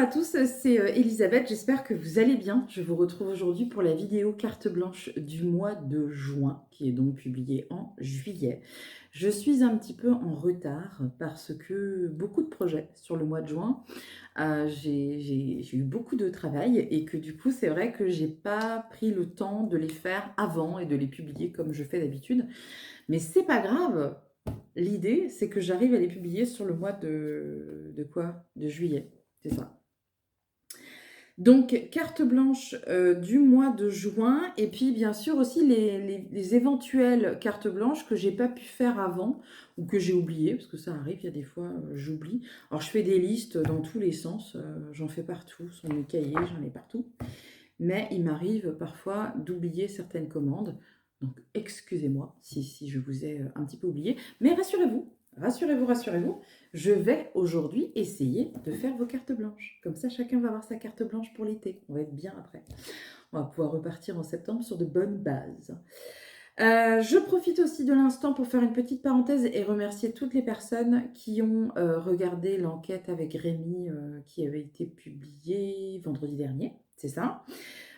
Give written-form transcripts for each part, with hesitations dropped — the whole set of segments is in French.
à tous, c'est Elisabeth, j'espère que vous allez bien. Je vous retrouve aujourd'hui pour la vidéo carte blanche du mois de juin, qui est donc publiée en juillet. Je suis un petit peu en retard parce que beaucoup de projets sur le mois de juin. J'ai eu beaucoup de travail et que du coup, c'est vrai que j'ai pas pris le temps de les faire avant et de les publier comme je fais d'habitude. Mais c'est pas grave. L'idée, c'est que j'arrive à les publier sur le mois de quoi? De juillet. C'est ça. Donc, carte blanche du mois de juin, et puis bien sûr aussi les éventuelles cartes blanches que j'ai pas pu faire avant ou que j'ai oublié, parce que ça arrive, il y a des fois j'oublie. Alors, je fais des listes dans tous les sens, j'en fais partout, sur mes cahiers, j'en ai partout. Mais il m'arrive parfois d'oublier certaines commandes. Donc, excusez-moi si je vous ai un petit peu oublié. Mais rassurez-vous, rassurez-vous, rassurez-vous, je vais aujourd'hui essayer de faire vos cartes blanches. Comme ça, chacun va avoir sa carte blanche pour l'été. On va être bien après. On va pouvoir repartir en septembre sur de bonnes bases. Je profite aussi de l'instant pour faire une petite parenthèse et remercier toutes les personnes qui ont regardé l'enquête avec Rémi qui avait été publiée vendredi dernier. C'est ça.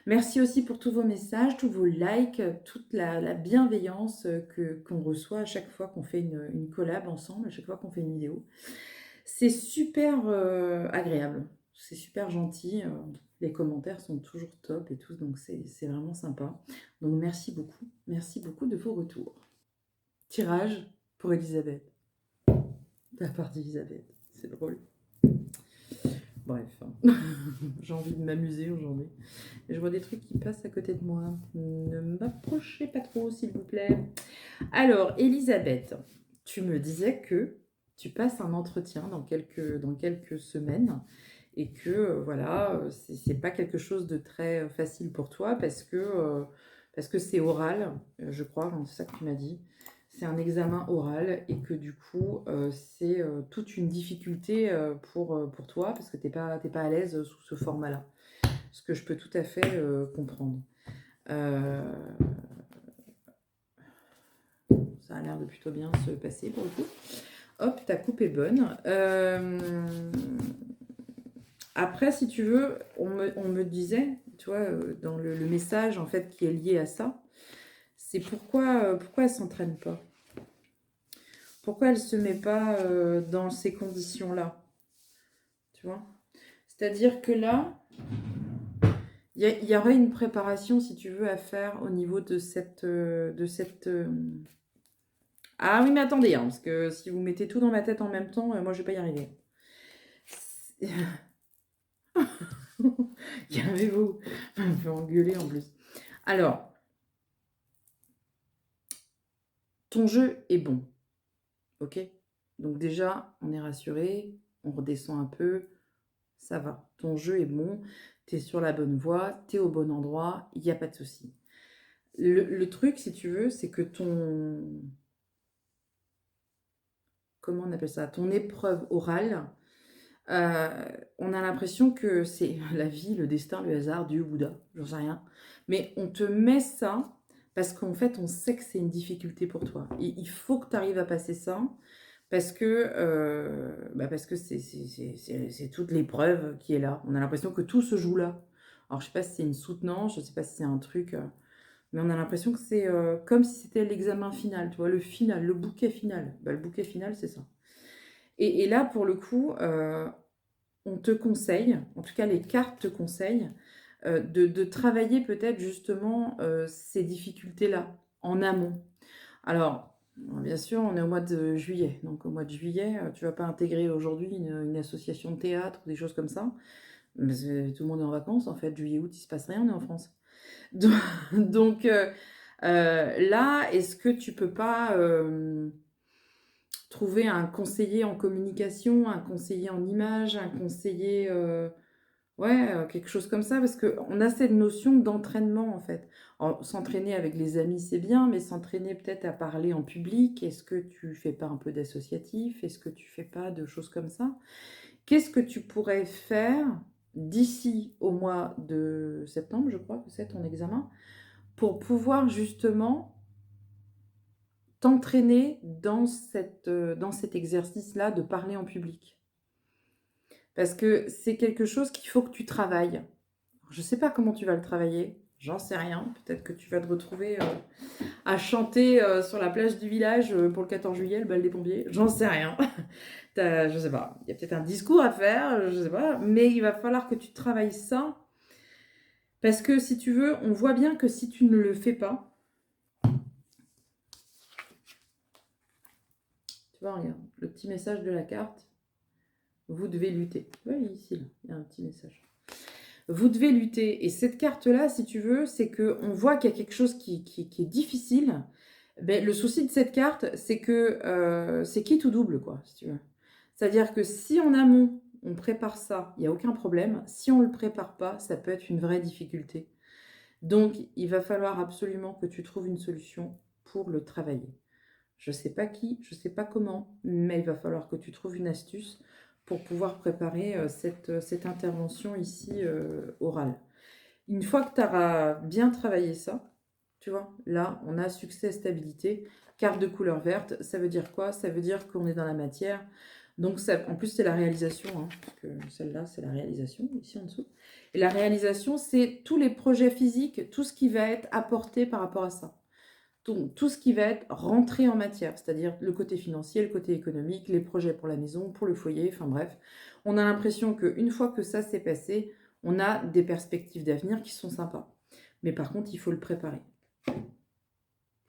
Merci aussi pour tous vos messages, tous vos likes, toute la bienveillance qu'on reçoit à chaque fois qu'on fait une collab ensemble, à chaque fois qu'on fait une vidéo. C'est super agréable, c'est super gentil. Les commentaires sont toujours top et tout, donc c'est vraiment sympa. Donc merci beaucoup de vos retours. Tirage pour Elisabeth. De la part d'Elisabeth, c'est drôle. Bref, j'ai envie de m'amuser aujourd'hui. Je vois des trucs qui passent à côté de moi. Ne m'approchez pas trop, s'il vous plaît. Alors, Elisabeth, tu me disais que tu passes un entretien dans quelques semaines et que voilà, c'est pas quelque chose de très facile pour toi parce que c'est oral, je crois, hein, c'est ça que tu m'as dit. C'est un examen oral et que du coup, c'est toute une difficulté pour toi parce que t'es pas à l'aise sous ce format-là. Ce que je peux tout à fait comprendre. Euh, Ça a l'air de plutôt bien se passer pour le coup. Hop, ta coupe est bonne. Après, si tu veux, on me disait, tu vois, dans le message en fait qui est lié à ça, c'est pourquoi elle s'entraîne pas. Pourquoi elle se met pas dans ces conditions-là, tu vois. C'est-à-dire que là, il y aurait une préparation, si tu veux, à faire au niveau de cette. Ah oui, mais attendez, hein, parce que si vous mettez tout dans ma tête en même temps, moi je vais pas y arriver. Calmez-vous, on peut engueuler en plus. Alors, ton jeu est bon, ok? Donc déjà, on est rassuré, on redescend un peu, ça va. Ton jeu est bon, tu es sur la bonne voie, tu es au bon endroit, il n'y a pas de souci. Le truc, si tu veux, c'est que ton... Comment on appelle ça? Ton épreuve orale, on a l'impression que c'est la vie, le destin, le hasard, Dieu, Bouddha, j'en sais rien. Mais on te met ça parce qu'en fait, on sait que c'est une difficulté pour toi. Et il faut que tu arrives à passer ça parce que c'est toute l'épreuve qui est là. On a l'impression que tout se joue là. Alors, je sais pas si c'est une soutenance, je sais pas si c'est un truc, mais on a l'impression que c'est comme si c'était l'examen final, tu vois, le final, le bouquet final. Bah, le bouquet final, c'est ça. Et là, pour le coup, on te conseille, en tout cas les cartes te conseillent, de travailler peut-être justement ces difficultés-là en amont. Alors, bien sûr, on est au mois de juillet. Donc au mois de juillet, tu vas pas intégrer aujourd'hui une association de théâtre ou des choses comme ça. Parce que tout le monde est en vacances, en fait, juillet, août, il se passe rien, on est en France. Donc, là, est-ce que tu peux pas trouver un conseiller en communication, un conseiller en image, un conseiller... ouais, quelque chose comme ça, parce qu'on a cette notion d'entraînement, en fait. S'entraîner avec les amis, c'est bien, mais s'entraîner peut-être à parler en public, est-ce que tu fais pas un peu d'associatif? Est-ce que tu fais pas de choses comme ça? Qu'est-ce que tu pourrais faire d'ici au mois de septembre, je crois que c'est ton examen, pour pouvoir justement t'entraîner dans cet exercice-là de parler en public? Parce que c'est quelque chose qu'il faut que tu travailles. Je ne sais pas comment tu vas le travailler, j'en sais rien. Peut-être que tu vas te retrouver à chanter sur la plage du village pour le 14 juillet, le bal des pompiers. J'en sais rien. Je sais pas. Il y a peut-être un discours à faire, je sais pas. Mais il va falloir que tu travailles ça. Parce que si tu veux, on voit bien que si tu ne le fais pas, tu vois, regarde, le petit message de la carte, vous devez lutter. Oui, ici, là, il y a un petit message. Vous devez lutter. Et cette carte-là, si tu veux, c'est qu'on voit qu'il y a quelque chose qui est difficile. Ben, le souci de cette carte, c'est que c'est quitte ou double, quoi, si tu veux. C'est-à-dire que si en amont, on prépare ça, il n'y a aucun problème. Si on ne le prépare pas, ça peut être une vraie difficulté. Donc, il va falloir absolument que tu trouves une solution pour le travailler. Je ne sais pas qui, je ne sais pas comment, mais il va falloir que tu trouves une astuce pour pouvoir préparer cette intervention ici orale. Une fois que tu auras bien travaillé ça, tu vois, là, on a succès, stabilité, carte de couleur verte. Ça veut dire quoi? Ça veut dire qu'on est dans la matière. Donc, ça, en plus, c'est la réalisation, hein, parce que celle-là, c'est la réalisation, ici en dessous. Et la réalisation, c'est tous les projets physiques, tout ce qui va être apporté par rapport à ça. Donc, tout ce qui va être rentré en matière, c'est-à-dire le côté financier, le côté économique, les projets pour la maison, pour le foyer, enfin bref. On a l'impression qu'une fois que ça s'est passé, on a des perspectives d'avenir qui sont sympas. Mais par contre, il faut le préparer.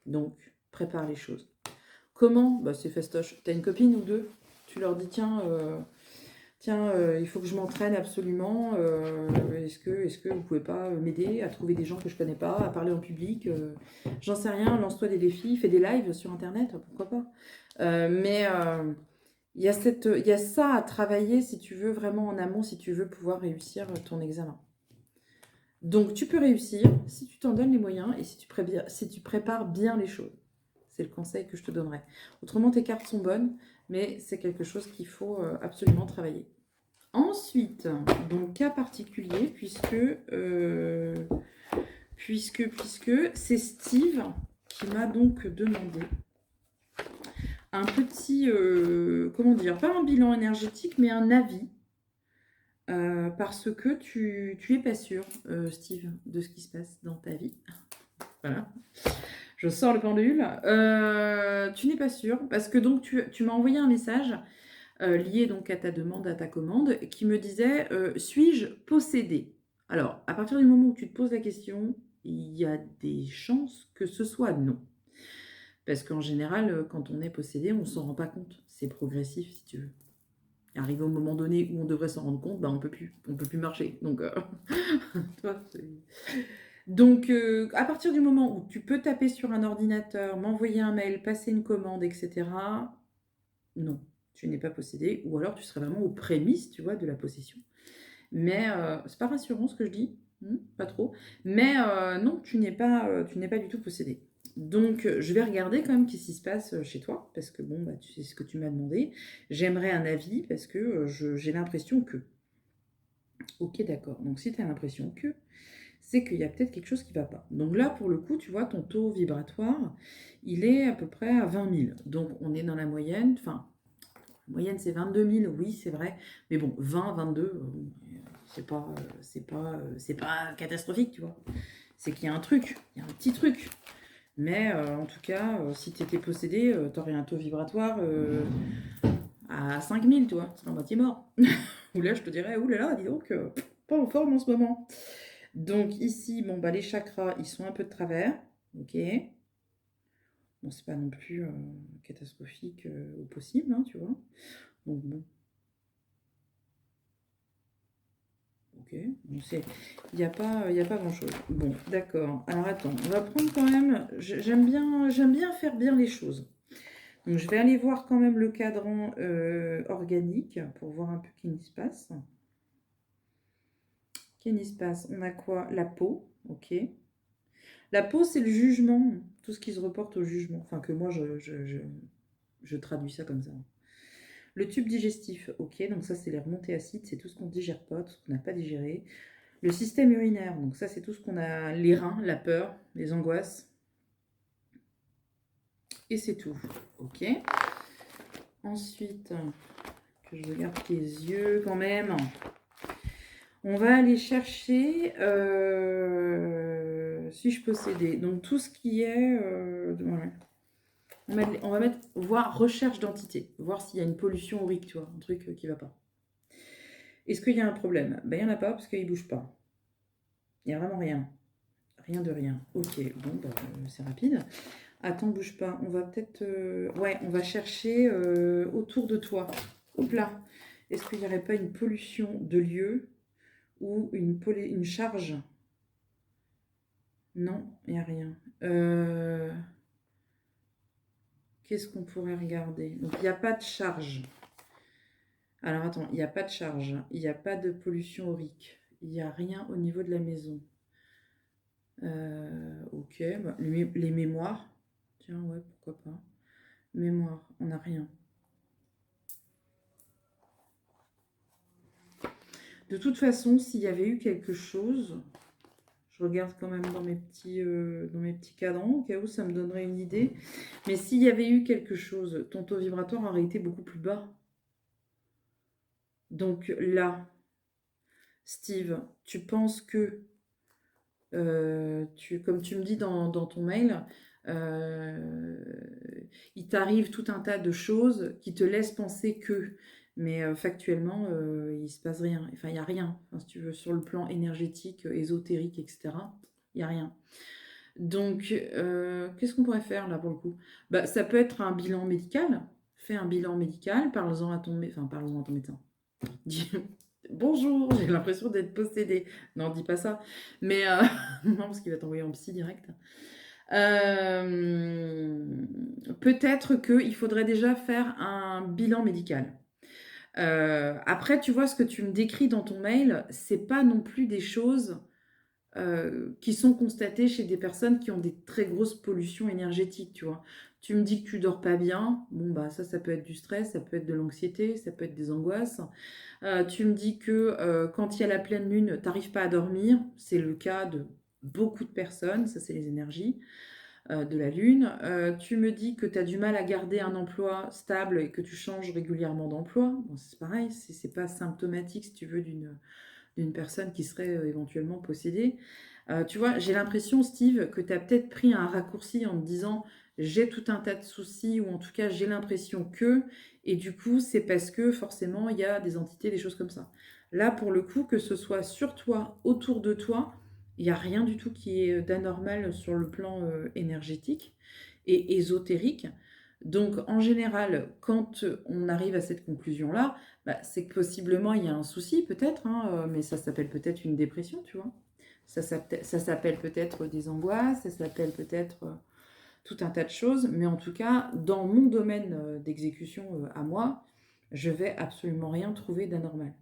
Donc, prépare les choses. Comment? Bah, c'est fastoche. T'as une copine ou deux? Tu leur dis, tiens, il faut que je m'entraîne absolument. Est-ce que vous pouvez pas m'aider à trouver des gens que je connais pas, à parler en public? J'en sais rien, lance-toi des défis, fais des lives sur Internet, pourquoi pas. Il y a ça à travailler si tu veux vraiment en amont, si tu veux pouvoir réussir ton examen. Donc, tu peux réussir si tu t'en donnes les moyens et si tu prépares bien les choses. C'est le conseil que je te donnerais. Autrement, tes cartes sont bonnes, mais c'est quelque chose qu'il faut absolument travailler. Ensuite, donc cas particulier, puisque c'est Steve qui m'a donc demandé un petit, comment dire, pas un bilan énergétique, mais un avis. Parce que tu es pas sûr, Steve, de ce qui se passe dans ta vie. Voilà. Je sors le pendule. Tu n'es pas sûr, parce que donc tu m'as envoyé un message lié donc à ta demande, à ta commande, qui me disait suis-je possédé? Alors, à partir du moment où tu te poses la question, il y a des chances que ce soit non. Parce qu'en général, quand on est possédé, on ne s'en rend pas compte. C'est progressif, si tu veux. Arrivé au moment donné où on devrait s'en rendre compte, bah, on peut plus marcher. Donc, Donc, à partir du moment où tu peux taper sur un ordinateur, m'envoyer un mail, passer une commande, etc., non, tu n'es pas possédé. Ou alors, tu serais vraiment aux prémices, tu vois, de la possession. Mais c'est pas rassurant ce que je dis, pas trop. Mais non, tu n'es pas du tout possédé. Donc, je vais regarder quand même qu'est-ce qui se passe chez toi, parce que bon, bah, tu sais ce que tu m'as demandé. J'aimerais un avis, parce que j'ai l'impression que. Ok, d'accord. Donc, si tu as l'impression que, c'est qu'il y a peut-être quelque chose qui ne va pas. Donc là, pour le coup, tu vois, ton taux vibratoire, il est à peu près à 20 000. Donc, on est dans la moyenne. Enfin, la moyenne, c'est 22 000, oui, c'est vrai. Mais bon, 20, 22, c'est pas catastrophique, tu vois. C'est qu'il y a un truc, il y a un petit truc. Mais en tout cas, si tu étais possédé, tu aurais un taux vibratoire à 5 000, tu vois. C'est un moitié mort. Ou là, je te dirais, oulala, dis donc, pas en forme en ce moment. Donc ici, bon, bah, les chakras, ils sont un peu de travers. Ok. Bon, c'est pas non plus catastrophique au possible, hein, tu vois. Donc bon. Ok. Bon, il n'y a pas grand-chose. Bon, d'accord. Alors attends, on va prendre quand même. J'aime bien faire bien les choses. Donc je vais aller voir quand même le cadran organique pour voir un peu qu'il se passe. Qu'il se passe. On a quoi? La peau. Ok. La peau, c'est le jugement, tout ce qui se reporte au jugement. Enfin, que moi, je traduis ça comme ça. Le tube digestif, ok, donc ça, c'est les remontées acides, c'est tout ce qu'on ne digère pas, tout ce qu'on n'a pas digéré. Le système urinaire, donc ça, c'est tout ce qu'on a, les reins, la peur, les angoisses. Et c'est tout, ok. Ensuite, que je regarde tes yeux quand même. On va aller chercher si je possédais. Donc tout ce qui est... ouais. On va mettre voir recherche d'entité. Voir s'il y a une pollution aurique, tu vois. Un truc qui va pas. Est-ce qu'il y a un problème? Ben, il n'y en a pas parce qu'il ne bouge pas. Il n'y a vraiment rien. Rien de rien. Ok, bon, bah, c'est rapide. Attends, bouge pas. On va peut-être... ouais, on va chercher autour de toi. Hop là. Est-ce qu'il n'y aurait pas une pollution de lieu ou une charge? Non, il n'y a rien. Qu'est-ce qu'on pourrait regarder? Donc, il n'y a pas de charge. Alors, attends, il n'y a pas de charge. Il n'y a pas de pollution aurique. Il n'y a rien au niveau de la maison. Ok, bah, les mémoires. Tiens, ouais, pourquoi pas. Mémoire, on n'a rien. De toute façon, s'il y avait eu quelque chose, je regarde quand même dans mes petits cadrans, au cas où ça me donnerait une idée. Mais s'il y avait eu quelque chose, ton taux vibratoire aurait été beaucoup plus bas. Donc là, Steve, tu penses que, comme tu me dis dans ton mail, il t'arrive tout un tas de choses qui te laissent penser que, mais factuellement, il ne se passe rien. Enfin, il n'y a rien, enfin, si tu veux, sur le plan énergétique, ésotérique, etc. Il n'y a rien. Donc, qu'est-ce qu'on pourrait faire là pour le coup? Bah, ça peut être un bilan médical. Fais un bilan médical, parle-en à ton médecin. Dis, bonjour, j'ai l'impression d'être possédée. Non, dis pas ça. Mais non, parce qu'il va t'envoyer en psy direct. Peut-être qu'il faudrait déjà faire un bilan médical. Après, tu vois, ce que tu me décris dans ton mail, c'est pas non plus des choses qui sont constatées chez des personnes qui ont des très grosses pollutions énergétiques, tu vois. Tu me dis que tu dors pas bien, bon bah ça peut être du stress, ça peut être de l'anxiété, ça peut être des angoisses. Tu me dis que quand il y a la pleine lune, t'arrives pas à dormir, c'est le cas de beaucoup de personnes, ça c'est les énergies de la lune. Tu me dis que tu as du mal à garder un emploi stable et que tu changes régulièrement d'emploi. Bon, c'est pareil, c'est pas symptomatique si tu veux d'une personne qui serait éventuellement possédée. Tu vois, j'ai l'impression, Steve, que tu as peut-être pris un raccourci en te disant j'ai tout un tas de soucis, ou en tout cas j'ai l'impression que, et du coup c'est parce que forcément il y a des entités, des choses comme ça. Là, pour le coup, que ce soit sur toi, autour de toi, il n'y a rien du tout qui est d'anormal sur le plan énergétique et ésotérique. Donc en général, quand on arrive à cette conclusion-là, bah, c'est que possiblement il y a un souci peut-être, hein, mais ça s'appelle peut-être une dépression, tu vois. Ça s'appelle peut-être des angoisses, ça s'appelle peut-être tout un tas de choses, mais en tout cas, dans mon domaine d'exécution à moi, je vais absolument rien trouver d'anormal.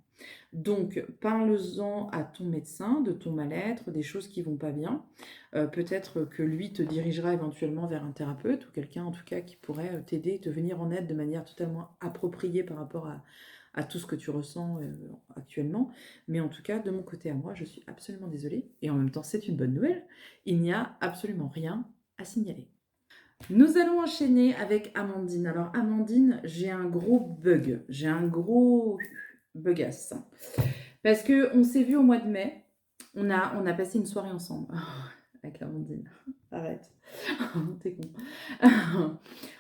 Donc, parle-en à ton médecin de ton mal-être, des choses qui vont pas bien. Peut-être que lui te dirigera éventuellement vers un thérapeute ou quelqu'un en tout cas qui pourrait t'aider, te venir en aide de manière totalement appropriée par rapport à tout ce que tu ressens actuellement. Mais en tout cas, de mon côté à moi, je suis absolument désolée. Et en même temps, c'est une bonne nouvelle. Il n'y a absolument rien à signaler. Nous allons enchaîner avec Amandine. Alors Amandine, j'ai un gros bug. J'ai un gros bugasse. Parce qu'on s'est vu au mois de mai. On a passé une soirée ensemble. Avec Amandine. Arrête. T'es con.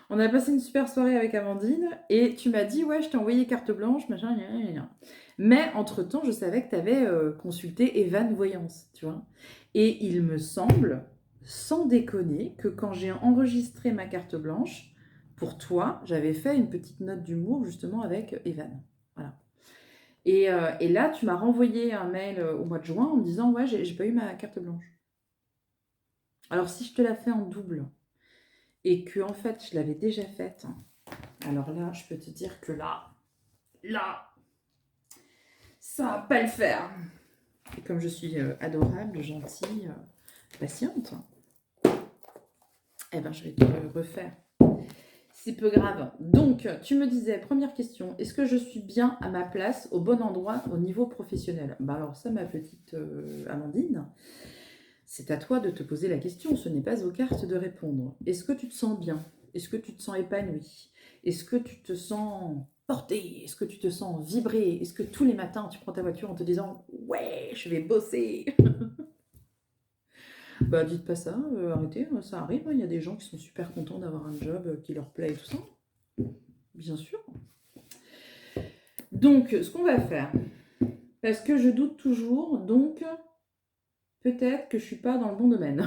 On a passé une super soirée avec Amandine. Et tu m'as dit, ouais, je t'ai envoyé carte blanche, machin, gna, gna, gna. Mais entre-temps, je savais que tu avais consulté Evan Voyance, tu vois. Et il me semble, sans déconner, que quand j'ai enregistré ma carte blanche, pour toi, j'avais fait une petite note d'humour justement avec Evan. Voilà. Et là, tu m'as renvoyé un mail au mois de juin en me disant, ouais, j'ai pas eu ma carte blanche. Alors, si je te la fais en double et que en fait, je l'avais déjà faite, alors là, je peux te dire que là, ça va pas le faire. Et comme je suis adorable, gentille, patiente, eh ben, je vais te le refaire. C'est peu grave. Donc, tu me disais, première question, est-ce que je suis bien à ma place, au bon endroit, au niveau professionnel? Ben alors ça, ma petite Amandine, c'est à toi de te poser la question. Ce n'est pas aux cartes de répondre. Est-ce que tu te sens bien? Est-ce que tu te sens épanoui? Est-ce que tu te sens porter? Est-ce que tu te sens vibrer? Est-ce que tous les matins, tu prends ta voiture en te disant: «Ouais, je vais bosser»? Bah, dites pas ça, arrêtez, ça arrive, hein, il y a des gens qui sont super contents d'avoir un job, qui leur plaît et tout ça. Bien sûr. Donc, ce qu'on va faire, parce que je doute toujours, donc peut-être que je suis pas dans le bon domaine.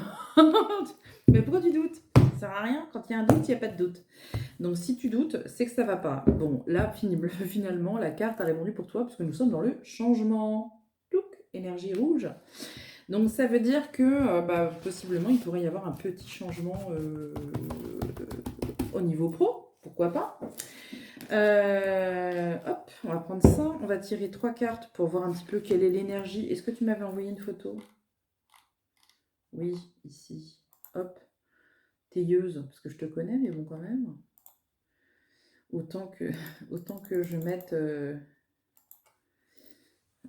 Mais pourquoi tu doutes? Ça sert à rien, quand il y a un doute, il y a pas de doute. Donc si tu doutes, c'est que ça va pas. Bon, là, finalement, la carte a répondu pour toi, puisque nous sommes dans le changement. Plouc, énergie rouge. Donc ça veut dire que bah, possiblement il pourrait y avoir un petit changement au niveau pro, pourquoi pas. Hop, on va prendre ça, on va tirer 3 cartes pour voir un petit peu quelle est l'énergie. Est-ce que tu m'avais envoyé une photo? Oui, ici. Hop, tailleuse, parce que je te connais, mais bon quand même. Autant que, autant que je mette...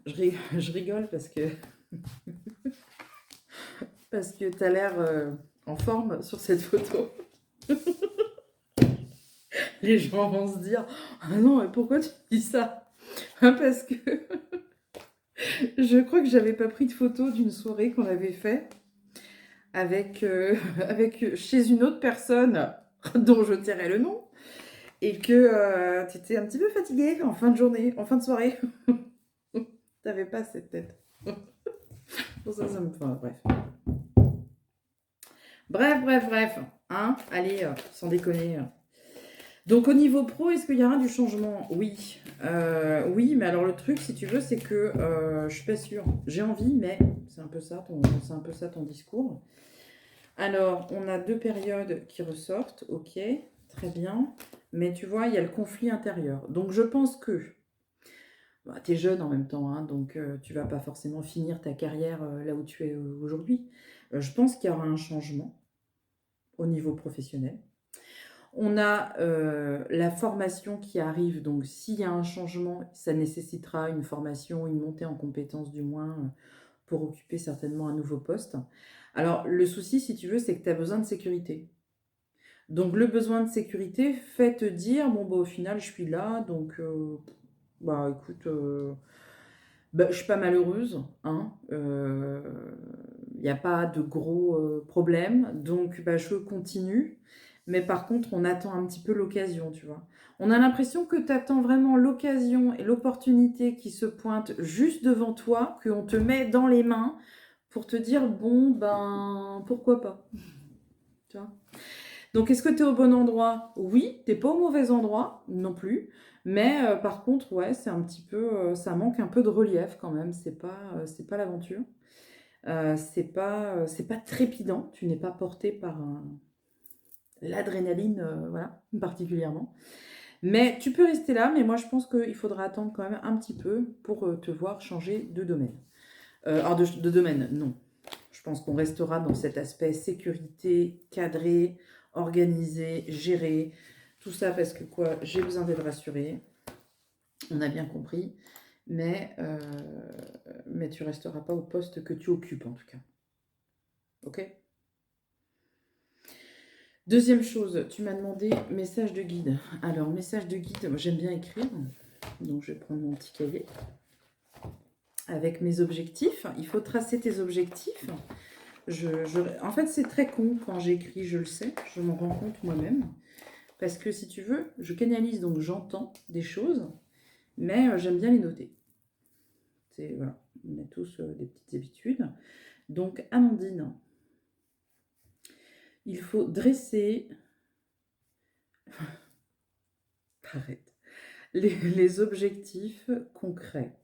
je rigole parce que parce que tu as l'air en forme sur cette photo. Les gens vont se dire: ah non, mais pourquoi tu dis ça? Parce que je crois que j'avais pas pris de photo d'une soirée qu'on avait fait avec, avec chez une autre personne dont je tairai le nom et que tu étais un petit peu fatiguée en fin de journée, en fin de soirée. T'avais pas cette tête. Pour ça, ça me... Enfin, bref. Bref. Hein, allez, sans déconner. Donc au niveau pro, est-ce qu'il y aura du changement? Oui. Oui, mais alors le truc, si tu veux, c'est que je suis pas sûre. J'ai envie, mais c'est un peu ça ton discours. Alors, on a 2 périodes qui ressortent, ok, très bien. Mais tu vois, il y a le conflit intérieur. Donc je pense que bah, tu es jeune en même temps, hein, donc tu vas pas forcément finir ta carrière là où tu es aujourd'hui. Je pense qu'il y aura un changement au niveau professionnel. On a la formation qui arrive, donc s'il y a un changement, ça nécessitera une formation, une montée en compétences du moins, pour occuper certainement un nouveau poste. Alors le souci, si tu veux, c'est que tu as besoin de sécurité. Donc le besoin de sécurité fait te dire, bon bah au final je suis là, donc bah écoute, bah, je suis pas malheureuse, hein, il n'y a pas de gros problèmes, donc bah, je continue. Mais par contre, on attend un petit peu l'occasion, tu vois. On a l'impression que tu attends vraiment l'occasion et l'opportunité qui se pointent juste devant toi, qu'on te met dans les mains pour te dire, bon, ben, pourquoi pas, tu vois. Donc, est-ce que tu es au bon endroit? Oui, t'es pas au mauvais endroit non plus. Mais par contre, ouais, c'est un petit peu, ça manque un peu de relief quand même. C'est pas l'aventure. C'est pas trépidant. Tu n'es pas porté par l'adrénaline, voilà, particulièrement. Mais tu peux rester là. Mais moi, je pense qu'il faudra attendre quand même un petit peu pour te voir changer de domaine. Alors de domaine, non. Je pense qu'on restera dans cet aspect sécurité, cadré, organisé, géré. Tout ça parce que quoi, j'ai besoin d'être rassurée. On a bien compris. Mais tu resteras pas au poste que tu occupes en tout cas. Ok? Deuxième chose, tu m'as demandé message de guide. Alors, message de guide, moi j'aime bien écrire. Donc je vais prendre mon petit cahier avec mes objectifs. Il faut tracer tes objectifs. En fait, c'est très con quand j'écris, je le sais, je m'en rends compte moi-même. Parce que si tu veux, je canalise, donc j'entends des choses, mais j'aime bien les noter. Voilà, on a tous des petites habitudes. Donc, Amandine, il faut dresser... Arrête. Les objectifs concrets.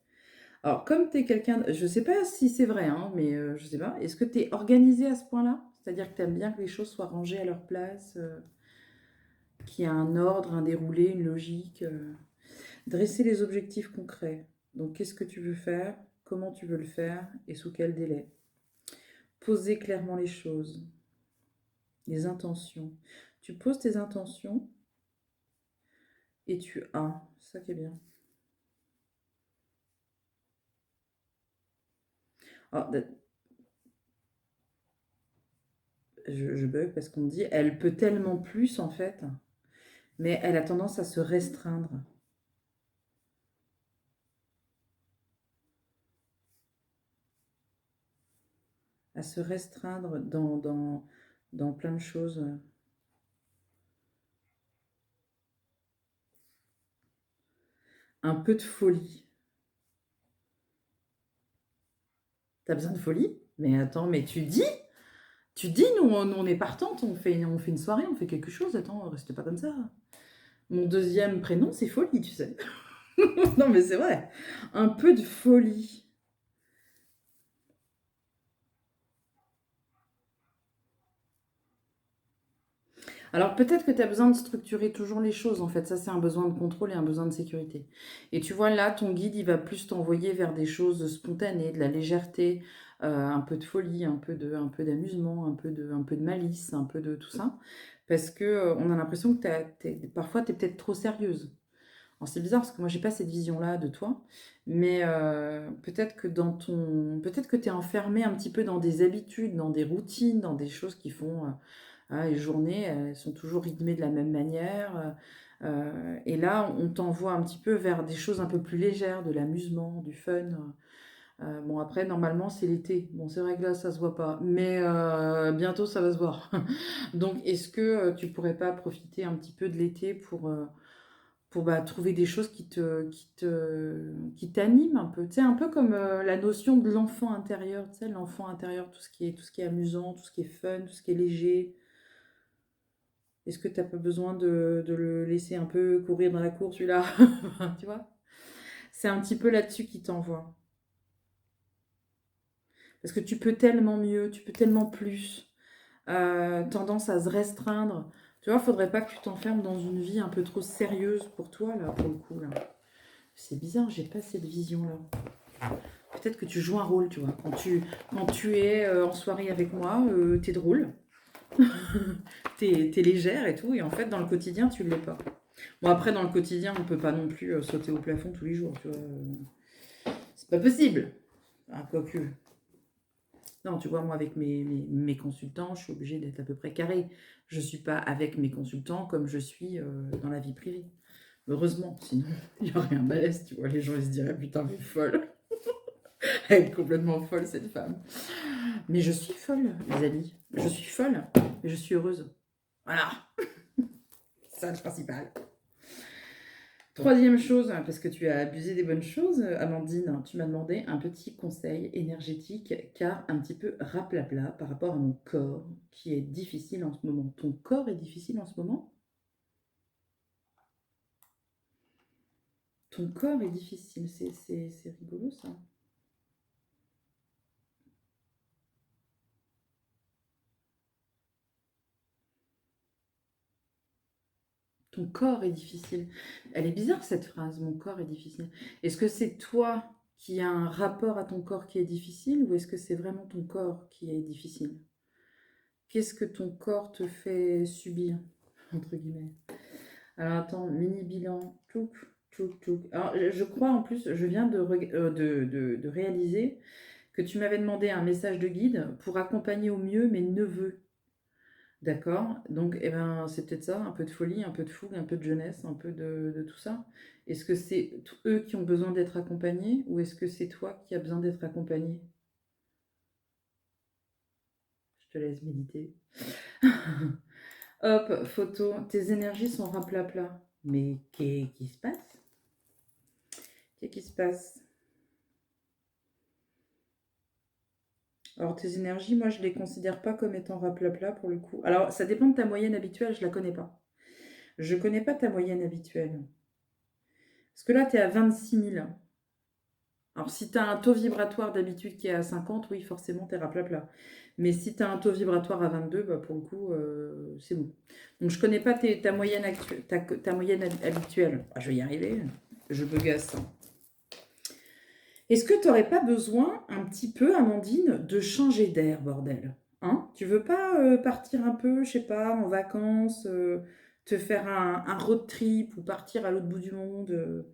Alors, comme tu es quelqu'un... Je ne sais pas si c'est vrai, hein, mais je ne sais pas. Est-ce que tu es organisé à ce point-là? C'est-à-dire que tu aimes bien que les choses soient rangées à leur place, qu'il y a un ordre, un déroulé, une logique Dresser les objectifs concrets. Donc, qu'est-ce que tu veux faire? Comment tu veux le faire? Et sous quel délai? Poser clairement les choses. Les intentions. Tu poses tes intentions et tu as. C'est ça qui est bien. Alors, je bug parce qu'on dit elle peut tellement plus en fait, mais elle a tendance à se restreindre. à se restreindre dans plein de choses. Un peu de folie. T'as besoin de folie? Mais attends, mais tu dis, nous on est partantes, on fait une soirée, on fait quelque chose. Attends, reste pas comme ça. Mon deuxième prénom, c'est folie, tu sais. Non, mais c'est vrai. Un peu de folie. Alors peut-être que tu as besoin de structurer toujours les choses, en fait. Ça, c'est un besoin de contrôle et un besoin de sécurité. Et tu vois, là, ton guide, il va plus t'envoyer vers des choses spontanées, de la légèreté, un peu de folie, un peu d'amusement, un peu de malice, un peu de tout ça. Parce que on a l'impression que parfois, tu es peut-être trop sérieuse. Alors c'est bizarre parce que moi j'ai pas cette vision-là de toi, mais peut-être que tu es enfermé un petit peu dans des habitudes, dans des routines, dans des choses qui font les journées, elles sont toujours rythmées de la même manière. Et là, on t'envoie un petit peu vers des choses un peu plus légères, de l'amusement, du fun. Bon, après, normalement, c'est l'été. Bon, c'est vrai que là, ça se voit pas, mais bientôt, ça va se voir. Donc, est-ce que tu pourrais pas profiter un petit peu de l'été pour trouver des choses qui t'animent un peu? Tu sais, un peu comme la notion de l'enfant intérieur. Tu sais, l'enfant intérieur, tout ce qui est amusant, tout ce qui est fun, tout ce qui est léger. Est-ce que tu as pas besoin de le laisser un peu courir dans la cour, celui-là? Tu vois? C'est un petit peu là-dessus qu'il t'envoie. Parce que tu peux tellement mieux, tu peux tellement plus. Tendance à se restreindre. Tu vois, faudrait pas que tu t'enfermes dans une vie un peu trop sérieuse pour toi, là, pour le coup, là. C'est bizarre, j'ai pas cette vision-là. Peut-être que tu joues un rôle, tu vois. Quand tu es en soirée avec moi, t'es drôle, t'es légère et tout, et en fait, dans le quotidien, tu l'es pas. Bon, après, dans le quotidien, on peut pas non plus sauter au plafond tous les jours, tu vois. C'est pas possible. Ah, quoique. Non, tu vois, moi, avec mes consultants, je suis obligée d'être à peu près carrée. Je suis pas avec mes consultants comme je suis dans la vie privée. Heureusement, sinon, il y aurait un malaise, tu vois. Les gens, ils se diraient, putain, mais folle. Elle est complètement folle, cette femme. Mais je suis folle, les amis. Je suis folle, mais je suis heureuse. Voilà, c'est ça le principal. Troisième chose, parce que tu as abusé des bonnes choses, Amandine, tu m'as demandé un petit conseil énergétique, car un petit peu raplapla par rapport à mon corps, qui est difficile en ce moment. Ton corps est difficile en ce moment? Ton corps est difficile, c'est rigolo ça. Ton corps est difficile. Elle est bizarre cette phrase, mon corps est difficile. Est-ce que c'est toi qui as un rapport à ton corps qui est difficile ou est-ce que c'est vraiment ton corps qui est difficile? Qu'est-ce que ton corps te fait subir, entre guillemets? Alors attends, mini bilan, tchouk, tchouk, tchouk. Alors je crois en plus, je viens de réaliser que tu m'avais demandé un message de guide pour accompagner au mieux mes neveux. D'accord. Donc, eh ben, c'est peut-être ça, un peu de folie, un peu de fougue, un peu de jeunesse, un peu de tout ça. Est-ce que c'est eux qui ont besoin d'être accompagnés ou est-ce que c'est toi qui as besoin d'être accompagné? Je te laisse méditer. Hop, photo. Tes énergies sont raplapla. Mais qu'est-ce qui se passe? Qu'est-ce qui se passe? Alors, tes énergies, moi, je les considère pas comme étant raplapla pour le coup. Alors, ça dépend de ta moyenne habituelle, je la connais pas. Je connais pas ta moyenne habituelle. Parce que là, tu es à 26 000. Alors, si tu as un taux vibratoire d'habitude qui est à 50, oui, forcément, tu es raplapla. Mais si tu as un taux vibratoire à 22, bah, pour le coup, c'est bon. Donc, je connais pas ta moyenne, ta moyenne habituelle. Ah, je vais y arriver. Je begasse. Est-ce que tu n'aurais pas besoin, un petit peu, Amandine, de changer d'air, bordel? Hein? Tu veux pas partir un peu, je sais pas, en vacances, te faire un road trip ou partir à l'autre bout du monde,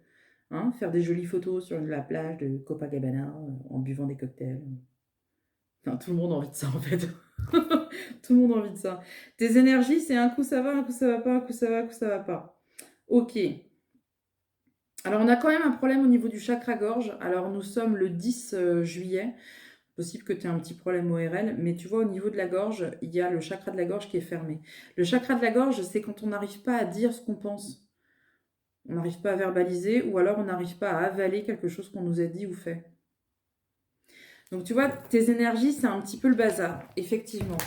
hein, faire des jolies photos sur la plage de Copacabana en buvant des cocktails? Enfin, tout le monde a envie de ça, en fait. Tout le monde a envie de ça. Tes énergies, c'est un coup ça va, un coup ça va pas, un coup ça va, un coup ça va pas. Ok. Alors, on a quand même un problème au niveau du chakra-gorge. Alors, nous sommes le 10 juillet. Possible que tu aies un petit problème ORL, mais tu vois, au niveau de la gorge, il y a le chakra de la gorge qui est fermé. Le chakra de la gorge, c'est quand on n'arrive pas à dire ce qu'on pense. On n'arrive pas à verbaliser ou alors on n'arrive pas à avaler quelque chose qu'on nous a dit ou fait. Donc tu vois, tes énergies, c'est un petit peu le bazar, effectivement.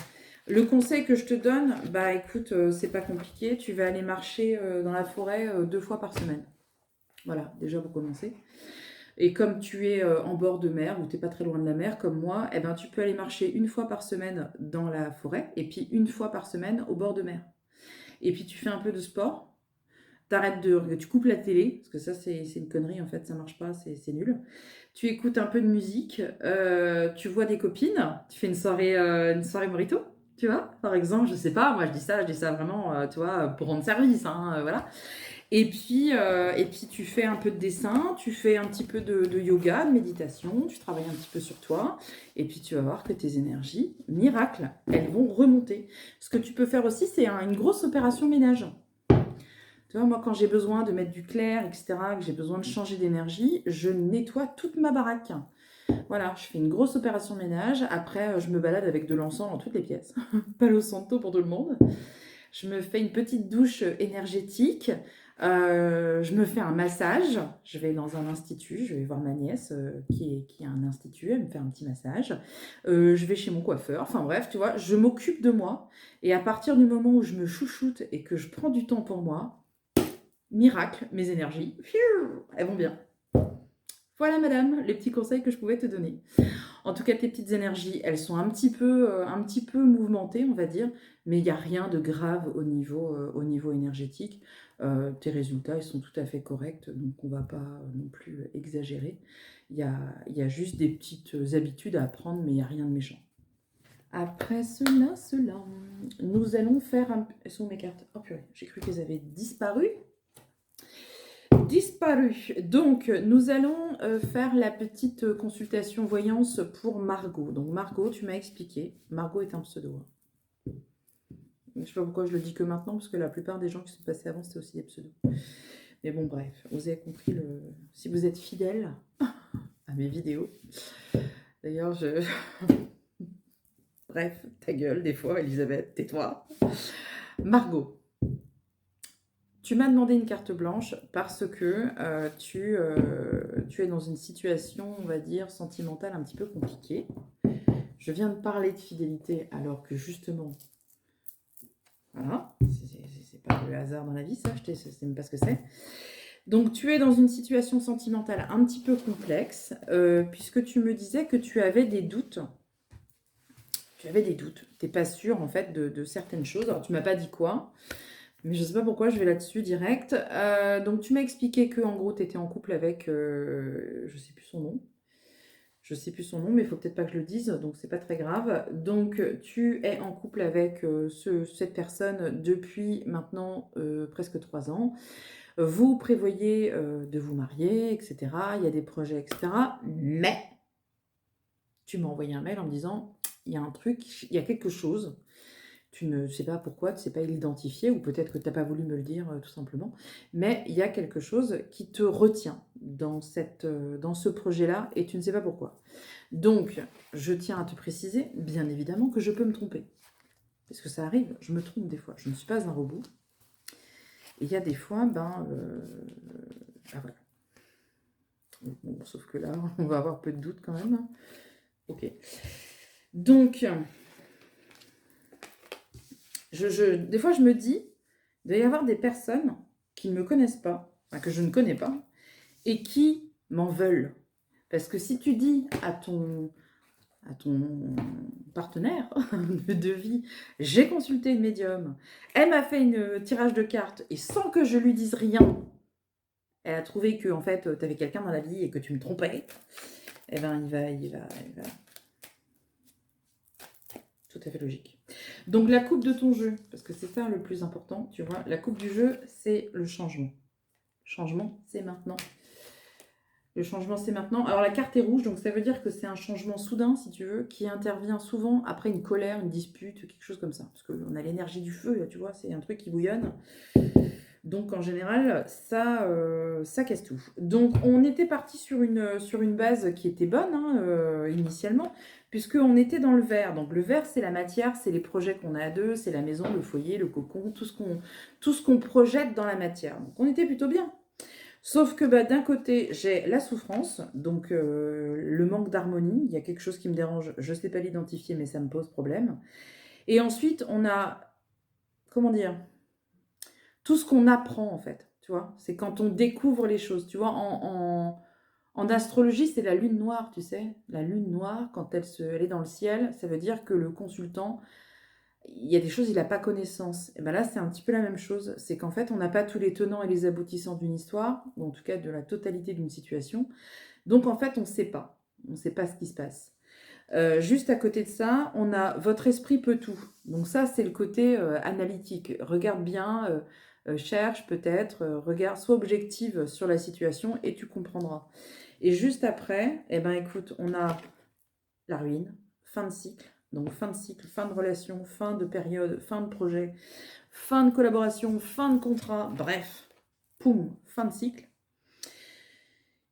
Le conseil que je te donne, bah écoute, c'est pas compliqué, tu vas aller marcher dans la forêt 2 fois par semaine. Voilà, déjà pour commencer. Et comme tu es en bord de mer, ou tu n'es pas très loin de la mer, comme moi, eh ben, tu peux aller marcher 1 fois par semaine dans la forêt, et puis 1 fois par semaine au bord de mer. Et puis tu fais un peu de sport, tu coupes la télé, parce que ça c'est une connerie en fait, ça marche pas, c'est nul. Tu écoutes un peu de musique, tu vois des copines, tu fais une soirée morito, tu vois, par exemple, je sais pas, moi je dis ça vraiment, tu vois, pour rendre service, hein, voilà. Et puis tu fais un peu de dessin, tu fais un petit peu de yoga, de méditation, tu travailles un petit peu sur toi, et puis tu vas voir que tes énergies, miracle, elles vont remonter. Ce que tu peux faire aussi, c'est une grosse opération ménage. Tu vois, moi, quand j'ai besoin de mettre du clair, etc., que j'ai besoin de changer d'énergie, je nettoie toute ma baraque. Voilà, je fais une grosse opération ménage. Après, je me balade avec de l'encens dans toutes les pièces. Palo Santo pour tout le monde. Je me fais une petite douche énergétique. Je me fais un massage. Je vais dans un institut. Je vais voir ma nièce qui a un institut. Elle me fait un petit massage. Je vais chez mon coiffeur. Enfin bref, tu vois, je m'occupe de moi. Et à partir du moment où je me chouchoute et que je prends du temps pour moi, miracle, mes énergies, elles vont bien. Voilà madame, les petits conseils que je pouvais te donner. En tout cas, tes petites énergies, elles sont un petit peu mouvementées, on va dire, mais il n'y a rien de grave au niveau énergétique. Tes résultats, ils sont tout à fait corrects, donc on ne va pas non plus exagérer. Il y a juste des petites habitudes à apprendre, mais il n'y a rien de méchant. Après cela, nous allons faire un... Elles sont mes cartes? Oh purée, j'ai cru qu'elles avaient disparu. Disparu. Donc, nous allons faire la petite consultation voyance pour Margot. Donc, Margot, tu m'as expliqué. Margot est un pseudo. Je ne sais pas pourquoi je le dis que maintenant, parce que la plupart des gens qui sont passés avant, c'était aussi des pseudos. Mais bon, bref, vous avez compris le... Si vous êtes fidèle à mes vidéos. D'ailleurs, Bref, ta gueule, des fois, Elisabeth, tais-toi. Margot. Tu m'as demandé une carte blanche parce que tu es dans une situation, on va dire, sentimentale un petit peu compliquée. Je viens de parler de fidélité alors que justement, voilà, c'est pas le hasard dans la vie, ça, je sais même pas ce que c'est. Donc tu es dans une situation sentimentale un petit peu complexe puisque tu me disais que tu avais des doutes. Tu avais des doutes. Tu n'es pas sûre en fait de certaines choses. Alors tu m'as pas dit quoi. Mais je ne sais pas pourquoi je vais là-dessus direct. Donc tu m'as expliqué que en gros tu étais en couple avec, je sais plus son nom. Je sais plus son nom, mais il faut peut-être pas que je le dise, donc c'est pas très grave. Donc tu es en couple avec cette personne depuis maintenant presque 3 ans. Vous prévoyez de vous marier, etc. Il y a des projets, etc. Mais tu m'as envoyé un mail en me disant il y a un truc, il y a quelque chose. Tu ne sais pas pourquoi, tu ne sais pas l'identifier, ou peut-être que tu n'as pas voulu me le dire tout simplement, mais il y a quelque chose qui te retient dans ce projet-là et tu ne sais pas pourquoi. Donc, je tiens à te préciser, bien évidemment, que je peux me tromper. Parce que ça arrive, je me trompe des fois. Je ne suis pas un robot. Et il y a des fois, voilà. Bon, sauf que là, on va avoir peu de doutes quand même. Ok. Donc... des fois, je me dis, il doit y avoir des personnes qui ne me connaissent pas, enfin, que je ne connais pas, et qui m'en veulent. Parce que si tu dis à ton partenaire de vie, j'ai consulté une médium, elle m'a fait une tirage de cartes, et sans que je lui dise rien, elle a trouvé que en fait, tu avais quelqu'un dans la vie et que tu me trompais, eh ben, il va... Tout à fait logique. Donc la coupe de ton jeu, parce que c'est ça le plus important, tu vois, la coupe du jeu, c'est le changement. Le changement, c'est maintenant. Le changement, c'est maintenant. Alors la carte est rouge, donc ça veut dire que c'est un changement soudain, si tu veux, qui intervient souvent après une colère, une dispute, quelque chose comme ça. Parce qu'on a l'énergie du feu, là, tu vois, c'est un truc qui bouillonne. Donc en général, ça casse tout. Donc on était parti sur une base qui était bonne hein, initialement, puisqu'on était dans le vert. Donc le vert, c'est la matière, c'est les projets qu'on a à deux, c'est la maison, le foyer, le cocon, tout ce qu'on projette dans la matière. Donc on était plutôt bien. Sauf que bah, d'un côté, j'ai la souffrance, donc le manque d'harmonie. Il y a quelque chose qui me dérange, je ne sais pas l'identifier, mais ça me pose problème. Et ensuite, on a, comment dire, tout ce qu'on apprend en fait, tu vois. C'est quand on découvre les choses, tu vois. En astrologie, c'est la lune noire, tu sais. La lune noire, quand elle est dans le ciel, ça veut dire que le consultant, il y a des choses, il n'a pas connaissance. Et bien là, c'est un petit peu la même chose. C'est qu'en fait, on n'a pas tous les tenants et les aboutissants d'une histoire, ou en tout cas de la totalité d'une situation. Donc en fait, on ne sait pas. On ne sait pas ce qui se passe. Juste à côté de ça, on a votre esprit peut tout. Donc ça, c'est le côté analytique. Regarde bien, cherche peut-être, regarde, sois objective sur la situation et tu comprendras. Et juste après, eh ben écoute, on a la ruine, fin de cycle. Donc fin de cycle, fin de relation, fin de période, fin de projet, fin de collaboration, fin de contrat, bref, poum, fin de cycle.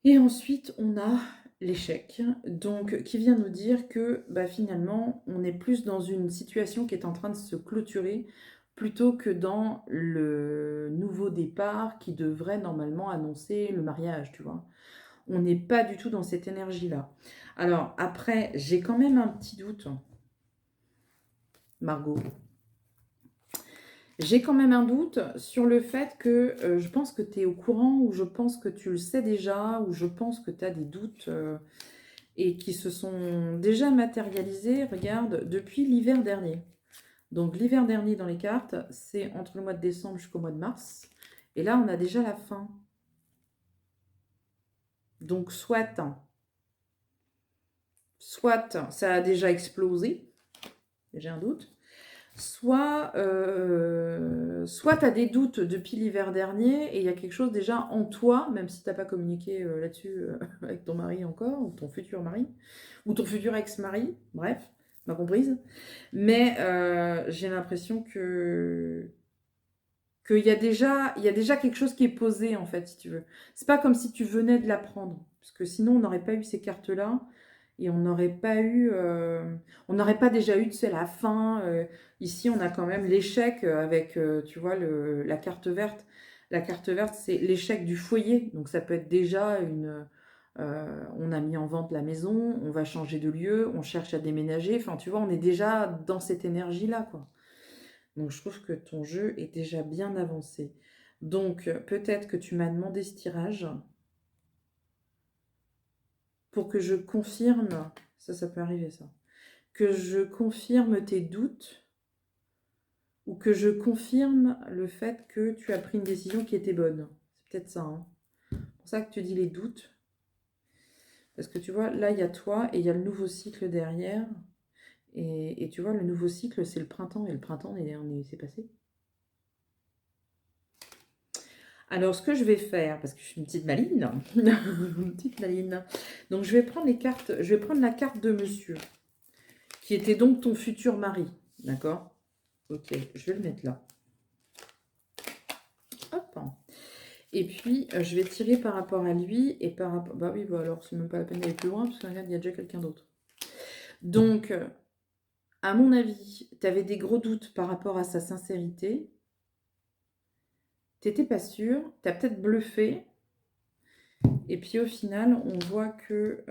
Et ensuite, on a l'échec, donc qui vient nous dire que bah, finalement, on est plus dans une situation qui est en train de se clôturer plutôt que dans le nouveau départ qui devrait normalement annoncer le mariage, tu vois. On n'est pas du tout dans cette énergie-là. Alors après, j'ai quand même un petit doute, Margot. J'ai quand même un doute sur le fait que je pense que tu es au courant, ou je pense que tu le sais déjà, ou je pense que tu as des doutes et qui se sont déjà matérialisés, regarde, depuis l'hiver dernier. Donc l'hiver dernier dans les cartes, c'est entre le mois de décembre jusqu'au mois de mars. Et là, on a déjà la fin. Donc soit ça a déjà explosé, j'ai un doute, soit tu as des doutes depuis l'hiver dernier et il y a quelque chose déjà en toi, même si tu n'as pas communiqué là-dessus avec ton mari encore, ou ton futur mari, ou ton futur ex-mari, bref, m'a comprise. Mais j'ai l'impression qu'il y a déjà quelque chose qui est posé, en fait, si tu veux. C'est pas comme si tu venais de l'apprendre, parce que sinon on n'aurait pas eu ces cartes-là. Et on n'aurait pas eu, on n'aurait pas déjà eu, tu sais, la fin. Ici, on a quand même l'échec avec, tu vois, la carte verte. La carte verte, c'est l'échec du foyer. Donc, ça peut être déjà on a mis en vente la maison, on va changer de lieu, on cherche à déménager. Enfin, tu vois, on est déjà dans cette énergie-là, quoi. Donc, je trouve que ton jeu est déjà bien avancé. Donc, peut-être que tu m'as demandé ce tirage pour que je confirme, ça peut arriver ça, que je confirme tes doutes ou que je confirme le fait que tu as pris une décision qui était bonne. C'est peut-être ça, hein. C'est pour ça que tu dis les doutes. Parce que tu vois, là, il y a toi et il y a le nouveau cycle derrière. Et tu vois, le nouveau cycle, c'est le printemps. Et le printemps, c'est passé. Alors, ce que je vais faire, parce que je suis une petite maline, une petite maline, donc je vais prendre les cartes, je vais prendre la carte de monsieur, qui était donc ton futur mari, d'accord? Ok, je vais le mettre là. Hop. Et puis, je vais tirer par rapport à lui et par rapport... Bah oui, bah alors, c'est même pas la peine d'aller plus loin, parce que regarde, il y a déjà quelqu'un d'autre. Donc, à mon avis, tu avais des gros doutes par rapport à sa sincérité. T'étais pas sûr, t'as peut-être bluffé. Et puis, au final, on voit que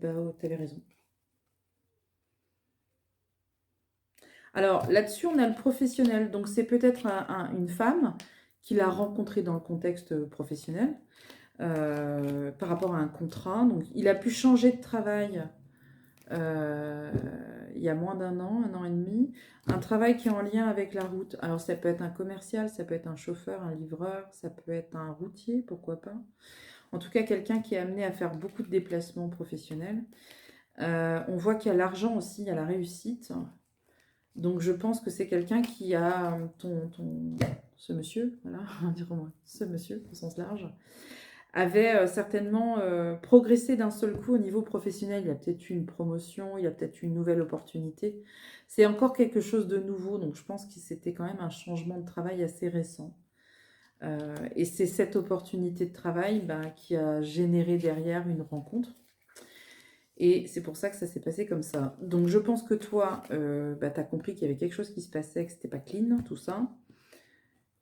bah, oh, t'avais raison. Alors, là-dessus, on a le professionnel. Donc, c'est peut-être une femme qu'il a rencontrée dans le contexte professionnel. Par rapport à un contrat. Donc, il a pu changer de travail il y a moins d'un an et demi. Un travail qui est en lien avec la route. Alors, ça peut être un commercial, ça peut être un chauffeur, un livreur, ça peut être un routier, pourquoi pas. En tout cas, quelqu'un qui est amené à faire beaucoup de déplacements professionnels. On voit qu'il y a l'argent aussi, il y a la réussite. Donc, je pense que c'est quelqu'un qui a ce monsieur, voilà, dirons ce monsieur au sens large, avait certainement progressé d'un seul coup au niveau professionnel. Il y a peut-être eu une promotion, il y a peut-être eu une nouvelle opportunité. C'est encore quelque chose de nouveau, donc je pense que c'était quand même un changement de travail assez récent. Et c'est cette opportunité de travail qui a généré derrière une rencontre. Et c'est pour ça que ça s'est passé comme ça. Donc je pense que toi, tu as compris qu'il y avait quelque chose qui se passait, que c'était pas clean, tout ça.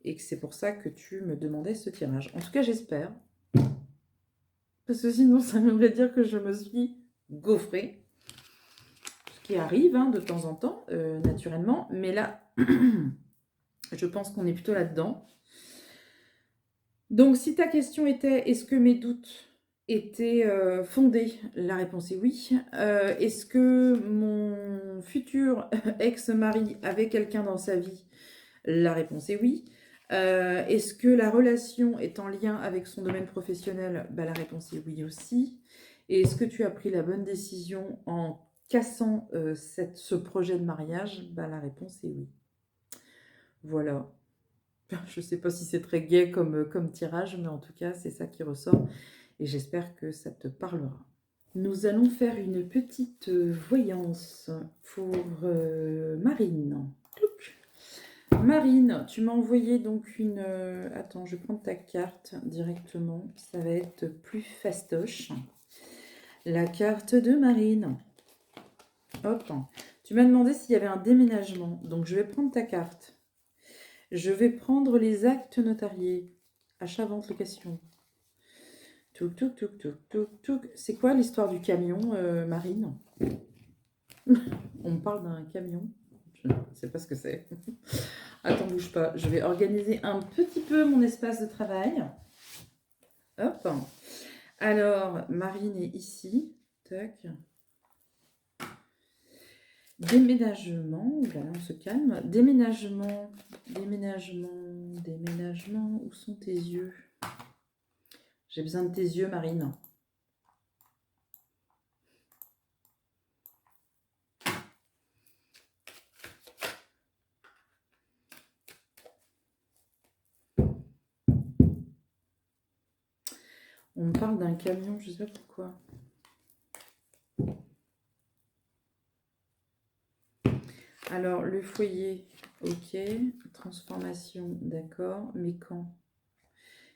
Et que c'est pour ça que tu me demandais ce tirage. En tout cas, j'espère. Parce que sinon, ça voudrait dire que je me suis gaufrée. Ce qui arrive de temps en temps, naturellement. Mais là, je pense qu'on est plutôt là-dedans. Donc, si ta question était, est-ce que mes doutes étaient fondés? La réponse est oui. Est-ce que mon futur ex-mari avait quelqu'un dans sa vie? La réponse est oui. Est-ce que la relation est en lien avec son domaine professionnel? La réponse est oui aussi. Et est-ce que tu as pris la bonne décision en cassant ce projet de mariage? La réponse est oui. Voilà. Je ne sais pas si c'est très gai comme tirage, mais en tout cas, c'est ça qui ressort. Et j'espère que ça te parlera. Nous allons faire une petite voyance pour Marine. Clouc. Marine, tu m'as envoyé donc une... Attends, je vais prendre ta carte directement. Ça va être plus fastoche. La carte de Marine. Hop. Tu m'as demandé s'il y avait un déménagement. Donc, je vais prendre ta carte. Je vais prendre les actes notariés. Achat, vente, location. Touk, touk, touk, touk, touk, touk. C'est quoi l'histoire du camion, Marine? On me parle d'un camion. Je ne sais pas ce que c'est. Attends, bouge pas. Je vais organiser un petit peu mon espace de travail. Hop. Alors, Marine est ici. Tac. Déménagement. Voilà, on se calme. Déménagement. Déménagement. Déménagement. Où sont tes yeux? J'ai besoin de tes yeux, Marine. On me parle d'un camion, je ne sais pas pourquoi. Alors, le foyer, ok. Transformation, d'accord. Mais quand?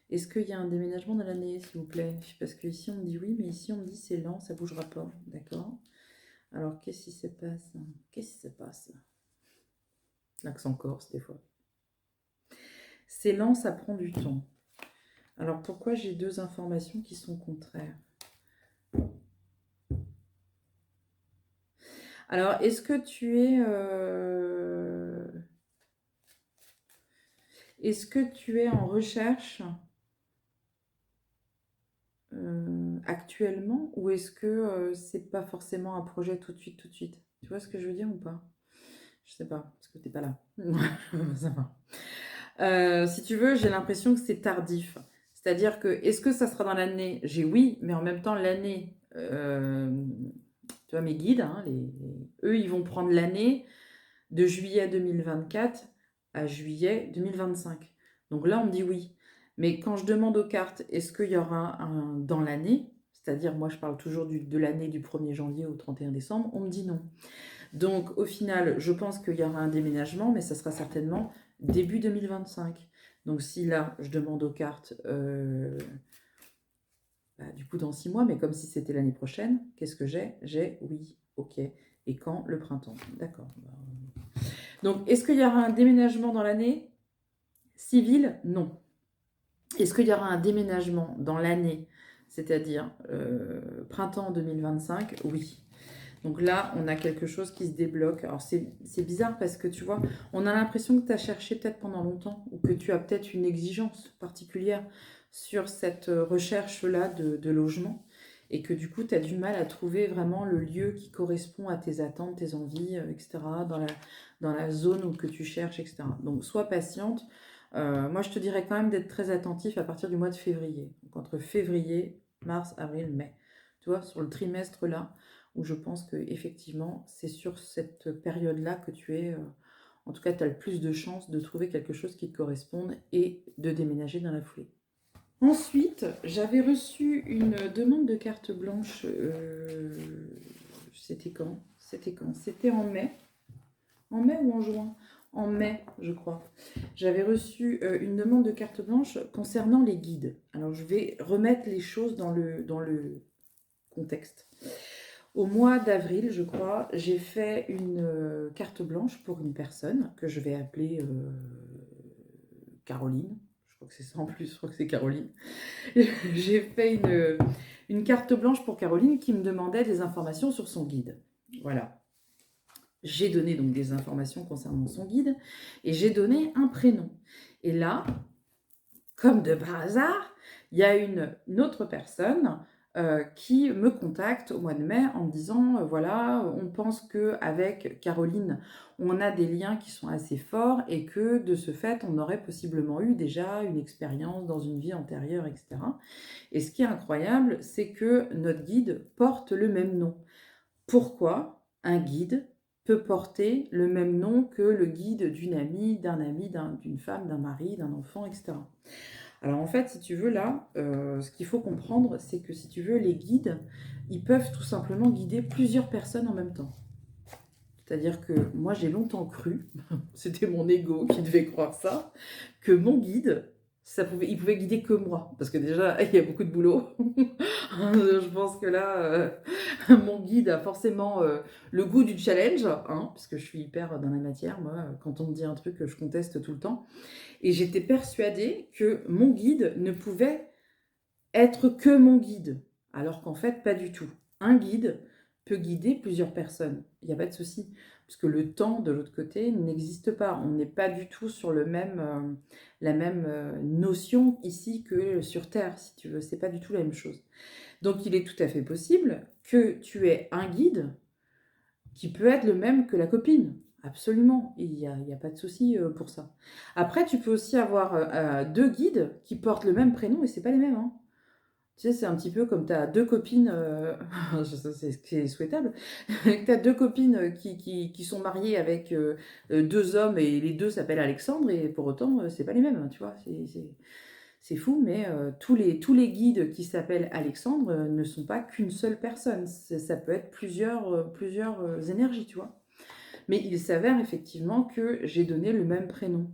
Est-ce qu'il y a un déménagement dans l'année, s'il vous plaît? Parce que ici on me dit oui, mais ici on me dit c'est lent, ça ne bougera pas. D'accord. Alors, qu'est-ce qui se passe? Qu'est-ce qui se passe? L'accent corse, des fois. C'est lent, ça prend du temps. Alors, pourquoi j'ai deux informations qui sont contraires? Alors, est-ce que tu es... Est-ce que tu es en recherche actuellement ou est-ce que c'est pas forcément un projet tout de suite, tout de suite? Tu vois ce que je veux dire ou pas? Je sais pas, parce que t'es pas là. Ça va. Si tu veux, j'ai l'impression que c'est tardif. C'est-à-dire que, est-ce que ça sera dans l'année? J'ai oui, mais en même temps, l'année, tu vois, mes guides, eux, ils vont prendre l'année de juillet 2024 à juillet 2025. Donc là, on me dit oui. Mais quand je demande aux cartes, est-ce qu'il y aura un dans l'année, c'est-à-dire moi je parle toujours de l'année du 1er janvier au 31 décembre, on me dit non. Donc au final, je pense qu'il y aura un déménagement, mais ça sera certainement début 2025. Donc si là, je demande aux cartes, du coup dans 6 mois, mais comme si c'était l'année prochaine, qu'est-ce que j'ai? J'ai oui, ok. Et quand? Le printemps. D'accord. Donc, est-ce qu'il y aura un déménagement dans l'année? Civil? Non. Est-ce qu'il y aura un déménagement dans l'année, c'est-à-dire printemps 2025? Oui. Donc là, on a quelque chose qui se débloque. Alors, c'est bizarre parce que tu vois, on a l'impression que tu as cherché peut-être pendant longtemps ou que tu as peut-être une exigence particulière sur cette recherche-là de logement et que du coup, tu as du mal à trouver vraiment le lieu qui correspond à tes attentes, tes envies, etc., dans la zone où que tu cherches, etc. Donc, sois patiente. Moi, je te dirais quand même d'être très attentif à partir du mois de février. Donc, entre février, mars, avril, mai. Tu vois, sur le trimestre là, où je pense que effectivement, c'est sur cette période-là que tu es, en tout cas, tu as le plus de chances de trouver quelque chose qui te corresponde et de déménager dans la foulée. Ensuite, j'avais reçu une demande de carte blanche. C'était quand? C'était quand? C'était en mai. En mai ou en juin? en mai, je crois. J'avais reçu une demande de carte blanche concernant les guides. Alors, je vais remettre les choses dans le contexte. Au mois d'avril, je crois, j'ai fait une carte blanche pour une personne que je vais appeler Caroline. Je crois que c'est ça en plus, je crois que c'est Caroline. J'ai fait une carte blanche pour Caroline qui me demandait des informations sur son guide. Voilà. J'ai donné donc des informations concernant son guide et j'ai donné un prénom. Et là, comme de par hasard, il y a une autre personne qui me contacte au mois de mai en me disant voilà, on pense qu'avec Caroline, on a des liens qui sont assez forts et que de ce fait, on aurait possiblement eu déjà une expérience dans une vie antérieure, etc. Et ce qui est incroyable, c'est que notre guide porte le même nom. Pourquoi un guide peut porter le même nom que le guide d'une amie, d'une femme, d'un mari, d'un enfant, etc. Alors en fait, si tu veux, là, ce qu'il faut comprendre, c'est que si tu veux, les guides, ils peuvent tout simplement guider plusieurs personnes en même temps. C'est-à-dire que moi, j'ai longtemps cru, c'était mon ego qui devait croire ça, que mon guide, il pouvait guider que moi. Parce que déjà, il y a beaucoup de boulot. Je pense que là, mon guide a forcément le goût du challenge, hein, parce que je suis hyper dans la matière, moi, quand on me dit un truc, je conteste tout le temps. Et j'étais persuadée que mon guide ne pouvait être que mon guide, alors qu'en fait, pas du tout. Un guide peut guider plusieurs personnes, il n'y a pas de souci, parce que le temps de l'autre côté n'existe pas. On n'est pas du tout sur la même notion ici que sur Terre, si tu veux. C'est pas du tout la même chose. Donc, il est tout à fait possible que tu aies un guide qui peut être le même que la copine. Absolument, il y a pas de souci pour ça. Après, tu peux aussi avoir deux guides qui portent le même prénom et c'est pas les mêmes, hein. Tu sais, c'est un petit peu comme tu as deux copines, c'est souhaitable, que tu as deux copines qui sont mariées avec deux hommes et les deux s'appellent Alexandre et pour autant, c'est pas les mêmes, hein, tu vois. C'est fou, mais tous les guides qui s'appellent Alexandre ne sont pas qu'une seule personne. Ça peut être plusieurs énergies, tu vois. Mais il s'avère effectivement que j'ai donné le même prénom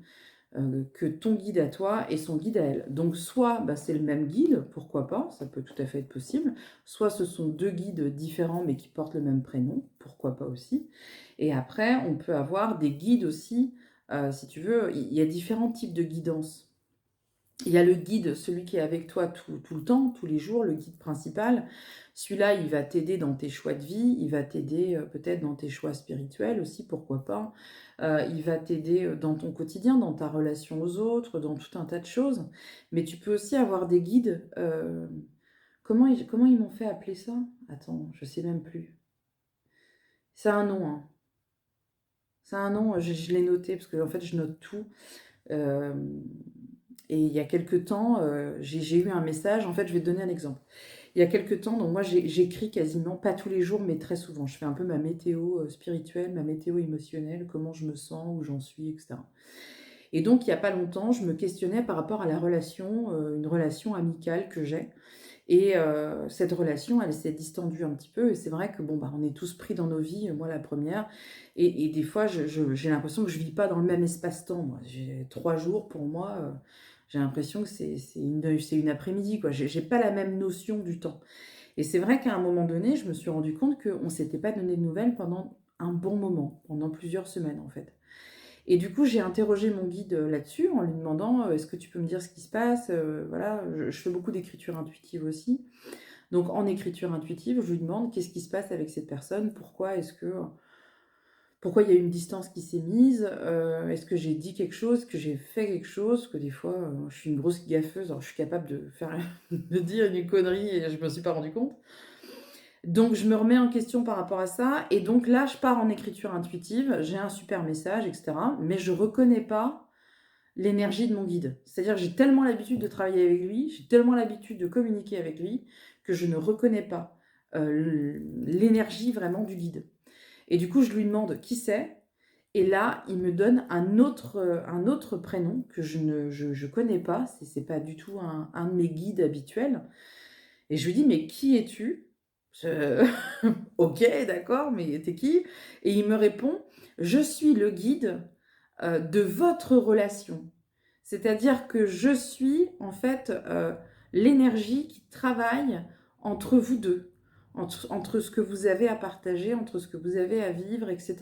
que ton guide à toi et son guide à elle. Donc soit bah, c'est le même guide, pourquoi pas, ça peut tout à fait être possible, soit ce sont deux guides différents mais qui portent le même prénom, pourquoi pas aussi. Et après, on peut avoir des guides aussi, si tu veux, il y a différents types de guidance. Il y a le guide, celui qui est avec toi tout le temps, tous les jours, le guide principal. Celui-là, il va t'aider dans tes choix de vie, il va t'aider peut-être dans tes choix spirituels aussi, pourquoi pas. Il va t'aider dans ton quotidien, dans ta relation aux autres, dans tout un tas de choses. Mais tu peux aussi avoir des guides. Comment ils m'ont fait appeler ça? Attends, je sais même plus. C'est un nom, hein. C'est un nom, je l'ai noté parce que en fait, je note tout. Euh, Et il y a quelques temps, j'ai eu un message. En fait, je vais te donner un exemple. Il y a quelques temps, donc moi, j'écris quasiment, pas tous les jours, mais très souvent. Je fais un peu ma météo spirituelle, ma météo émotionnelle, comment je me sens, où j'en suis, etc. Et donc, il n'y a pas longtemps, je me questionnais par rapport à la relation, une relation amicale que j'ai. Et cette relation, elle s'est distendue un petit peu. Et c'est vrai que bon, bah, on est tous pris dans nos vies, moi la première. Et des fois, j'ai l'impression que je ne vis pas dans le même espace-temps. Moi, j'ai 3 jours pour moi. J'ai l'impression que c'est une après-midi, quoi. J'ai pas la même notion du temps. Et c'est vrai qu'à un moment donné, je me suis rendu compte qu'on ne s'était pas donné de nouvelles pendant un bon moment, pendant plusieurs semaines en fait. Et du coup, j'ai interrogé mon guide là-dessus en lui demandant est-ce que tu peux me dire ce qui se passe. Voilà, je fais beaucoup d'écriture intuitive aussi. Donc en écriture intuitive, je lui demande qu'est-ce qui se passe avec cette personne, pourquoi il y a une distance qui s'est mise, est-ce que j'ai dit quelque chose, que j'ai fait quelque chose, que des fois je suis une grosse gaffeuse, alors je suis capable de dire une connerie et je me suis pas rendu compte. Donc je me remets en question par rapport à ça, et donc là je pars en écriture intuitive, j'ai un super message, etc. Mais je reconnais pas l'énergie de mon guide. C'est-à-dire que j'ai tellement l'habitude de travailler avec lui, j'ai tellement l'habitude de communiquer avec lui, que je ne reconnais pas l'énergie vraiment du guide. Et du coup, je lui demande qui c'est. Et là, il me donne un autre prénom que je connais pas. C'est pas du tout un de mes guides habituels. Et je lui dis, mais qui es-tu? Je- Ok, d'accord, mais t'es qui? Et il me répond, je suis le guide de votre relation. C'est-à-dire que je suis en fait l'énergie qui travaille entre vous deux, entre ce que vous avez à partager, entre ce que vous avez à vivre, etc.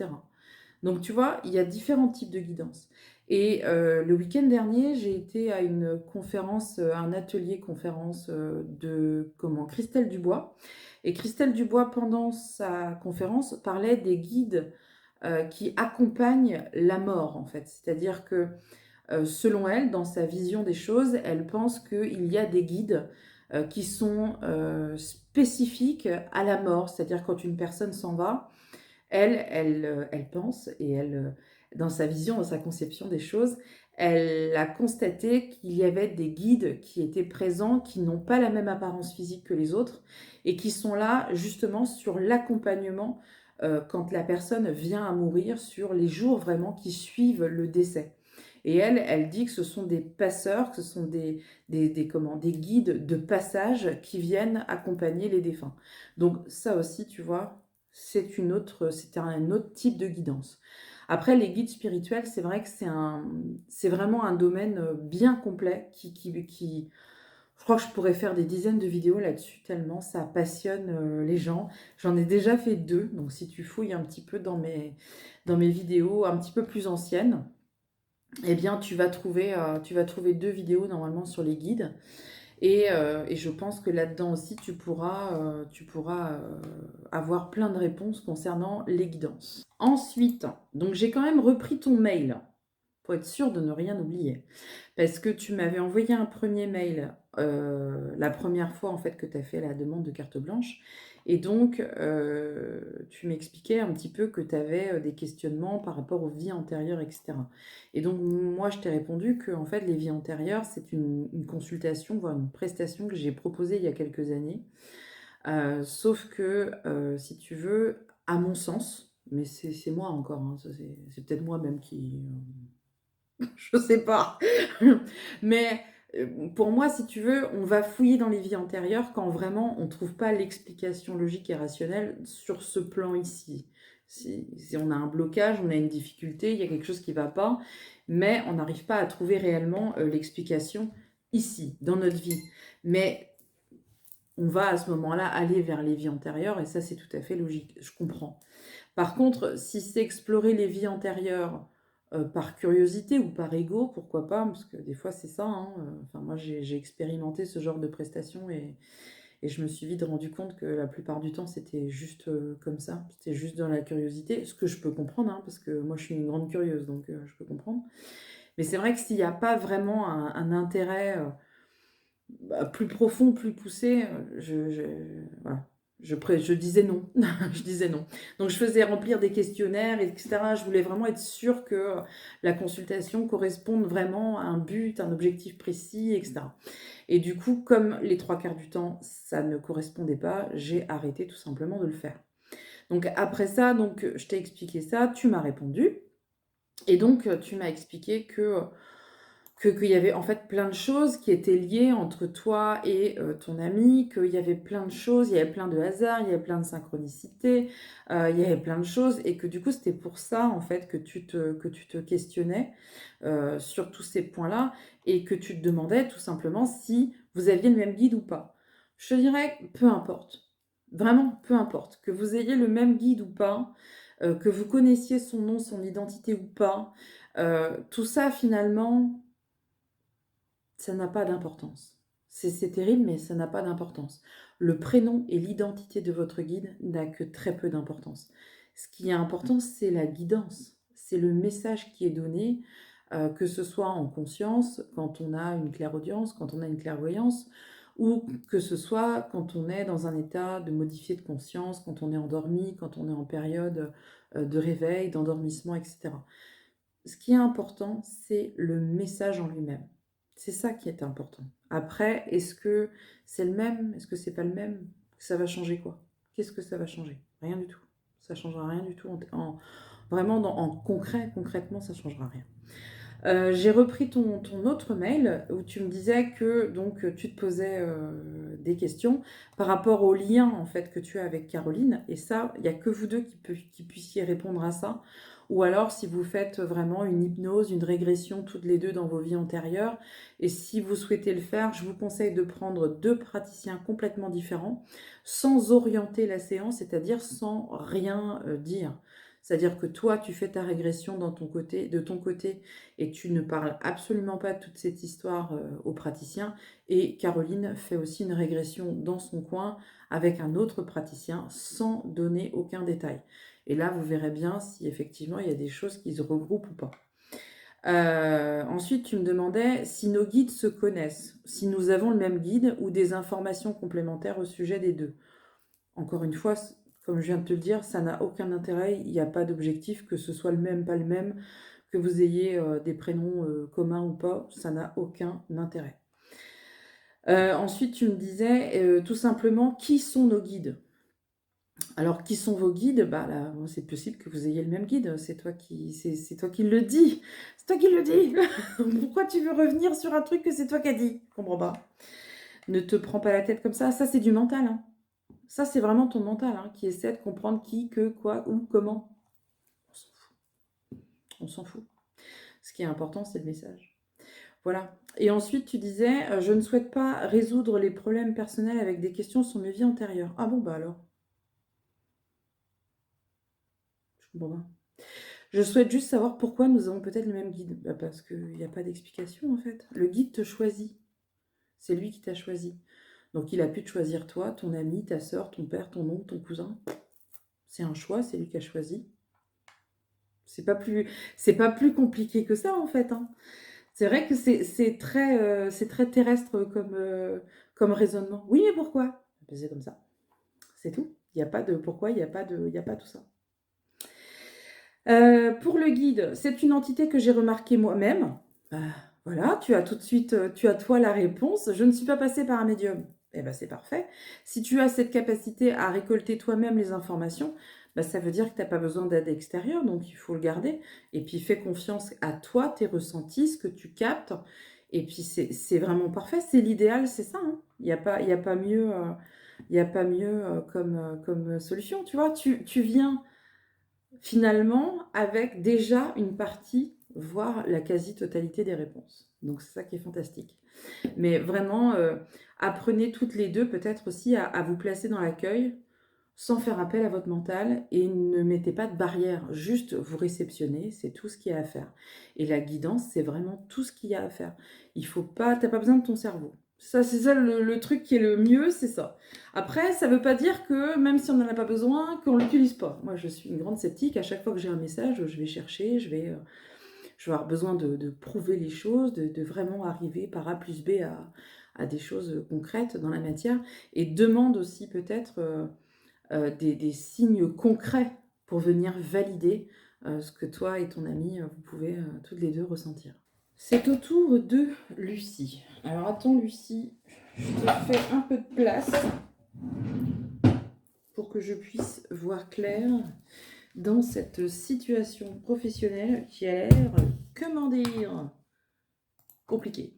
Donc tu vois, il y a différents types de guidance. Et le week-end dernier, j'ai été à une conférence, un atelier conférence de Christelle Dubois. Et Christelle Dubois, pendant sa conférence, parlait des guides qui accompagnent la mort, en fait. C'est-à-dire que selon elle, dans sa vision des choses, elle pense qu'il y a des guides qui sont spécifiques à la mort. C'est-à-dire quand une personne s'en va, elle pense et dans sa vision, dans sa conception des choses, elle a constaté qu'il y avait des guides qui étaient présents, qui n'ont pas la même apparence physique que les autres et qui sont là justement sur l'accompagnement quand la personne vient à mourir, sur les jours vraiment qui suivent le décès. Et elle dit que ce sont des passeurs, que ce sont des guides de passage qui viennent accompagner les défunts. Donc ça aussi, tu vois, c'est un autre type de guidance. Après, les guides spirituels, c'est vrai que c'est vraiment un domaine bien complet je crois que je pourrais faire des dizaines de vidéos là-dessus, tellement ça passionne les gens. J'en ai déjà fait 2, donc si tu fouilles un petit peu dans mes vidéos un petit peu plus anciennes, eh bien tu vas trouver 2 vidéos normalement sur les guides. Et je pense que là-dedans aussi, tu pourras avoir plein de réponses concernant les guidances. Ensuite, donc j'ai quand même repris ton mail pour être sûre de ne rien oublier. Parce que tu m'avais envoyé un premier mail la première fois en fait que tu as fait la demande de carte blanche. Et donc, tu m'expliquais un petit peu que tu avais des questionnements par rapport aux vies antérieures, etc. Et donc, moi, je t'ai répondu que en fait, les vies antérieures, c'est une consultation, voire une prestation que j'ai proposée il y a quelques années. Sauf que, si tu veux, à mon sens, mais c'est moi encore, hein, c'est peut-être moi-même qui... je sais pas. Mais pour moi, si tu veux, on va fouiller dans les vies antérieures quand vraiment on ne trouve pas l'explication logique et rationnelle sur ce plan ici. Si on a un blocage, on a une difficulté, il y a quelque chose qui ne va pas, mais on n'arrive pas à trouver réellement l'explication ici, dans notre vie. Mais on va à ce moment-là aller vers les vies antérieures et ça, c'est tout à fait logique, je comprends. Par contre, si c'est explorer les vies antérieures par curiosité ou par ego, pourquoi pas, parce que des fois c'est ça, hein, enfin, moi j'ai expérimenté ce genre de prestations et je me suis vite rendu compte que la plupart du temps c'était juste comme ça, c'était juste dans la curiosité, ce que je peux comprendre, hein, parce que moi je suis une grande curieuse, donc je peux comprendre. Mais c'est vrai que s'il n'y a pas vraiment un intérêt plus profond, plus poussé, voilà. Je disais non. Je disais non. Donc, je faisais remplir des questionnaires, etc. Je voulais vraiment être sûre que la consultation corresponde vraiment à un but, un objectif précis, etc. Et du coup, comme les 3 quarts du temps, ça ne correspondait pas, j'ai arrêté tout simplement de le faire. Donc, après ça, donc, je t'ai expliqué ça, tu m'as répondu. Et donc, tu m'as expliqué qu'il y avait en fait plein de choses qui étaient liées entre toi et ton ami, qu'il y avait plein de choses, il y avait plein de hasards, il y avait plein de synchronicités, il y avait plein de choses, et que du coup c'était pour ça en fait que tu te questionnais sur tous ces points-là, et que tu te demandais tout simplement si vous aviez le même guide ou pas. Je te dirais, peu importe. Vraiment, peu importe. Que vous ayez le même guide ou pas, que vous connaissiez son nom, son identité ou pas, tout ça finalement ça n'a pas d'importance. C'est terrible, mais ça n'a pas d'importance. Le prénom et l'identité de votre guide n'a que très peu d'importance. Ce qui est important, c'est la guidance. C'est le message qui est donné, que ce soit en conscience, quand on a une clairaudience, quand on a une clairvoyance, ou que ce soit quand on est dans un état de modifié de conscience, quand on est endormi, quand on est en période de réveil, d'endormissement, etc. Ce qui est important, c'est le message en lui-même. C'est ça qui est important. Après, est-ce que c'est le même? Est-ce que c'est pas le même? Ça va changer quoi? Qu'est-ce que ça va changer? Rien du tout. Ça changera rien du tout. Vraiment, en concret, concrètement, ça changera rien. J'ai repris ton autre mail où tu me disais que donc tu te posais des questions par rapport au lien en fait que tu as avec Caroline. Et ça, il n'y a que vous deux qui puissiez répondre à ça. ou alors si vous faites vraiment une hypnose, une régression toutes les deux dans vos vies antérieures. Et si vous souhaitez le faire, je vous conseille de prendre deux praticiens complètement différents, sans orienter la séance, c'est-à-dire sans rien dire. C'est-à-dire que toi, tu fais ta régression de ton côté, et tu ne parles absolument pas de toute cette histoire au praticien. Et Caroline fait aussi une régression dans son coin avec un autre praticien sans donner aucun détail. Et là, vous verrez bien si effectivement il y a des choses qui se regroupent ou pas. Ensuite, tu me demandais si nos guides se connaissent, si nous avons le même guide ou des informations complémentaires au sujet des deux. Encore une fois, comme je viens de te le dire, ça n'a aucun intérêt, il n'y a pas d'objectif, que ce soit le même, pas le même, que vous ayez des prénoms communs ou pas, ça n'a aucun intérêt. Ensuite, tu me disais tout simplement qui sont nos guides. Alors, qui sont vos guides? Bah là, c'est possible que vous ayez le même guide. C'est toi c'est toi qui le dis. C'est toi qui le dis. Pourquoi tu veux revenir sur un truc que c'est toi qui as dit? Je comprends pas. Ne te prends pas la tête comme ça. Ça, c'est du mental, hein. Ça, c'est vraiment ton mental hein, qui essaie de comprendre qui, que, quoi, où, comment. On s'en fout. On s'en fout. Ce qui est important, c'est le message. Voilà. Et ensuite, tu disais, je ne souhaite pas résoudre les problèmes personnels avec des questions sur mes vies antérieures. Ah bon, bah alors. Je comprends pas. Je souhaite juste savoir pourquoi nous avons peut-être le même guide. Bah parce qu'il n'y a pas d'explication en fait. Le guide te choisit. C'est lui qui t'a choisi. Donc il a pu te choisir toi, ton ami, ta soeur, ton père, ton oncle, ton cousin. C'est un choix, c'est lui qui a choisi. C'est pas plus compliqué que ça en fait, hein. C'est vrai que c'est très terrestre comme raisonnement. Oui, mais pourquoi? C'est comme ça. C'est tout. Il n'y a pas de pourquoi, il y a pas tout ça. Pour le guide, c'est une entité que j'ai remarquée moi-même. Voilà, tu as tout de suite, tu as toi la réponse. Je ne suis pas passée par un médium. Eh ben, c'est parfait. Si tu as cette capacité à récolter toi-même les informations, bah, ça veut dire que tu n'as pas besoin d'aide extérieure, donc il faut le garder. Et puis fais confiance à toi, tes ressentis, ce que tu captes. Et puis c'est vraiment parfait. C'est l'idéal, c'est ça, hein. Il y a pas mieux, comme solution. Tu vois, tu viens finalement avec déjà une partie, voire la quasi-totalité des réponses. Donc c'est ça qui est fantastique. Mais vraiment, apprenez toutes les deux peut-être aussi à vous placer dans l'accueil sans faire appel à votre mental et ne mettez pas de barrière, juste vous réceptionnez, c'est tout ce qu'il y a à faire. Et la guidance, c'est vraiment tout ce qu'il y a à faire. Il faut pas, t'as pas besoin de ton cerveau. Ça, c'est ça le truc qui est le mieux, c'est ça. Après, ça veut pas dire que même si on n'en a pas besoin, qu'on l'utilise pas. Moi, je suis une grande sceptique. À chaque fois que j'ai un message, je vais chercher, je vais avoir besoin de prouver les choses, de vraiment arriver par A plus B à des choses concrètes dans la matière. Et demande aussi peut-être des signes concrets pour venir valider ce que toi et ton ami, vous pouvez toutes les deux ressentir. C'est au tour de Lucie. Alors attends Lucie, je te fais un peu de place pour que je puisse voir clair dans cette situation professionnelle qui a l'air, comment dire, compliquée.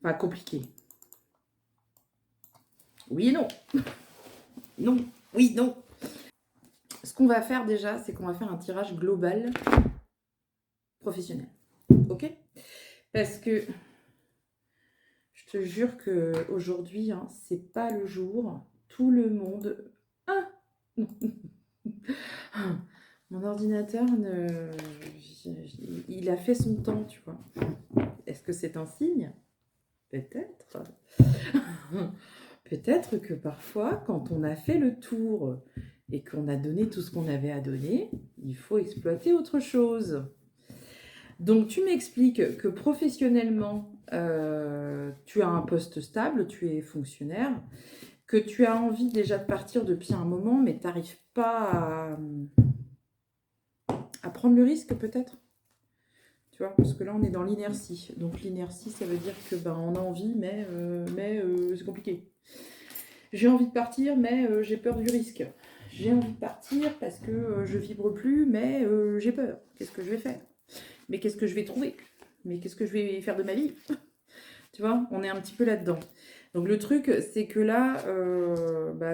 Enfin compliquée. Oui et non. Non, oui, non. Ce qu'on va faire déjà, c'est qu'on va faire un tirage global professionnel. Ok? Parce que je te jure qu'aujourd'hui, hein, c'est pas le jour. Tout le monde. Ah non. Mon ordinateur, il a fait son temps, tu vois. Est-ce que c'est un signe? Peut-être. Peut-être que parfois, quand on a fait le tour et qu'on a donné tout ce qu'on avait à donner, il faut exploiter autre chose. Donc, tu m'expliques que professionnellement, tu as un poste stable, tu es fonctionnaire, que tu as envie déjà de partir depuis un moment, mais tu n'arrives pas à prendre le risque peut-être. Tu vois, parce que là, on est dans l'inertie. Donc, l'inertie, ça veut dire que on a envie, mais c'est compliqué. J'ai envie de partir, mais j'ai peur du risque. J'ai envie de partir parce que je vibre plus, mais j'ai peur. Qu'est-ce que je vais faire? Mais qu'est-ce que je vais trouver? Mais qu'est-ce que je vais faire de ma vie? Tu vois, on est un petit peu là-dedans. Donc le truc, c'est que là,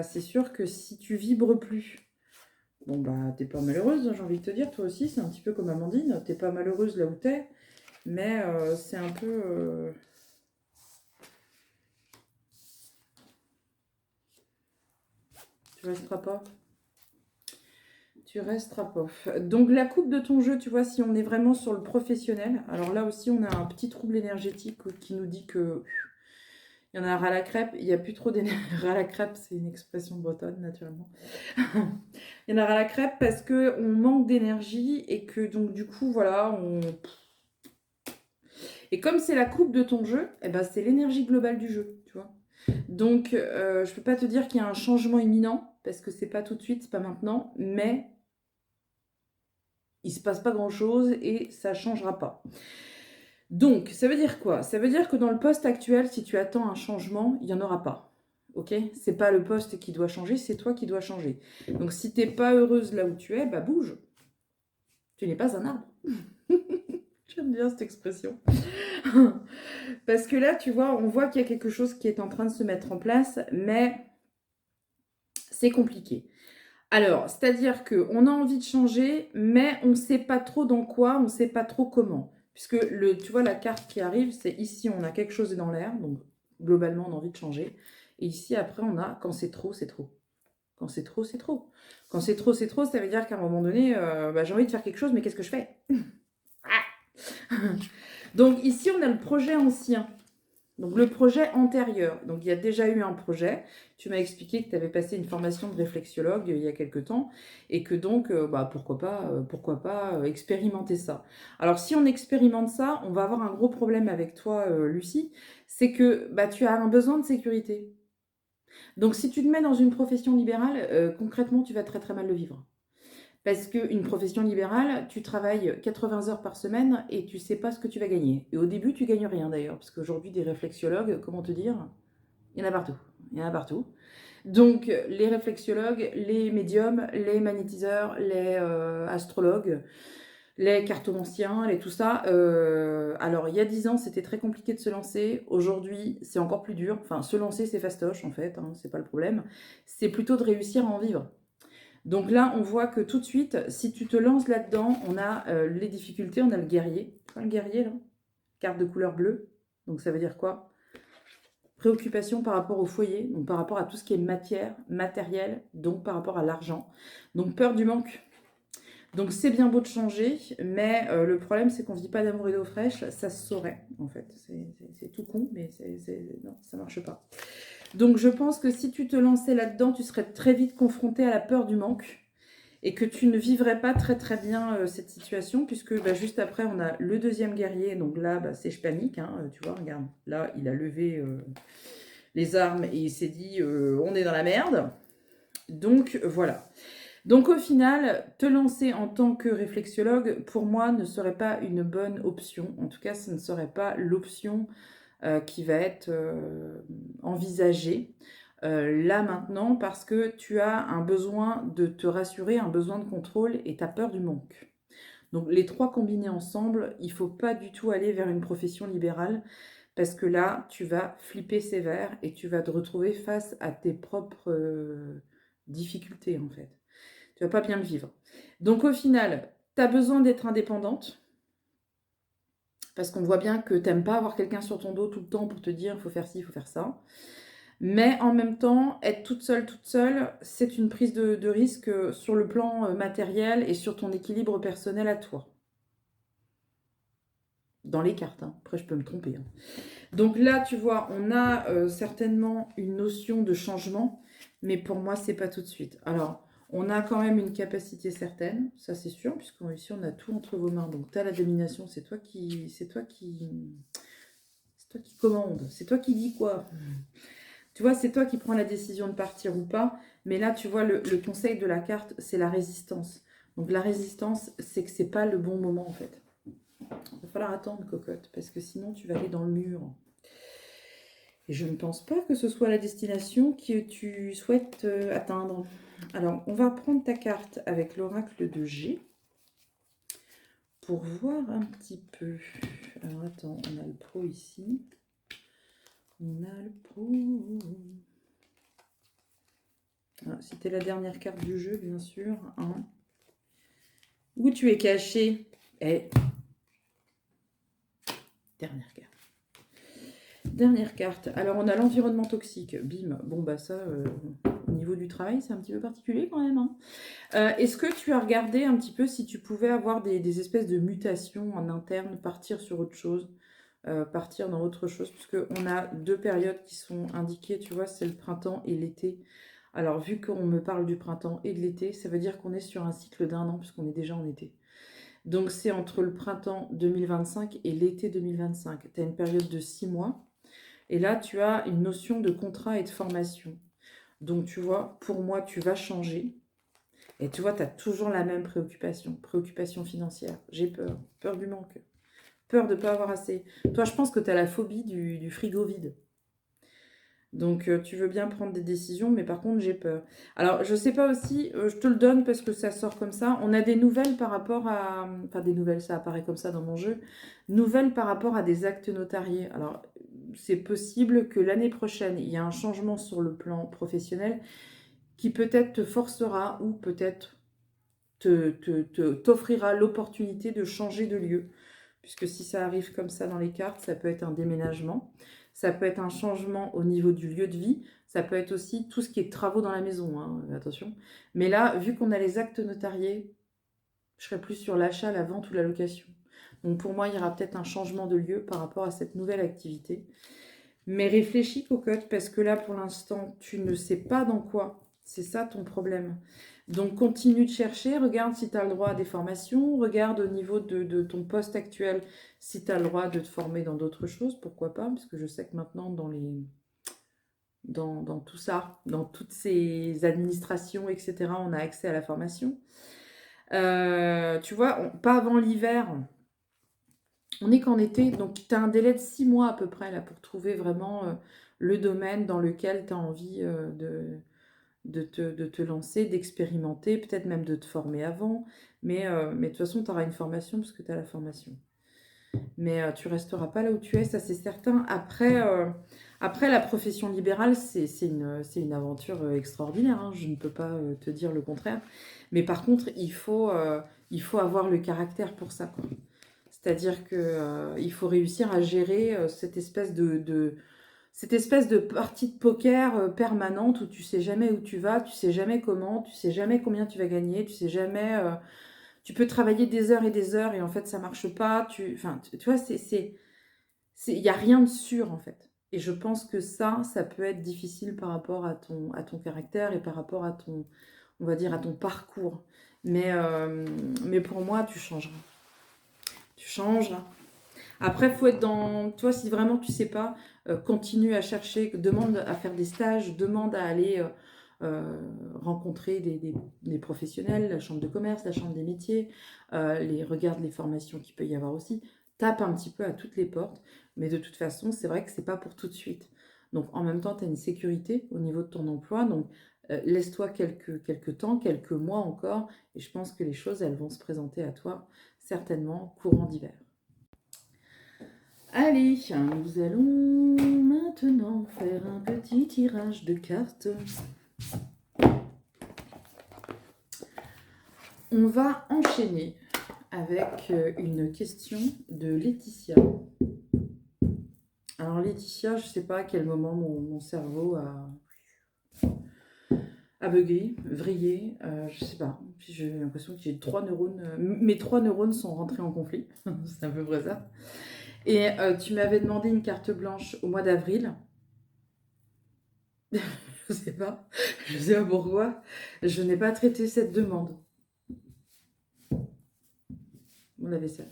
c'est sûr que si tu vibres plus, Bon, bah, t'es pas malheureuse, j'ai envie de te dire, toi aussi, c'est un petit peu comme Amandine. T'es pas malheureuse là où t'es, mais c'est un peu... Tu resteras pas. Tu resteras pas. Donc, la coupe de ton jeu, tu vois, si on est vraiment sur le professionnel, alors là aussi, on a un petit trouble énergétique qui nous dit que il y en a ras la crêpe. Il n'y a plus trop d'énergie. Ras la crêpe, c'est une expression bretonne, naturellement. Il y en a ras la crêpe parce qu'on manque d'énergie et que, donc, du coup, voilà, on... Et comme c'est la coupe de ton jeu, eh ben, c'est l'énergie globale du jeu, tu vois. Donc, je peux pas te dire qu'il y a un changement imminent, parce que c'est pas tout de suite, c'est pas maintenant, mais il se passe pas grand-chose et ça changera pas. Donc, ça veut dire quoi? Ça veut dire que dans le poste actuel, si tu attends un changement, il n'y en aura pas. Ok? C'est pas le poste qui doit changer, c'est toi qui dois changer. Donc, si t'es pas heureuse là où tu es, bah bouge. Tu n'es pas un arbre. J'aime bien cette expression. Parce que là, tu vois, on voit qu'il y a quelque chose qui est en train de se mettre en place, mais c'est compliqué. Alors, c'est-à-dire qu'on a envie de changer, mais on ne sait pas trop dans quoi, on ne sait pas trop comment. Puisque, tu vois, la carte qui arrive, c'est ici, on a quelque chose dans l'air, donc globalement, on a envie de changer. Et ici, après, on a quand c'est trop, c'est trop. Quand c'est trop, c'est trop. Quand c'est trop, c'est trop, ça veut dire qu'à un moment donné, j'ai envie de faire quelque chose, mais qu'est-ce que je fais? Donc ici, on a le projet ancien. Donc le projet antérieur. Donc il y a déjà eu un projet. Tu m'as expliqué que tu avais passé une formation de réflexiologue il y a quelque temps et que donc pourquoi pas expérimenter ça. Alors si on expérimente ça, on va avoir un gros problème avec toi, Lucie, c'est que tu as un besoin de sécurité. Donc si tu te mets dans une profession libérale, concrètement, tu vas très très mal le vivre. Parce qu'une profession libérale, tu travailles 80 heures par semaine et tu sais pas ce que tu vas gagner. Et au début, tu gagnes rien d'ailleurs, parce qu'aujourd'hui, des réflexiologues, comment te dire, il y en a partout. Il y en a partout. Donc, les réflexiologues, les médiums, les magnétiseurs, les astrologues, les cartomanciens, les tout ça. Alors, il y a 10 ans, c'était très compliqué de se lancer. Aujourd'hui, c'est encore plus dur. Enfin, se lancer, c'est fastoche, en fait, hein, c'est pas le problème. C'est plutôt de réussir à en vivre. Donc là, on voit que tout de suite, si tu te lances là-dedans, on a les difficultés, on a le guerrier. Tu vois le guerrier, là? Carte de couleur bleue. Donc ça veut dire quoi? Préoccupation par rapport au foyer, donc par rapport à tout ce qui est matière, matériel, donc par rapport à l'argent. Donc peur du manque. Donc c'est bien beau de changer, mais le problème c'est qu'on ne vit pas d'amour et d'eau fraîche, ça se saurait en fait. C'est tout con, mais non, ça marche pas. Donc je pense que si tu te lançais là-dedans, tu serais très vite confronté à la peur du manque et que tu ne vivrais pas très très bien cette situation, puisque juste après on a le deuxième guerrier, donc là c'est je panique, hein, tu vois, regarde, là il a levé les armes et il s'est dit on est dans la merde. Donc voilà. Donc au final, te lancer en tant que réflexiologue, pour moi, ne serait pas une bonne option. En tout cas, ce ne serait pas l'option qui va être envisagée là maintenant parce que tu as un besoin de te rassurer, un besoin de contrôle et tu as peur du manque. Donc les trois combinés ensemble, il ne faut pas du tout aller vers une profession libérale parce que là, tu vas flipper sévère et tu vas te retrouver face à tes propres difficultés en fait. Tu vas pas bien le vivre. Donc au final, tu as besoin d'être indépendante parce qu'on voit bien que tu n'aimes pas avoir quelqu'un sur ton dos tout le temps pour te dire il faut faire ci, il faut faire ça. Mais en même temps, être toute seule, c'est une prise de risque sur le plan matériel et sur ton équilibre personnel à toi. Dans les cartes, hein. Après je peux me tromper. Hein. Donc là, tu vois, on a certainement une notion de changement, mais pour moi, c'est pas tout de suite. Alors, on a quand même une capacité certaine, ça c'est sûr, puisqu'ici on a tout entre vos mains. Donc tu as la domination, c'est toi qui commande, c'est toi qui dis quoi. Tu vois, c'est toi qui prends la décision de partir ou pas. Mais là, tu vois, le conseil de la carte, c'est la résistance. Donc la résistance, c'est que c'est pas le bon moment en fait. Il va falloir attendre, cocotte, parce que sinon tu vas aller dans le mur. Et je ne pense pas que ce soit la destination que tu souhaites atteindre. Alors, on va prendre ta carte avec l'oracle de G pour voir un petit peu. Alors, attends, on a le pro ici. On a le pro. C'était la dernière carte du jeu, bien sûr. Hein. Où tu es caché? Eh. Dernière carte. Dernière carte. Alors, on a l'environnement toxique. Bim. Bon, bah ça, au niveau du travail, c'est un petit peu particulier quand même. Hein. Est-ce que tu as regardé un petit peu si tu pouvais avoir des espèces de mutations en interne, partir sur autre chose, partir dans autre chose? Puisqu'on a deux périodes qui sont indiquées, tu vois, c'est le printemps et l'été. Alors, vu qu'on me parle du printemps et de l'été, ça veut dire qu'on est sur un cycle d'1 an, puisqu'on est déjà en été. Donc, c'est entre le printemps 2025 et l'été 2025. Tu as une période de 6 mois. Et là, tu as une notion de contrat et de formation. Donc, tu vois, pour moi, tu vas changer. Et tu vois, tu as toujours la même préoccupation financière. J'ai peur, peur du manque, peur de ne pas avoir assez. Toi, je pense que tu as la phobie du frigo vide. Donc, tu veux bien prendre des décisions, mais par contre, j'ai peur. Alors, je sais pas aussi, je te le donne parce que ça sort comme ça. On a des nouvelles par rapport à... Enfin, des nouvelles, ça apparaît comme ça dans mon jeu. Nouvelles par rapport à des actes notariés. Alors, c'est possible que l'année prochaine, il y ait un changement sur le plan professionnel qui peut-être te forcera ou peut-être t'offrira l'opportunité de changer de lieu. Puisque si ça arrive comme ça dans les cartes, ça peut être un déménagement, ça peut être un changement au niveau du lieu de vie, ça peut être aussi tout ce qui est travaux dans la maison, hein, attention. Mais là, vu qu'on a les actes notariés, je serais plus sur l'achat, la vente ou la location. Donc pour moi, il y aura peut-être un changement de lieu par rapport à cette nouvelle activité. Mais réfléchis, cocotte, parce que là, pour l'instant, tu ne sais pas dans quoi. C'est ça ton problème. Donc, continue de chercher. Regarde si tu as le droit à des formations. Regarde au niveau de ton poste actuel si tu as le droit de te former dans d'autres choses. Pourquoi pas? Parce que je sais que maintenant, dans tout ça, dans toutes ces administrations, etc., on a accès à la formation. Tu vois, pas avant l'hiver. On est qu'en été, donc tu as un délai de 6 mois à peu près là, pour trouver vraiment le domaine dans lequel tu as envie de te lancer, d'expérimenter, peut-être même de te former avant. Mais de toute façon, tu auras une formation parce que tu as la formation. Mais tu resteras pas là où tu es, ça c'est certain. Après la profession libérale, c'est une aventure extraordinaire. Hein. Je ne peux pas te dire le contraire. Mais par contre, il faut avoir le caractère pour ça, quoi. C'est-à-dire qu'il faut réussir à gérer cette espèce de partie de poker permanente où tu sais jamais où tu vas, tu sais jamais comment, tu sais jamais combien tu vas gagner, tu sais jamais... tu peux travailler des heures et des heures et en fait ça marche pas. Enfin, tu vois, il n'y a rien de sûr en fait. Et je pense que ça peut être difficile par rapport à ton caractère et par rapport à ton, on va dire, à ton parcours. Mais pour moi, tu changeras. Tu changeras. Après, il faut être dans... Toi, si vraiment tu sais pas, continue à chercher, demande à faire des stages, demande à aller rencontrer des professionnels, la chambre de commerce, la chambre des métiers, regarde les formations qu'il peut y avoir aussi. Tape un petit peu à toutes les portes, mais de toute façon, c'est vrai que c'est pas pour tout de suite. Donc, en même temps, tu as une sécurité au niveau de ton emploi, donc laisse-toi quelques temps, quelques mois encore, et je pense que les choses, elles vont se présenter à toi, certainement, courant d'hiver. Allez, nous allons maintenant faire un petit tirage de cartes. On va enchaîner avec une question de Laetitia. Alors Laetitia, je ne sais pas à quel moment mon cerveau a bugué, vrillé, je ne sais pas. J'ai l'impression que j'ai 3 neurones, mes 3 neurones sont rentrés en conflit, c'est à peu près ça. Et tu m'avais demandé une carte blanche au mois d'avril. Je sais pas. Je sais pas pourquoi. Je n'ai pas traité cette demande. On avait ça.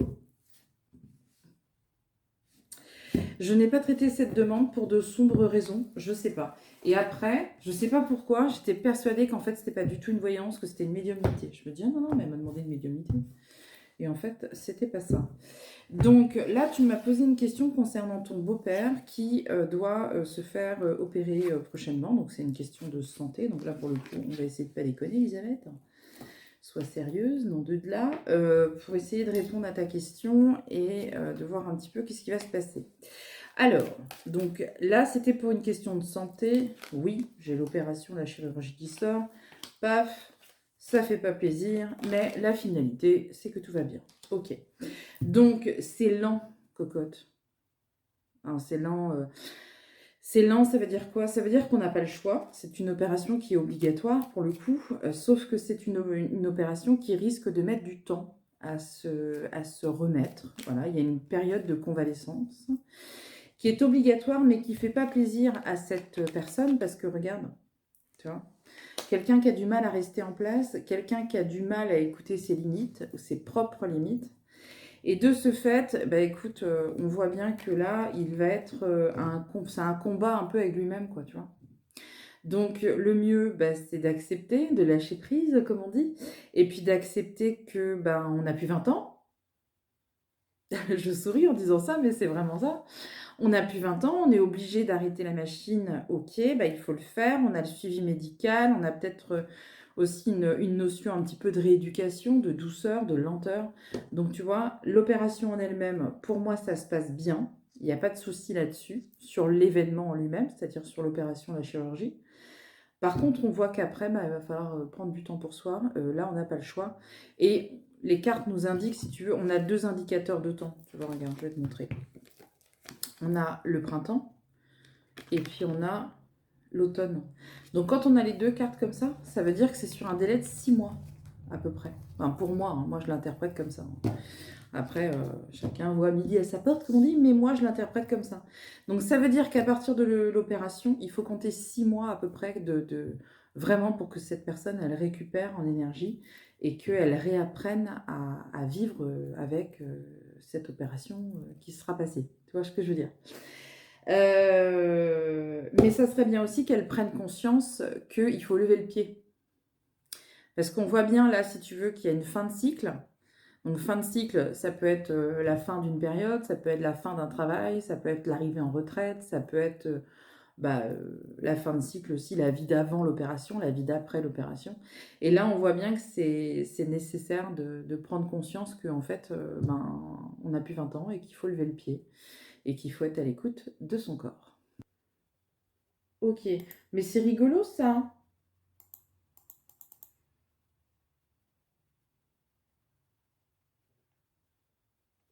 Je n'ai pas traité cette demande pour de sombres raisons. Je sais pas. Et après, je sais pas pourquoi, j'étais persuadée qu'en fait, c'était pas du tout une voyance, que c'était une médiumnité. Je me dis, ah non, non, mais elle m'a demandé une médiumnité. Et en fait, c'était pas ça. Donc là, tu m'as posé une question concernant ton beau-père qui doit se faire opérer prochainement. Donc c'est une question de santé. Donc là, pour le coup, on va essayer de pas déconner, Elisabeth. Sois sérieuse, non de là, pour essayer de répondre à ta question et de voir un petit peu qu'est-ce qui va se passer. Alors, donc là, c'était pour une question de santé. Oui, j'ai l'opération, la chirurgie qui sort. Paf, ça fait pas plaisir, mais la finalité, c'est que tout va bien. Ok. Donc, c'est lent, cocotte. Hein, c'est lent. C'est lent, ça veut dire quoi? Ça veut dire qu'on n'a pas le choix. C'est une opération qui est obligatoire pour le coup, sauf que c'est une opération qui risque de mettre du temps à se remettre. Voilà, il y a une période de convalescence qui est obligatoire, mais qui ne fait pas plaisir à cette personne parce que regarde, tu vois, quelqu'un qui a du mal à rester en place, quelqu'un qui a du mal à écouter ses limites, ses propres limites. Et de ce fait, bah écoute, on voit bien que là, il va être c'est un combat un peu avec lui-même, quoi, tu vois. Donc le mieux, bah, c'est d'accepter, de lâcher prise, comme on dit, et puis d'accepter que bah, on n'a plus 20 ans. Je souris en disant ça, mais c'est vraiment ça. On n'a plus 20 ans, on est obligé d'arrêter la machine, ok, bah, il faut le faire, on a le suivi médical, on a peut-être aussi une notion un petit peu de rééducation, de douceur, de lenteur. Donc tu vois, l'opération en elle-même, pour moi, ça se passe bien, il n'y a pas de souci là-dessus, sur l'événement en lui-même, c'est-à-dire sur l'opération, la chirurgie. Par contre, on voit qu'après, bah, il va falloir prendre du temps pour soi. Là, on n'a pas le choix. Et les cartes nous indiquent, si tu veux, on a deux indicateurs de temps. Tu vois, regarde, je vais te montrer. On a le printemps et puis on a l'automne. Donc quand on a les deux cartes comme ça veut dire que c'est sur un délai de 6 mois à peu près. Enfin, pour moi, hein, moi je l'interprète comme ça. Après, chacun voit midi à sa porte, comme on dit, mais moi je l'interprète comme ça. Donc ça veut dire qu'à partir de l'opération, il faut compter 6 mois à peu près vraiment pour que cette personne, elle récupère en énergie et qu'elle réapprenne à vivre avec cette opération qui sera passée. Tu vois ce que je veux dire? Mais ça serait bien aussi qu'elle prenne conscience qu'il faut lever le pied. Parce qu'on voit bien là, si tu veux, qu'il y a une fin de cycle. Donc fin de cycle, ça peut être la fin d'une période, ça peut être la fin d'un travail, ça peut être l'arrivée en retraite, ça peut être la fin de cycle aussi, la vie d'avant l'opération, la vie d'après l'opération. Et là, on voit bien que c'est nécessaire de prendre conscience qu'en fait, on n'a plus 20 ans et qu'il faut lever le pied et qu'il faut être à l'écoute de son corps. Ok, mais c'est rigolo ça.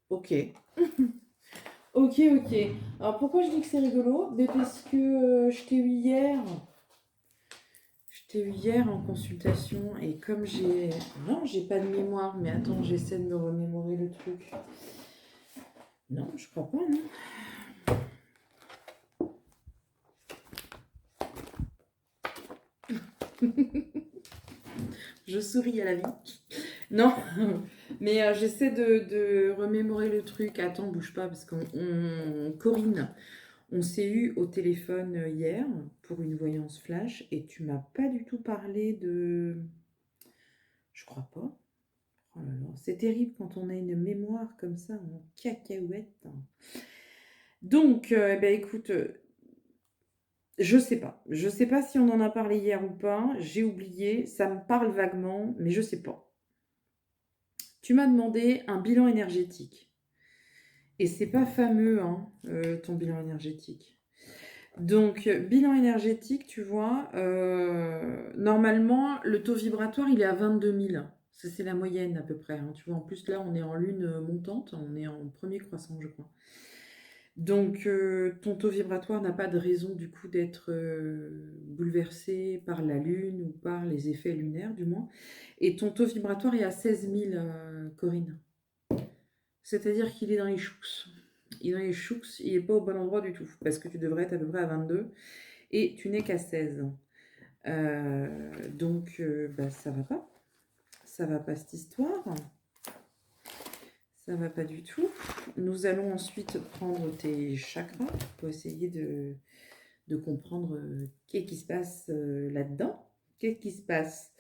Ok. Ok, ok. Alors pourquoi je dis que c'est rigolo? Mais parce que je t'ai eu hier. Je t'ai eu hier en consultation et comme j'ai... Non, j'ai pas de mémoire, mais attends, j'essaie de me remémorer le truc. Non, je crois pas, non. Je souris à la vie. Non, mais j'essaie de remémorer le truc. Attends, bouge pas, parce Corinne, on s'est eu au téléphone hier pour une voyance flash et tu m'as pas du tout parlé de... Je crois pas. Oh là là, c'est terrible quand on a une mémoire comme ça en cacahuète. Donc, eh ben, écoute, je sais pas. Je sais pas si on en a parlé hier ou pas. J'ai oublié. Ça me parle vaguement, mais je sais pas. Tu m'as demandé un bilan énergétique. Et c'est pas fameux, hein, ton bilan énergétique. Donc, bilan énergétique, tu vois, normalement, le taux vibratoire, il est à 22 000. Ça, c'est la moyenne à peu près, hein. Tu vois, en plus, là, on est en lune montante. On est en premier croissant, je crois. Donc, ton taux vibratoire n'a pas de raison du coup d'être bouleversé par la Lune ou par les effets lunaires, du moins. Et ton taux vibratoire est à 16 000, Corinne. C'est-à-dire qu'il est dans les choux. Il est dans les choux, il n'est pas au bon endroit du tout. Parce que tu devrais être à peu près à 22 et tu n'es qu'à 16. Donc, ça va pas. Ça va pas cette histoire. Ça va pas du tout. Nous allons ensuite prendre tes chakras pour essayer de comprendre qu'est-ce qui se passe là-dedans. Qu'est-ce qui se passe?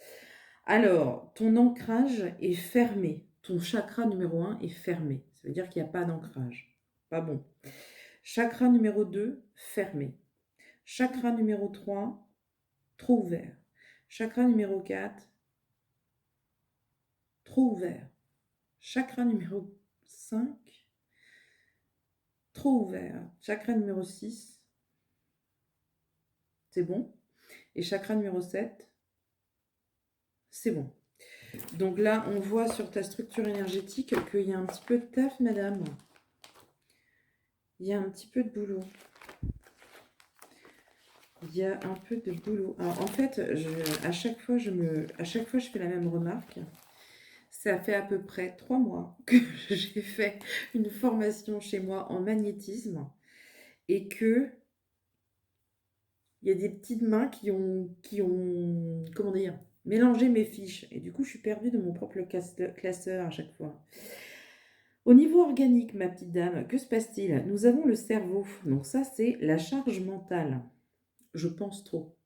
Alors, ton ancrage est fermé. Ton chakra numéro 1 est fermé. Ça veut dire qu'il n'y a pas d'ancrage. Pas bon. Chakra numéro 2, fermé. Chakra numéro 3, trop ouvert. Chakra numéro 4, trop ouvert. Chakra numéro 5, trop ouvert. Chakra numéro 6, c'est bon. Et chakra numéro 7, c'est bon. Donc là, on voit sur ta structure énergétique qu'il y a un petit peu de taf, madame. Il y a un petit peu de boulot. Il y a un peu de boulot. Alors, en fait, à chaque fois, je fais la même remarque. Ça fait à peu près 3 mois que j'ai fait une formation chez moi en magnétisme et que il y a des petites mains qui ont, comment dire, mélangé mes fiches. Et du coup, je suis perdue de mon propre classeur à chaque fois. Au niveau organique, ma petite dame, que se passe-t-il? Nous avons le cerveau. Donc ça, c'est la charge mentale. Je pense trop.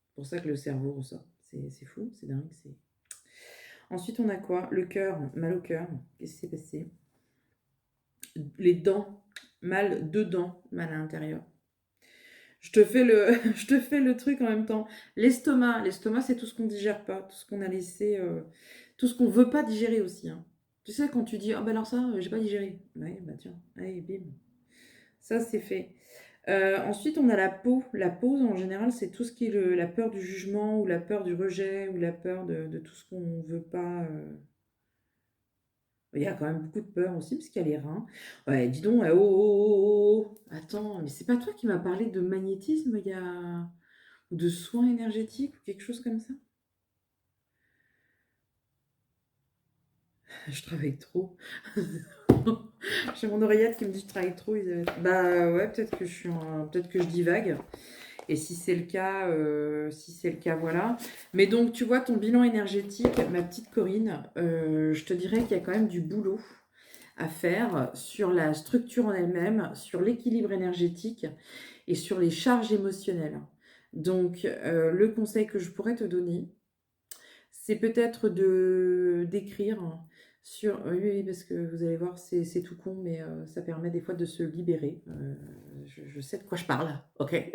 C'est pour ça que le cerveau ressort. C'est fou, c'est dingue. Ensuite, on a quoi? Le cœur, mal au cœur. Qu'est-ce qui s'est passé? Les dents, mal dedans, mal à l'intérieur. Je te fais le truc en même temps. L'estomac, c'est tout ce qu'on digère pas, tout ce qu'on a laissé, tout ce qu'on veut pas digérer aussi, hein. Tu sais, quand tu dis, ah ben alors ça, j'ai pas digéré. Ouais, bah tiens, allez, bim. Ça, c'est fait. Ensuite, on a la peau. La peau, en général, c'est tout ce qui est la peur du jugement ou la peur du rejet ou la peur de tout ce qu'on ne veut pas. Il y a quand même beaucoup de peur aussi, parce qu'il y a les reins. Ouais, dis donc, oh, oh, oh, oh. Attends, mais c'est pas toi qui m'as parlé de magnétisme il y a... ou de soins énergétiques ou quelque chose comme ça? Je travaille trop. J'ai mon oreillette qui me dit je travaille trop, Isabelle. Bah ouais, peut-être que je divague. Et si c'est le cas, voilà. Mais donc, tu vois, ton bilan énergétique, ma petite Corinne, je te dirais qu'il y a quand même du boulot à faire sur la structure en elle-même, sur l'équilibre énergétique et sur les charges émotionnelles. Donc, le conseil que je pourrais te donner, c'est peut-être d'écrire sur... Oui, oui, parce que vous allez voir, c'est tout con, mais ça permet des fois de se libérer. Je sais de quoi je parle, ok?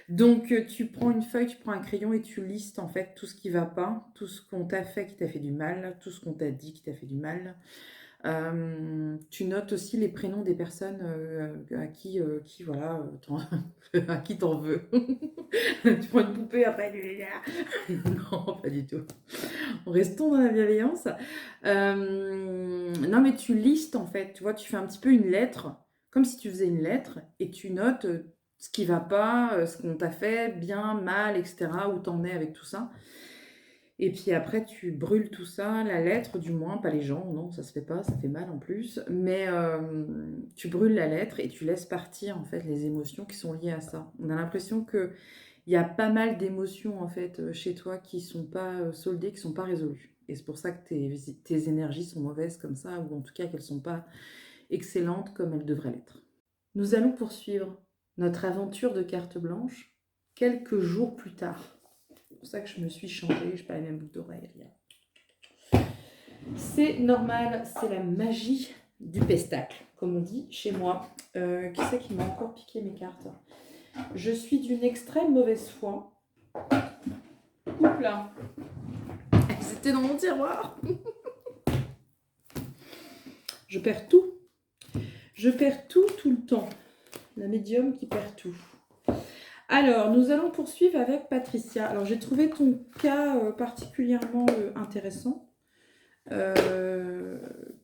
Donc, tu prends une feuille, tu prends un crayon et tu listes en fait tout ce qui va pas, tout ce qu'on t'a fait qui t'a fait du mal, tout ce qu'on t'a dit qui t'a fait du mal. Tu notes aussi les prénoms des personnes à qui voilà, à qui t'en veux. Tu prends une poupée après. Non, pas du tout. Restons dans la bienveillance. Non, mais tu listes en fait. Tu vois, tu fais un petit peu une lettre, comme si tu faisais une lettre, et tu notes ce qui va pas, ce qu'on t'a fait, bien, mal, etc., où t'en es avec tout ça. Et puis après, tu brûles tout ça, la lettre du moins, pas les gens, non, ça se fait pas, ça fait mal en plus. Mais tu brûles la lettre et tu laisses partir en fait les émotions qui sont liées à ça. On a l'impression que il y a pas mal d'émotions en fait chez toi qui sont pas soldées, qui sont pas résolues. Et c'est pour ça que tes énergies sont mauvaises comme ça, ou en tout cas qu'elles sont pas excellentes comme elles devraient l'être. Nous allons poursuivre notre aventure de carte blanche quelques jours plus tard. C'est pour ça que je me suis changée, je n'ai pas les mêmes boucles d'oreilles, rien. C'est normal, c'est la magie du pestacle, comme on dit chez moi. Qui c'est qui m'a encore piqué mes cartes? Je suis d'une extrême mauvaise foi. Oups là, c'était dans mon tiroir. Je perds tout. Je perds tout le temps. La médium qui perd tout. Alors, nous allons poursuivre avec Patricia. Alors, j'ai trouvé ton cas particulièrement intéressant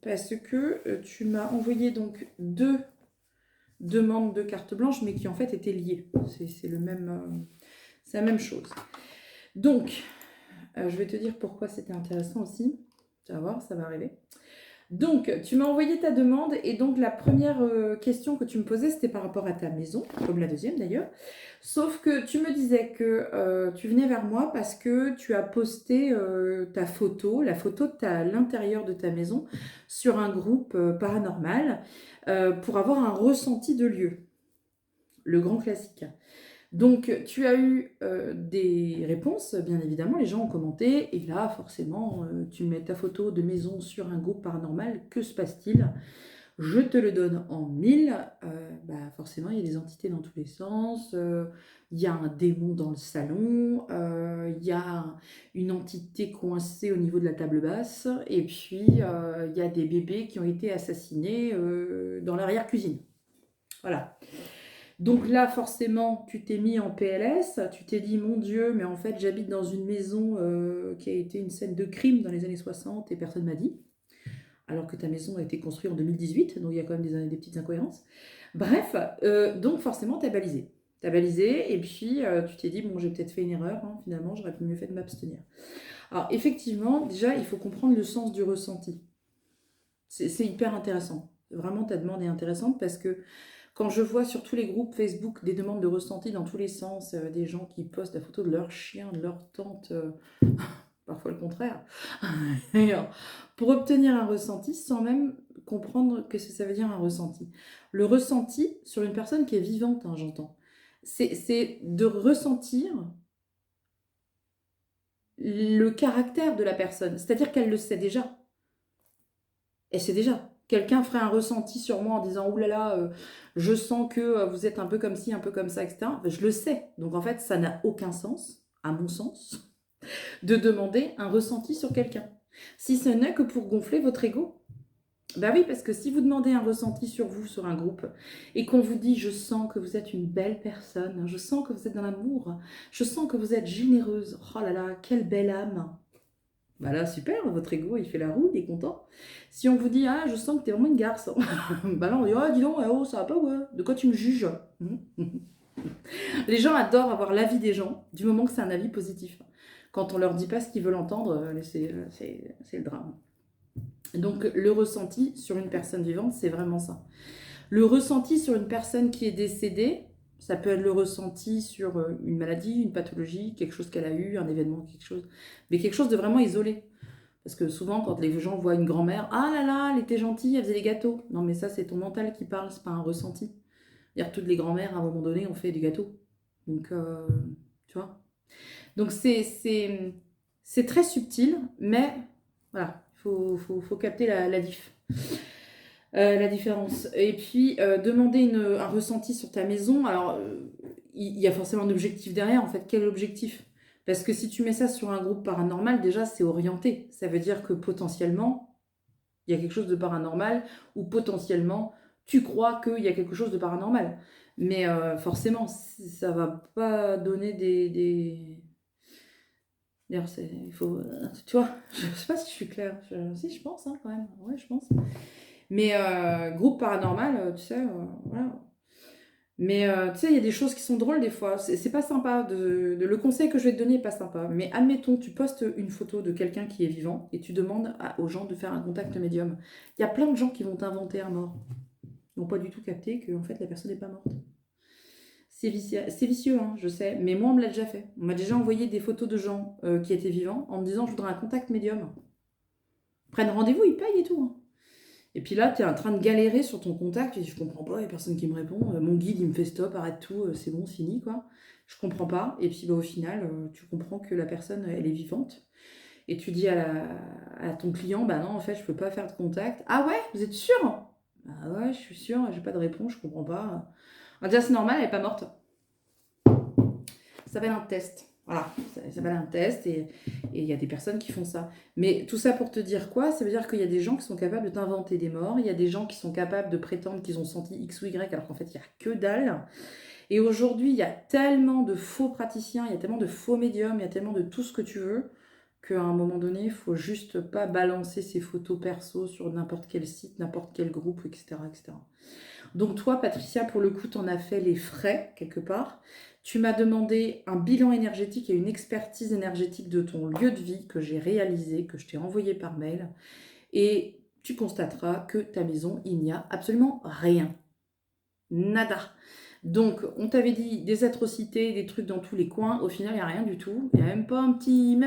parce que tu m'as envoyé donc 2 demandes de carte blanche, mais qui en fait étaient liées. C'est la même chose. Donc, je vais te dire pourquoi c'était intéressant aussi. Tu vas voir, ça va arriver. Donc, tu m'as envoyé ta demande et donc la première question que tu me posais, c'était par rapport à ta maison, comme la deuxième d'ailleurs. Sauf que tu me disais que tu venais vers moi parce que tu as posté ta photo, la photo de l'intérieur de ta maison sur un groupe paranormal pour avoir un ressenti de lieu, le grand classique. Donc, tu as eu des réponses, bien évidemment, les gens ont commenté, et là, forcément, tu mets ta photo de maison sur un groupe paranormal, que se passe-t-il? Je te le donne en 1000, bah forcément, il y a des entités dans tous les sens, il y a un démon dans le salon, il y a une entité coincée au niveau de la table basse, et puis il y a des bébés qui ont été assassinés dans l'arrière-cuisine. Voilà. Donc là, forcément, tu t'es mis en PLS, tu t'es dit, mon Dieu, mais en fait, j'habite dans une maison qui a été une scène de crime dans les années 60 et personne m'a dit, alors que ta maison a été construite en 2018, donc il y a quand même des petites incohérences. Bref, donc forcément, tu as balisé. Tu as balisé et puis tu t'es dit, bon, j'ai peut-être fait une erreur, hein, finalement, j'aurais mieux fait de m'abstenir. Alors, effectivement, déjà, il faut comprendre le sens du ressenti. C'est hyper intéressant. Vraiment, ta demande est intéressante parce que quand je vois sur tous les groupes Facebook des demandes de ressenti dans tous les sens, des gens qui postent la photo de leur chien, de leur tante, parfois le contraire, pour obtenir un ressenti sans même comprendre que ça veut dire un ressenti. Le ressenti sur une personne qui est vivante, hein, j'entends, c'est de ressentir le caractère de la personne, c'est-à-dire qu'elle le sait déjà. Elle sait déjà. Quelqu'un ferait un ressenti sur moi en disant « Ouh là là, je sens que vous êtes un peu comme ci, un peu comme ça, etc. » Je le sais. Donc en fait, ça n'a aucun sens, à mon sens, de demander un ressenti sur quelqu'un. Si ce n'est que pour gonfler votre ego. Ben oui, parce que si vous demandez un ressenti sur vous, sur un groupe, et qu'on vous dit « Je sens que vous êtes une belle personne, je sens que vous êtes dans l'amour, je sens que vous êtes généreuse, oh là là, quelle belle âme !» Bah là, super, votre ego, il fait la roue, il est content. Si on vous dit, ah, je sens que t'es vraiment une garce, bah là, on dit, ah, dis donc, oh, ça va pas, ouais. De quoi tu me juges? Les gens adorent avoir l'avis des gens, du moment que c'est un avis positif. Quand on leur dit pas ce qu'ils veulent entendre, c'est le drame. Donc, le ressenti sur une personne vivante, c'est vraiment ça. Le ressenti sur une personne qui est décédée, ça peut être le ressenti sur une maladie, une pathologie, quelque chose qu'elle a eu, un événement, quelque chose, mais quelque chose de vraiment isolé. Parce que souvent, quand les gens voient une grand-mère, ah là là, elle était gentille, elle faisait des gâteaux. Non, mais ça, c'est ton mental qui parle, c'est pas un ressenti. C'est-à-dire, toutes les grand-mères, à un moment donné, ont fait des gâteaux. Donc, tu vois. Donc, c'est très subtil, mais voilà, faut capter la diff. La différence. Et puis, demander un ressenti sur ta maison. Alors, il y a forcément un objectif derrière. En fait, quel objectif? Parce que si tu mets ça sur un groupe paranormal, déjà, c'est orienté. Ça veut dire que potentiellement, il y a quelque chose de paranormal ou potentiellement, tu crois qu'il y a quelque chose de paranormal. Mais forcément, ça va pas donner D'ailleurs, il faut... tu vois, je sais pas si je suis claire. Si, je pense, hein, quand même. Ouais, je pense. Mais groupe paranormal, tu sais, voilà. Mais tu sais, il y a des choses qui sont drôles des fois. C'est pas sympa. Le conseil que je vais te donner n'est pas sympa. Mais admettons, tu postes une photo de quelqu'un qui est vivant et tu demandes aux gens de faire un contact médium. Il y a plein de gens qui vont t'inventer un mort. Ils n'ont pas du tout capté que en fait, la personne n'est pas morte. C'est vicieux, hein, je sais. Mais moi, on me l'a déjà fait. On m'a déjà envoyé des photos de gens qui étaient vivants en me disant « Je voudrais un contact médium ». Prennent rendez-vous, ils payent et tout. Hein. Et puis là, tu es en train de galérer sur ton contact, tu dis, je comprends pas, il n'y a personne qui me répond, mon guide il me fait stop, arrête tout, c'est bon, c'est fini quoi. Je comprends pas. Et puis bah, au final, tu comprends que la personne, elle est vivante. Et tu dis à ton client, bah non, en fait, je peux pas faire de contact. Ah ouais, vous êtes sûr? Bah ouais, je suis sûre, j'ai pas de réponse, je comprends pas. On va dire, c'est normal, elle est pas morte. Ça s'appelle un test. Voilà, ça s'appelle un test et il y a des personnes qui font ça. Mais tout ça pour te dire quoi? Ça veut dire qu'il y a des gens qui sont capables de t'inventer des morts, il y a des gens qui sont capables de prétendre qu'ils ont senti X ou Y alors qu'en fait il n'y a que dalle. Et aujourd'hui, il y a tellement de faux praticiens, il y a tellement de faux médiums, il y a tellement de tout ce que tu veux, qu'à un moment donné, il faut juste pas balancer ses photos perso sur n'importe quel site, n'importe quel groupe, etc., etc. Donc toi, Patricia, pour le coup, tu en as fait les frais, quelque part. Tu m'as demandé un bilan énergétique et une expertise énergétique de ton lieu de vie que j'ai réalisé, que je t'ai envoyé par mail. Et tu constateras que ta maison, il n'y a absolument rien. Nada. Donc, on t'avait dit des atrocités, des trucs dans tous les coins. Au final, il n'y a rien du tout. Il n'y a même pas un petit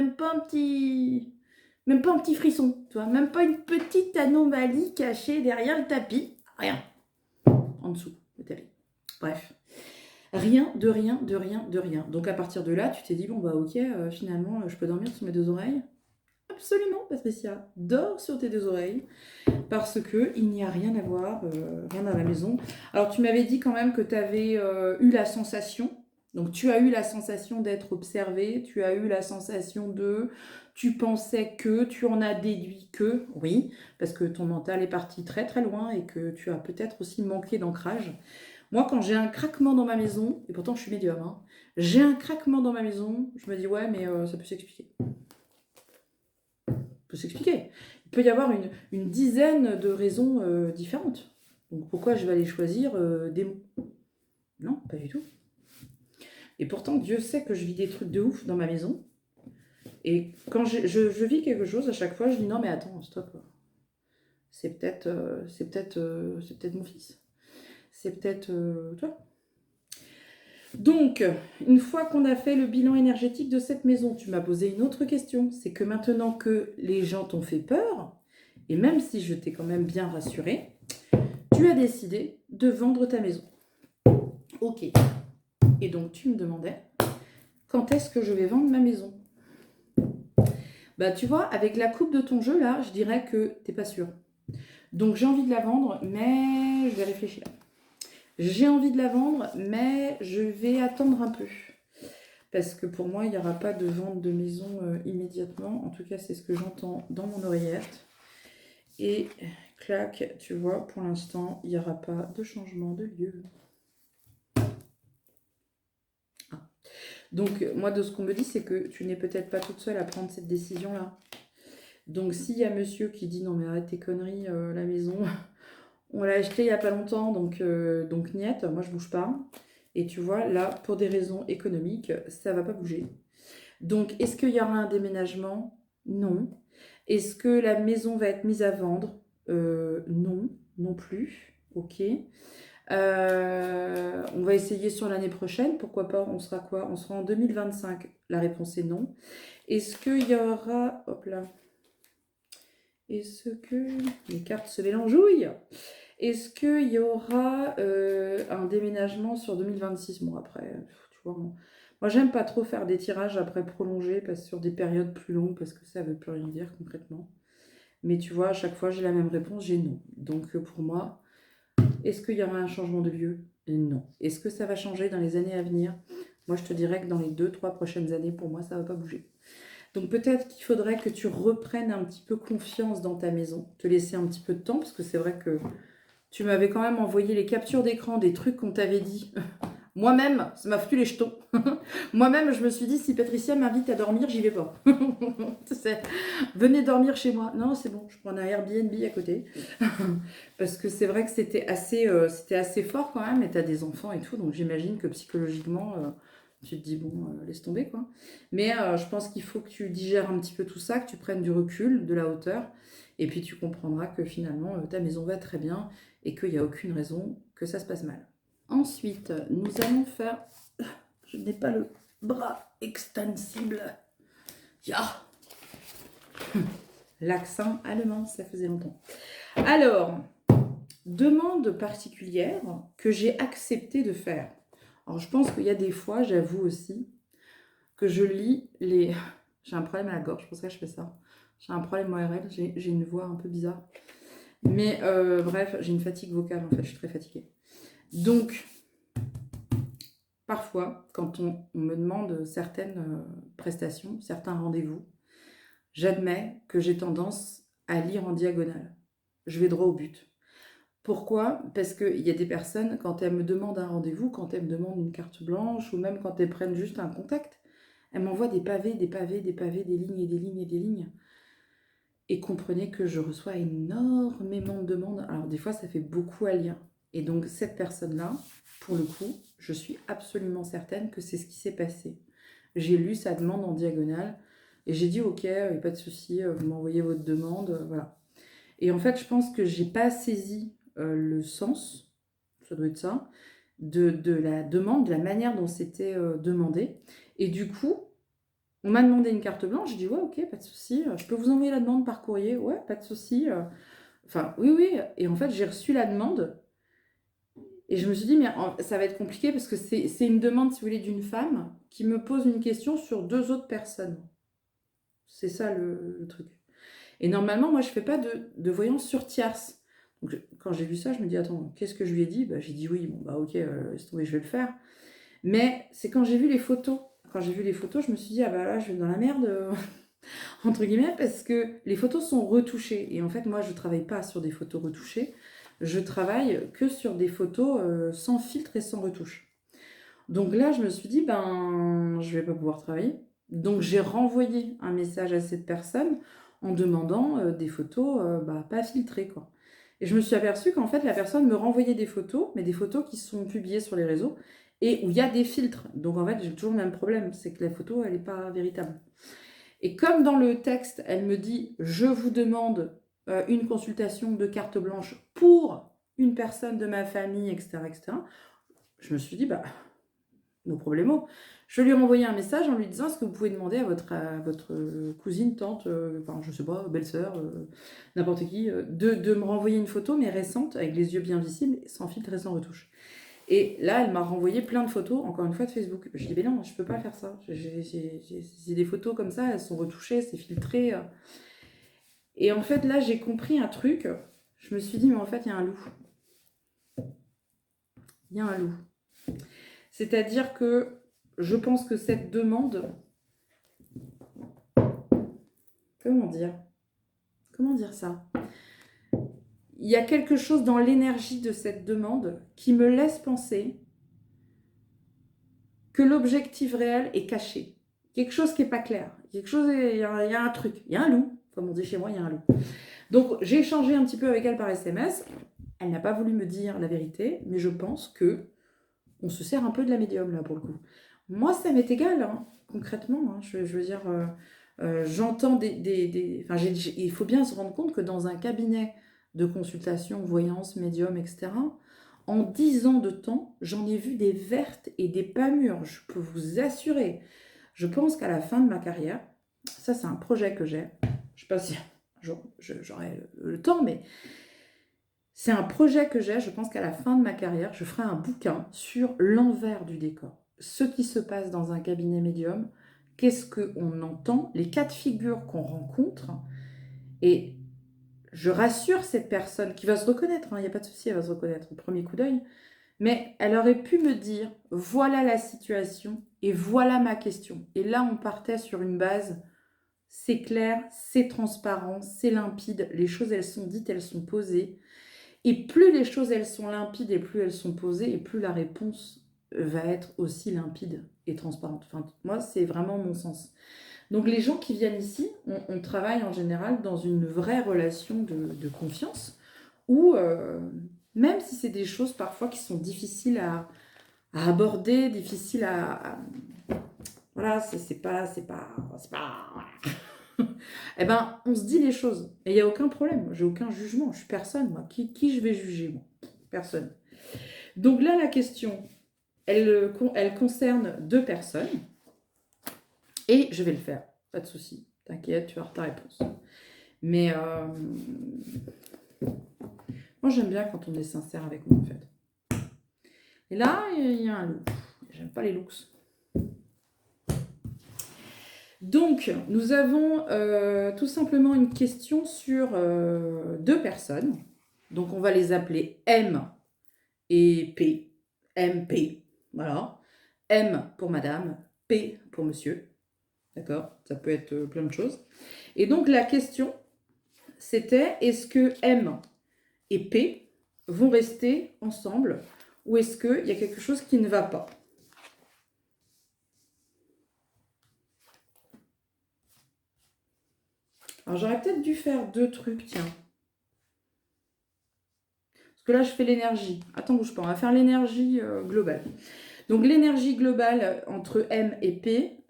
frisson, tu vois, même pas une petite anomalie cachée derrière le tapis. Rien. En dessous, le tapis. Bref. Rien, de rien, de rien, de rien. Donc à partir de là, tu t'es dit, bon bah ok, finalement, je peux dormir sur mes deux oreilles. Absolument, Patricia. Dors sur tes deux oreilles. Parce que il n'y a rien à voir, rien dans la maison. Alors tu m'avais dit quand même que tu avais eu la sensation. Donc tu as eu la sensation d'être observé. Tu as eu la sensation de... Tu pensais que, tu en as déduit que, oui, parce que ton mental est parti très très loin et que tu as peut-être aussi manqué d'ancrage. Moi, quand j'ai un craquement dans ma maison, et pourtant je suis médium, hein, j'ai un craquement dans ma maison, je me dis ouais, mais ça peut s'expliquer. Ça peut s'expliquer. Il peut y avoir une dizaine de raisons différentes. Donc pourquoi je vais aller choisir des mots? Non, pas du tout. Et pourtant, Dieu sait que je vis des trucs de ouf dans ma maison. Et quand je vis quelque chose, à chaque fois, je dis non, mais attends, stop. C'est peut-être mon fils. C'est peut-être toi. Donc, une fois qu'on a fait le bilan énergétique de cette maison, tu m'as posé une autre question. C'est que maintenant que les gens t'ont fait peur, et même si je t'ai quand même bien rassuré, tu as décidé de vendre ta maison. Ok. Et donc, tu me demandais, quand est-ce que je vais vendre ma maison? Bah, tu vois, avec la coupe de ton jeu, là, je dirais que t'es pas sûr. Donc, j'ai envie de la vendre, mais je vais réfléchir. J'ai envie de la vendre, mais je vais attendre un peu. Parce que pour moi, il n'y aura pas de vente de maison immédiatement. En tout cas, c'est ce que j'entends dans mon oreillette. Et clac, tu vois, pour l'instant, il n'y aura pas de changement de lieu. Ah. Donc, moi, de ce qu'on me dit, c'est que tu n'es peut-être pas toute seule à prendre cette décision-là. Donc, s'il y a monsieur qui dit « Non, mais arrête tes conneries, la maison, on l'a achetée il n'y a pas longtemps, donc niette, moi, je bouge pas. » Et tu vois, là, pour des raisons économiques, ça va pas bouger. Donc, est-ce qu'il y aura un déménagement? Non. Est-ce que la maison va être mise à vendre? Non, non plus. Ok. On va essayer sur l'année prochaine. Pourquoi pas? On sera quoi? On sera en 2025. La réponse est non. Est-ce qu'il y aura... Hop là. Est-ce que... Les cartes se mélangouillent. Est-ce qu'il y aura un déménagement sur 2026? Bon, après, tu vois... Moi, j'aime pas trop faire des tirages après prolongés sur des périodes plus longues parce que ça veut plus rien dire concrètement. Mais tu vois, à chaque fois, j'ai la même réponse, j'ai non. Donc, pour moi, est-ce qu'il y aura un changement de lieu? Non. Est-ce que ça va changer dans les années à venir? Moi, je te dirais que dans les 2-3 prochaines années, pour moi, ça ne va pas bouger. Donc, peut-être qu'il faudrait que tu reprennes un petit peu confiance dans ta maison, te laisser un petit peu de temps, parce que c'est vrai que tu m'avais quand même envoyé les captures d'écran des trucs qu'on t'avait dit. Moi-même, ça m'a foutu les jetons. Moi-même, je me suis dit, si Patricia m'invite à dormir, j'y vais pas. Venez dormir chez moi. Non, c'est bon, je prends un Airbnb à côté. Parce que c'est vrai que c'était assez fort quand même, et tu as des enfants et tout, donc j'imagine que psychologiquement, tu te dis, bon, laisse tomber, quoi. Mais je pense qu'il faut que tu digères un petit peu tout ça, que tu prennes du recul, de la hauteur, et puis tu comprendras que finalement, ta maison va très bien, et qu'il n'y a aucune raison que ça se passe mal. Ensuite, nous allons faire... Je n'ai pas le bras extensible. Ya. L'accent allemand, ça faisait longtemps. Alors, demande particulière que j'ai accepté de faire. Alors, je pense qu'il y a des fois, j'avoue aussi, que je lis les... J'ai un problème à la gorge, c'est pour ça que je fais ça. J'ai un problème ORL, j'ai une voix un peu bizarre. Mais bref, j'ai une fatigue vocale, en fait, je suis très fatiguée. Donc, parfois, quand on me demande certaines prestations, certains rendez-vous, j'admets que j'ai tendance à lire en diagonale. Je vais droit au but. Pourquoi? Parce qu'il y a des personnes, quand elles me demandent un rendez-vous, quand elles me demandent une carte blanche, ou même quand elles prennent juste un contact, elles m'envoient des pavés, des pavés, des pavés, des lignes et des lignes et des lignes. Et comprenez que je reçois énormément de demandes. Alors des fois, ça fait beaucoup à lire. Et donc cette personne-là, pour le coup, je suis absolument certaine que c'est ce qui s'est passé. J'ai lu sa demande en diagonale et j'ai dit ok, pas de souci, vous m'envoyez votre demande, voilà. Et en fait, je pense que j'ai pas saisi le sens, ça doit être ça, de la demande, de la manière dont c'était demandé. Et du coup, on m'a demandé une carte blanche, j'ai dit ouais, ok, pas de souci, je peux vous envoyer la demande par courrier, ouais, pas de souci. Enfin, oui, oui. Et en fait, j'ai reçu la demande et je me suis dit, mais ça va être compliqué parce que c'est une demande, si vous voulez, d'une femme qui me pose une question sur 2 autres personnes. C'est ça le truc. Et normalement, moi, je ne fais pas de voyance sur tierce. Donc, quand j'ai vu ça, je me dis, attends, qu'est-ce que je lui ai dit? J'ai dit oui, bon, ok, laisse tomber, je vais le faire. Mais c'est quand j'ai vu les photos. Quand j'ai vu les photos, je me suis dit, ah bah là, je vais dans la merde, entre guillemets, parce que les photos sont retouchées. Et en fait, moi, je ne travaille pas sur des photos retouchées. je travaille que sur des photos sans filtre et sans retouche. Donc là, je me suis dit, ben, je vais pas pouvoir travailler. Donc j'ai renvoyé un message à cette personne en demandant des photos bah, pas filtrées, quoi. Et je me suis aperçue qu'en fait, la personne me renvoyait des photos, mais des photos qui sont publiées sur les réseaux et où il y a des filtres. Donc en fait, j'ai toujours le même problème, c'est que la photo, elle n'est pas véritable. Et comme dans le texte, elle me dit, je vous demande une consultation de carte blanche pour une personne de ma famille, etc., etc., je me suis dit, bah, nos problèmes. Je lui ai envoyé un message en lui disant, est-ce que vous pouvez demander à votre cousine, tante, enfin je sais pas, belle-sœur, n'importe qui, de me renvoyer une photo, mais récente, avec les yeux bien visibles, sans filtre et sans retouche. Et là, elle m'a renvoyé plein de photos, encore une fois, de Facebook. Je dis, mais non, je peux pas faire ça. C'est des photos comme ça, elles sont retouchées, c'est filtré. Et en fait, là, j'ai compris un truc. Je me suis dit, mais en fait, il y a un loup. Il y a un loup. C'est-à-dire que je pense que cette demande... Comment dire? Comment dire ça? Il y a quelque chose dans l'énergie de cette demande qui me laisse penser que l'objectif réel est caché. Quelque chose qui n'est pas clair. Quelque chose, il y a un truc. Il y a un loup. Comme on dit chez moi, il y a un loup. Donc, j'ai échangé un petit peu avec elle par SMS. Elle n'a pas voulu me dire la vérité, mais je pense que on se sert un peu de la médium, là, pour le coup. Moi, ça m'est égal, hein, concrètement. Hein. Je veux dire, j'entends enfin, il faut bien se rendre compte que dans un cabinet de consultation, voyance, médium, etc., en 10 ans de temps, j'en ai vu des vertes et des pas mûres, je peux vous assurer. Je pense qu'à la fin de ma carrière, ça c'est un projet que j'ai, je ne sais pas si j'aurai le temps, mais c'est un projet que j'ai, je pense qu'à la fin de ma carrière, je ferai un bouquin sur l'envers du décor. Ce qui se passe dans un cabinet médium, qu'est-ce qu'on entend, les cas de figure qu'on rencontre. Et je rassure cette personne qui va se reconnaître, il n'y a pas de souci, elle va se reconnaître au premier coup d'œil. Mais elle aurait pu me dire, voilà la situation et voilà ma question. Et là, on partait sur une base, c'est clair, c'est transparent, c'est limpide, les choses, elles sont dites, elles sont posées. Et plus les choses, elles sont limpides et plus elles sont posées, et plus la réponse va être aussi limpide et transparente. Enfin, moi, c'est vraiment mon sens. Donc les gens qui viennent ici, on travaille en général dans une vraie relation de confiance, où même si c'est des choses parfois qui sont difficiles à aborder, difficiles voilà, c'est pas... Eh ben, on se dit les choses. Et il n'y a aucun problème. J'ai aucun jugement. Je suis personne, moi. Qui je vais juger, moi? Personne. Donc là, la question, elle concerne 2 personnes. Et je vais le faire. Pas de souci. T'inquiète, tu auras ta réponse. Mais moi, j'aime bien quand on est sincère avec moi, en fait. Et là, il y a un loup. J'aime pas les looks. Donc, nous avons tout simplement une question sur 2 personnes. Donc, on va les appeler M et P. M, P. Voilà. M pour madame, P pour monsieur. D'accord? Ça peut être plein de choses. Et donc, la question, c'était, est-ce que M et P vont rester ensemble ou est-ce qu'il y a quelque chose qui ne va pas? Alors, j'aurais peut-être dû faire 2 trucs, tiens. Parce que là, je fais l'énergie. Attends, bouge pas, on va faire l'énergie globale. Donc, l'énergie globale entre M et P.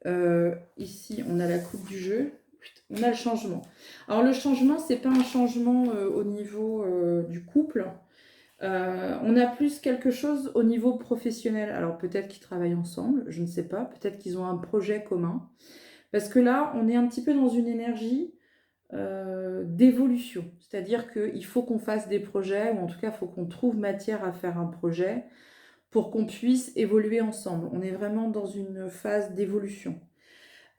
Ici, on a la coupe du jeu. On a le changement. Alors, le changement, c'est pas un changement au niveau du couple. On a plus quelque chose au niveau professionnel. Alors, peut-être qu'ils travaillent ensemble, je ne sais pas. Peut-être qu'ils ont un projet commun. Parce que là, on est un petit peu dans une énergie d'évolution. C'est-à-dire qu'il faut qu'on fasse des projets, ou en tout cas, il faut qu'on trouve matière à faire un projet pour qu'on puisse évoluer ensemble. On est vraiment dans une phase d'évolution.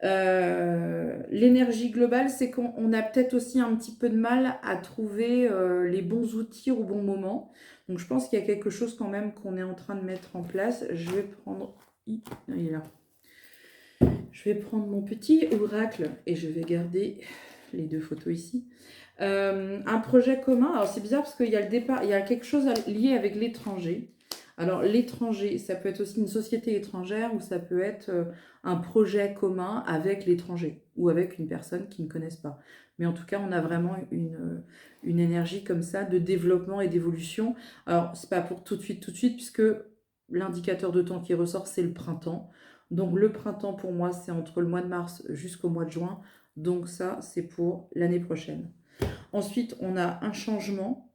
L'énergie globale, c'est qu'on a peut-être aussi un petit peu de mal à trouver les bons outils au bon moment. Donc, je pense qu'il y a quelque chose quand même qu'on est en train de mettre en place. Je vais prendre... Il est là. Je vais prendre mon petit oracle et je vais garder les deux photos ici. Un projet commun, alors c'est bizarre parce qu'il y a le départ, il y a quelque chose lié avec l'étranger. Alors l'étranger, ça peut être aussi une société étrangère ou ça peut être un projet commun avec l'étranger ou avec une personne qui ne connaissent pas. Mais en tout cas, on a vraiment une énergie comme ça de développement et d'évolution. Alors, c'est pas pour tout de suite, puisque l'indicateur de temps qui ressort, c'est le printemps. Donc le printemps, pour moi, c'est entre le mois de mars jusqu'au mois de juin. Donc ça, c'est pour l'année prochaine. Ensuite, on a un changement.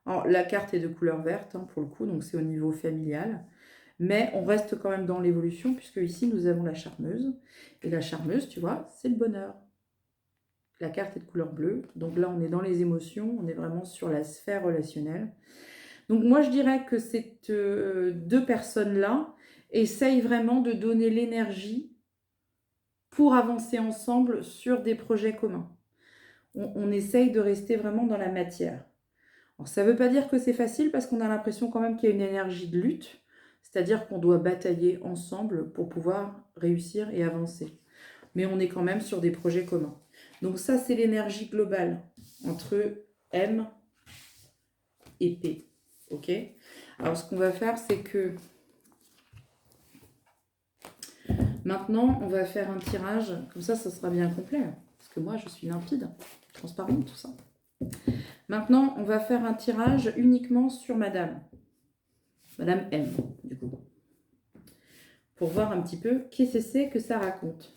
Alors, la carte est de couleur verte, hein, pour le coup, donc c'est au niveau familial. Mais on reste quand même dans l'évolution, puisque ici, nous avons la charmeuse. Et la charmeuse, tu vois, c'est le bonheur. La carte est de couleur bleue. Donc là, on est dans les émotions, on est vraiment sur la sphère relationnelle. Donc moi, je dirais que ces deux personnes-là essayent vraiment de donner l'énergie pour avancer ensemble sur des projets communs. On essaye de rester vraiment dans la matière. Alors, ça ne veut pas dire que c'est facile parce qu'on a l'impression quand même qu'il y a une énergie de lutte, c'est-à-dire qu'on doit batailler ensemble pour pouvoir réussir et avancer. Mais on est quand même sur des projets communs. Donc ça, c'est l'énergie globale entre M et P. Ok ? Alors, ce qu'on va faire, c'est que maintenant, on va faire un tirage. Comme ça sera bien complet. Parce que moi, je suis limpide, transparente, tout ça. Maintenant, on va faire un tirage uniquement sur Madame M, du coup. Pour voir un petit peu qu'est-ce que c'est que ça raconte.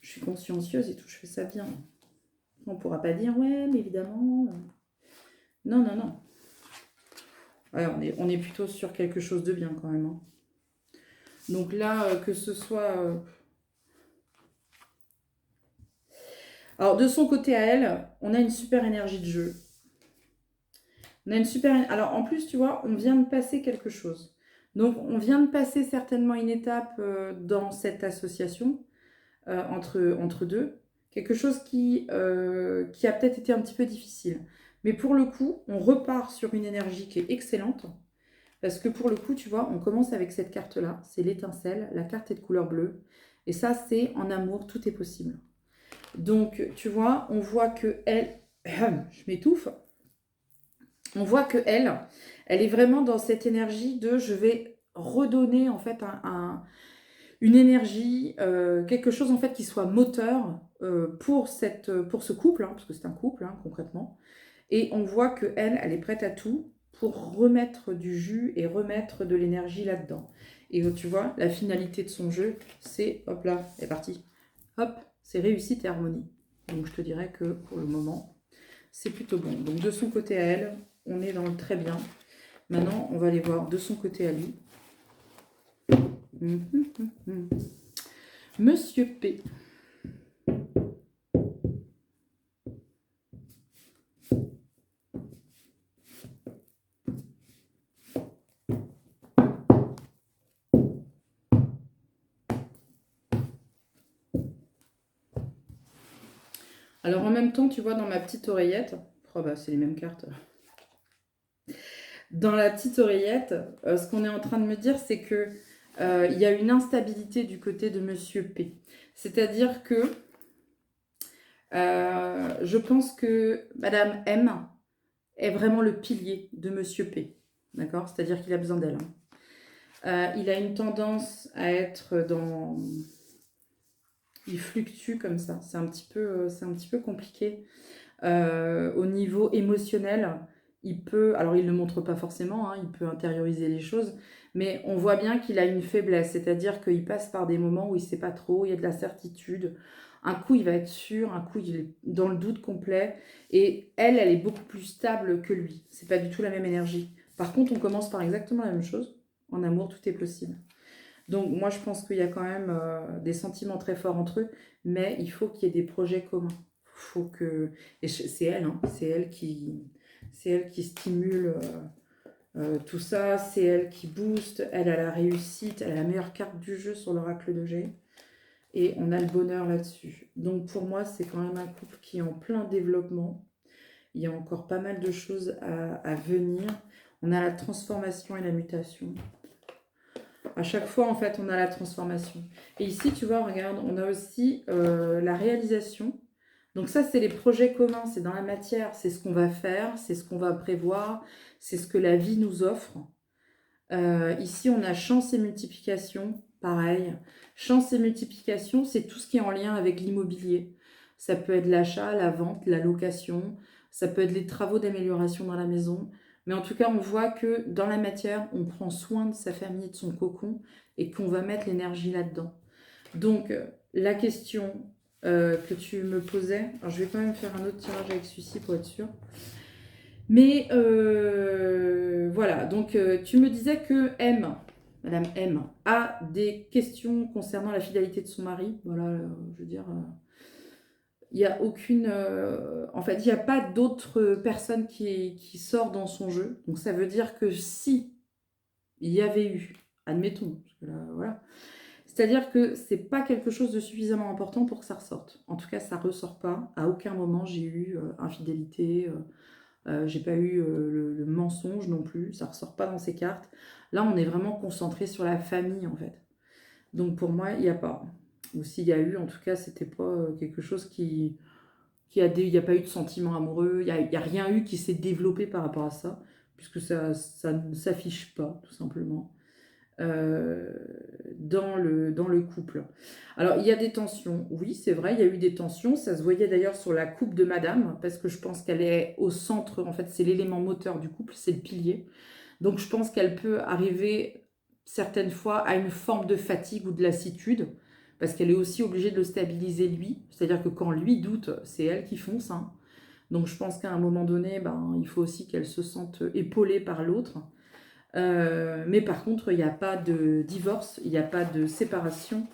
Je suis consciencieuse et tout, je fais ça bien. On ne pourra pas dire, ouais, mais évidemment. Non, non, non. Ouais, on est plutôt sur quelque chose de bien quand même. Hein. Donc là, que ce soit... Alors, de son côté à elle, on a une super énergie de jeu. On a une super... Alors, en plus, tu vois, on vient de passer quelque chose. Donc, on vient de passer certainement une étape dans cette association entre deux. Quelque chose qui a peut-être été un petit peu difficile. Mais pour le coup, on repart sur une énergie qui est excellente. Parce que pour le coup, tu vois, on commence avec cette carte-là. C'est l'étincelle. La carte est de couleur bleue. Et ça, c'est en amour, tout est possible. Donc, tu vois, on voit que elle... je m'étouffe. On voit que elle est vraiment dans cette énergie de je vais redonner en fait une énergie, quelque chose en fait qui soit moteur pour ce couple, hein, parce que c'est un couple hein, concrètement. Et on voit que elle est prête à tout pour remettre du jus et remettre de l'énergie là-dedans. Et tu vois, la finalité de son jeu, c'est, hop là, elle est partie. Hop, c'est réussite et harmonie. Donc je te dirais que pour le moment, c'est plutôt bon. Donc de son côté à elle, on est dans le très bien. Maintenant, on va aller voir de son côté à lui. Monsieur P. Alors en même temps, tu vois, dans ma petite oreillette, oh bah c'est les mêmes cartes. Dans la petite oreillette, ce qu'on est en train de me dire, c'est que il y a une instabilité du côté de Monsieur P. C'est-à-dire que je pense que Madame M est vraiment le pilier de Monsieur P. D'accord ? C'est-à-dire qu'il a besoin d'elle. Hein. Il a une tendance à être dans... Il fluctue comme ça. C'est un petit peu compliqué. Au niveau émotionnel, il peut... Alors, il ne le montre pas forcément, hein, il peut intérioriser les choses, mais on voit bien qu'il a une faiblesse. C'est-à-dire qu'il passe par des moments où il ne sait pas trop, il y a de la certitude. Un coup, il va être sûr, un coup, il est dans le doute complet. Et elle est beaucoup plus stable que lui. C'est pas du tout la même énergie. Par contre, on commence par exactement la même chose. En amour, tout est possible. Donc, moi, je pense qu'il y a quand même des sentiments très forts entre eux, mais il faut qu'il y ait des projets communs. Faut que... Et c'est elle, hein, c'est elle qui stimule tout ça, c'est elle qui booste, elle a la réussite, elle a la meilleure carte du jeu sur l'oracle de G. et on a le bonheur là-dessus. Donc pour moi, c'est quand même un couple qui est en plein développement. Il y a encore pas mal de choses à venir. On a la transformation et la mutation. À chaque fois, en fait, on a la transformation. Et ici, tu vois, regarde, on a aussi la réalisation. Donc ça, c'est les projets communs, c'est dans la matière, c'est ce qu'on va faire, c'est ce qu'on va prévoir, c'est ce que la vie nous offre. Ici, on a chance et multiplication, pareil. Chance et multiplication, c'est tout ce qui est en lien avec l'immobilier. Ça peut être l'achat, la vente, la location, ça peut être les travaux d'amélioration dans la maison. Mais en tout cas, on voit que dans la matière, on prend soin de sa famille, de son cocon, et qu'on va mettre l'énergie là-dedans. Donc, la question que tu me posais, alors je vais quand même faire un autre tirage avec celui-ci pour être sûr. Mais voilà, donc tu me disais que Madame M, a des questions concernant la fidélité de son mari. Voilà, je veux dire, il n'y a aucune... en fait, il n'y a pas d'autre personne qui sort dans son jeu. Donc ça veut dire que si il y avait eu, admettons, parce que là, voilà, c'est-à-dire que c'est pas quelque chose de suffisamment important pour que ça ressorte. En tout cas, ça ressort pas. À aucun moment, j'ai eu infidélité... j'ai pas eu le mensonge non plus, ça ressort pas dans ces cartes. Là, on est vraiment concentré sur la famille, en fait. Donc, pour moi, il n'y a pas. Ou s'il y a eu, en tout cas, c'était pas quelque chose il n'y a pas eu de sentiment amoureux, il y a rien eu qui s'est développé par rapport à ça, puisque ça ne s'affiche pas, tout simplement. Dans le couple. Alors, il y a des tensions, oui, c'est vrai, il y a eu des tensions, ça se voyait d'ailleurs sur la coupe de madame, parce que je pense qu'elle est au centre, en fait, c'est l'élément moteur du couple, c'est le pilier. Donc, je pense qu'elle peut arriver certaines fois à une forme de fatigue ou de lassitude, parce qu'elle est aussi obligée de le stabiliser lui, c'est-à-dire que quand lui doute, c'est elle qui fonce, hein. Donc, je pense qu'à un moment donné, ben, il faut aussi qu'elle se sente épaulée par l'autre. Mais par contre, il n'y a pas de divorce, il n'y a pas de séparation,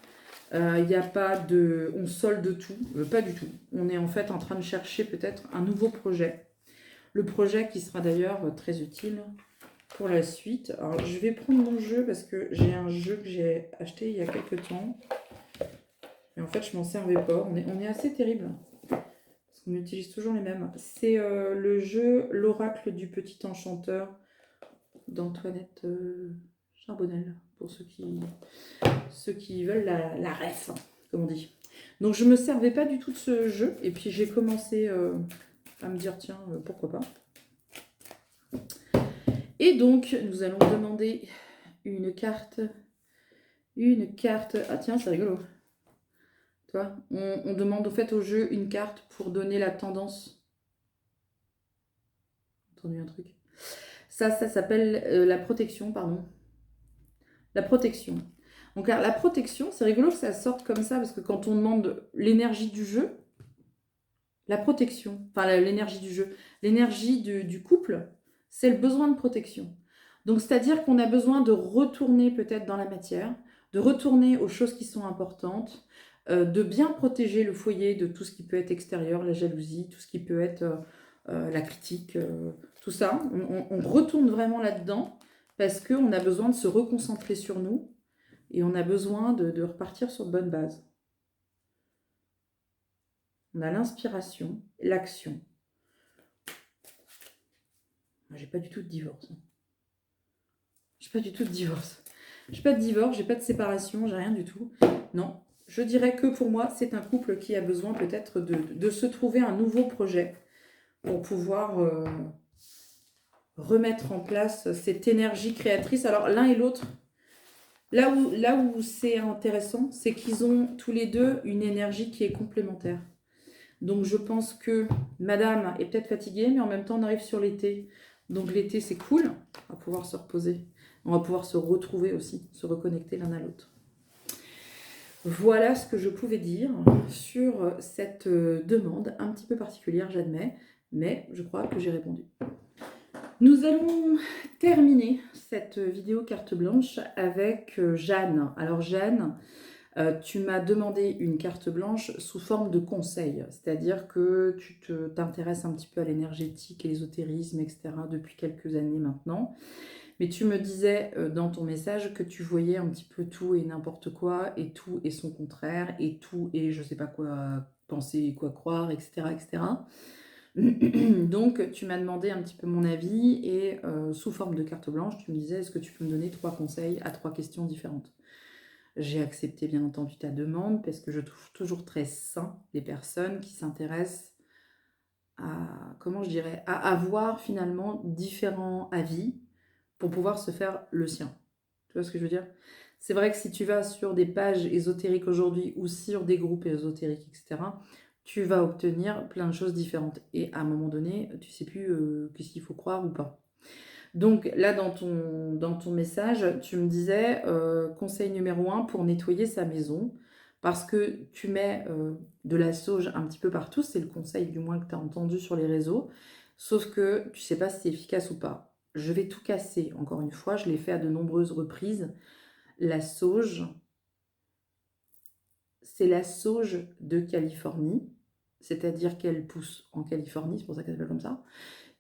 il n'y a pas de... On solde tout, pas du tout. On est en fait en train de chercher peut-être un nouveau projet. Le projet qui sera d'ailleurs très utile pour la suite. Alors, je vais prendre mon jeu parce que j'ai un jeu que j'ai acheté il y a quelques temps. Et en fait, je m'en servais pas. On est assez terrible. Parce qu'on utilise toujours les mêmes. C'est le jeu L'Oracle du Petit Enchanteur d'Antoinette Charbonnel, pour ceux qui veulent la ref, comme on dit. Donc je me servais pas du tout de ce jeu, et puis j'ai commencé à me dire, tiens, pourquoi pas. Et donc, nous allons demander une carte. Ah tiens, c'est rigolo. Tu vois, on demande au fait au jeu une carte pour donner la tendance. J'ai entendu un truc. Ça s'appelle la protection, pardon. La protection. Donc la protection, c'est rigolo que ça sorte comme ça, parce que quand on demande l'énergie du jeu, la protection, enfin l'énergie du jeu, l'énergie du couple, c'est le besoin de protection. Donc c'est-à-dire qu'on a besoin de retourner peut-être dans la matière, de retourner aux choses qui sont importantes, de bien protéger le foyer de tout ce qui peut être extérieur, la jalousie, tout ce qui peut être la critique, tout ça. On retourne vraiment là-dedans parce qu'on a besoin de se reconcentrer sur nous et on a besoin de repartir sur de bonnes bases. On a l'inspiration, l'action. J'ai pas du tout de divorce. J'ai pas du tout de divorce. J'ai pas de divorce, j'ai pas de séparation, j'ai rien du tout. Non, je dirais que pour moi, c'est un couple qui a besoin peut-être de se trouver un nouveau projet pour pouvoir remettre en place cette énergie créatrice. Alors l'un et l'autre, là où c'est intéressant, c'est qu'ils ont tous les deux une énergie qui est complémentaire. Donc je pense que madame est peut-être fatiguée, mais en même temps on arrive sur l'été. Donc l'été c'est cool, on va pouvoir se reposer. On va pouvoir se retrouver aussi, se reconnecter l'un à l'autre. Voilà ce que je pouvais dire sur cette demande un petit peu particulière, j'admets, mais je crois que j'ai répondu. Nous allons terminer cette vidéo carte blanche avec Jeanne. Alors Jeanne, tu m'as demandé une carte blanche sous forme de conseil, c'est-à-dire que tu t'intéresses un petit peu à l'énergétique et l'ésotérisme, etc. depuis quelques années maintenant. Mais tu me disais dans ton message que tu voyais un petit peu tout et n'importe quoi, et tout et son contraire, et tout et je sais pas quoi penser, quoi croire, etc., etc. Donc, tu m'as demandé un petit peu mon avis et sous forme de carte blanche, tu me disais, est-ce que tu peux me donner 3 conseils à 3 questions différentes? J'ai accepté bien entendu ta demande parce que je trouve toujours très sain les personnes qui s'intéressent à, comment je dirais, à avoir finalement différents avis pour pouvoir se faire le sien. Tu vois ce que je veux dire? C'est vrai que si tu vas sur des pages ésotériques aujourd'hui ou sur des groupes ésotériques, etc., tu vas obtenir plein de choses différentes. Et à un moment donné, tu sais plus qu'est-ce qu'il faut croire ou pas. Donc là, dans ton message, tu me disais, conseil numéro un pour nettoyer sa maison, parce que tu mets de la sauge un petit peu partout, c'est le conseil du moins que tu as entendu sur les réseaux, sauf que tu sais pas si c'est efficace ou pas. Je vais tout casser, encore une fois, je l'ai fait à de nombreuses reprises. La sauge, c'est la sauge de Californie, c'est-à-dire qu'elle pousse en Californie, c'est pour ça qu'elle s'appelle comme ça,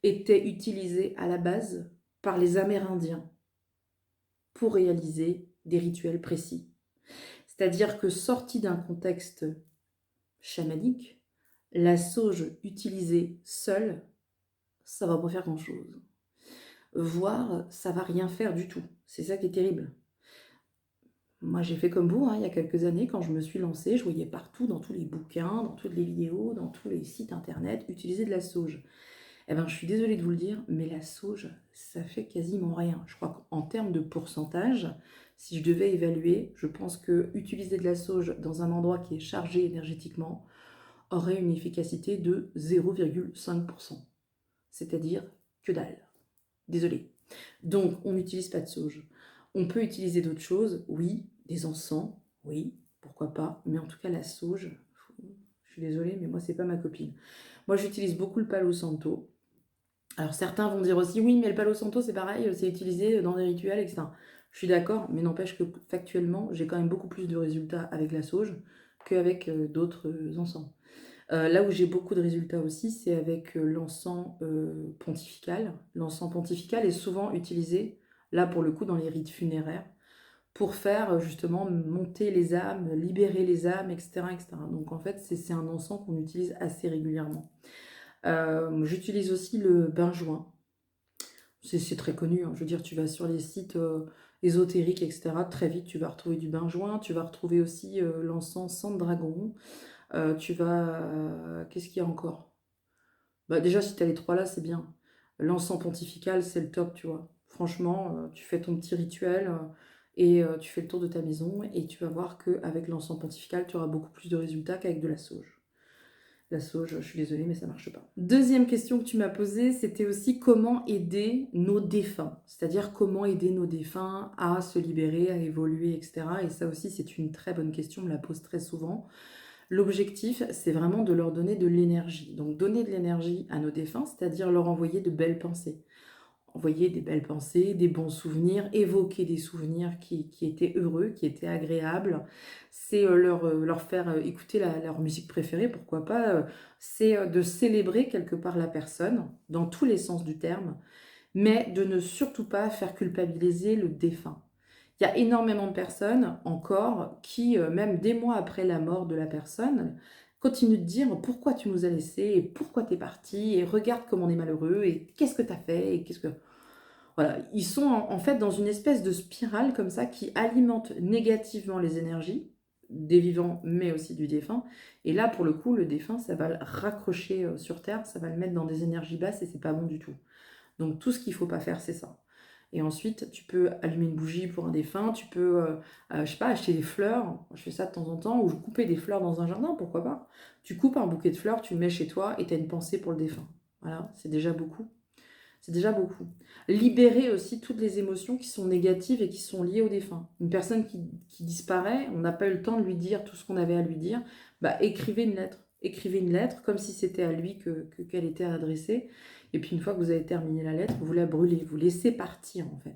était utilisée à la base par les Amérindiens pour réaliser des rituels précis. C'est-à-dire que sorti d'un contexte chamanique, la sauge utilisée seule, ça va pas faire grand-chose. Voire, ça va rien faire du tout. C'est ça qui est terrible. Moi, j'ai fait comme vous, hein, il y a quelques années, quand je me suis lancée, je voyais partout, dans tous les bouquins, dans toutes les vidéos, dans tous les sites internet, utiliser de la sauge. Eh ben, je suis désolée de vous le dire, mais la sauge, ça fait quasiment rien. Je crois qu'en termes de pourcentage, si je devais évaluer, je pense que utiliser de la sauge dans un endroit qui est chargé énergétiquement aurait une efficacité de 0,5%. C'est-à-dire que dalle. Désolée. Donc, on n'utilise pas de sauge. On peut utiliser d'autres choses, oui, des encens, oui, pourquoi pas, mais en tout cas la sauge, je suis désolée, mais moi c'est pas ma copine. Moi j'utilise beaucoup le Palo Santo. Alors certains vont dire aussi, oui, mais le Palo Santo c'est pareil, c'est utilisé dans des rituels, etc. Je suis d'accord, mais n'empêche que factuellement, j'ai quand même beaucoup plus de résultats avec la sauge qu'avec d'autres encens. Là où j'ai beaucoup de résultats aussi, c'est avec l'encens pontifical. L'encens pontifical est souvent utilisé, là pour le coup, dans les rites funéraires, pour faire justement monter les âmes, libérer les âmes, etc. etc. Donc en fait, c'est un encens qu'on utilise assez régulièrement. J'utilise aussi le benjoin. C'est très connu, hein. Je veux dire, tu vas sur les sites ésotériques, etc. Très vite, tu vas retrouver du benjoin. Tu vas retrouver aussi l'encens sang de dragon. Tu vas... Qu'est-ce qu'il y a encore? Bah, déjà, si tu as les trois là, c'est bien. L'encens pontifical, c'est le top, tu vois. Franchement, tu fais ton petit rituel et tu fais le tour de ta maison et tu vas voir qu'avec l'encens pontifical, tu auras beaucoup plus de résultats qu'avec de la sauge. La sauge, je suis désolée, mais ça marche pas. Deuxième question que tu m'as posée, c'était aussi comment aider nos défunts. C'est-à-dire comment aider nos défunts à se libérer, à évoluer, etc. Et ça aussi, c'est une très bonne question, on me la pose très souvent. L'objectif, c'est vraiment de leur donner de l'énergie. Donc donner de l'énergie à nos défunts, c'est-à-dire leur envoyer de belles pensées. Envoyer des belles pensées, des bons souvenirs, évoquer des souvenirs qui étaient heureux, qui étaient agréables. C'est leur faire écouter leur musique préférée, pourquoi pas. C'est de célébrer quelque part la personne, dans tous les sens du terme, mais de ne surtout pas faire culpabiliser le défunt. Il y a énormément de personnes encore qui, même des mois après la mort de la personne, continuent de dire pourquoi tu nous as laissés et pourquoi tu es parti et regarde comme on est malheureux et qu'est-ce que tu as fait et qu'est-ce que... Voilà, ils sont en fait dans une espèce de spirale comme ça qui alimente négativement les énergies des vivants mais aussi du défunt. Et là, pour le coup, le défunt, ça va le raccrocher sur Terre, ça va le mettre dans des énergies basses et c'est pas bon du tout. Donc tout ce qu'il ne faut pas faire, c'est ça. Et ensuite, tu peux allumer une bougie pour un défunt, tu peux, je sais pas, acheter des fleurs. Je fais ça de temps en temps, ou couper des fleurs dans un jardin, pourquoi pas. Tu coupes un bouquet de fleurs, tu le mets chez toi et tu as une pensée pour le défunt. Voilà, c'est déjà beaucoup. C'est déjà beaucoup. Libérer aussi toutes les émotions qui sont négatives et qui sont liées au défunt. Une personne qui disparaît, on n'a pas eu le temps de lui dire tout ce qu'on avait à lui dire, bah écrivez une lettre. Écrivez une lettre comme si c'était à lui qu'elle était adressée. Et puis une fois que vous avez terminé la lettre, vous la brûlez. Vous laissez partir en fait.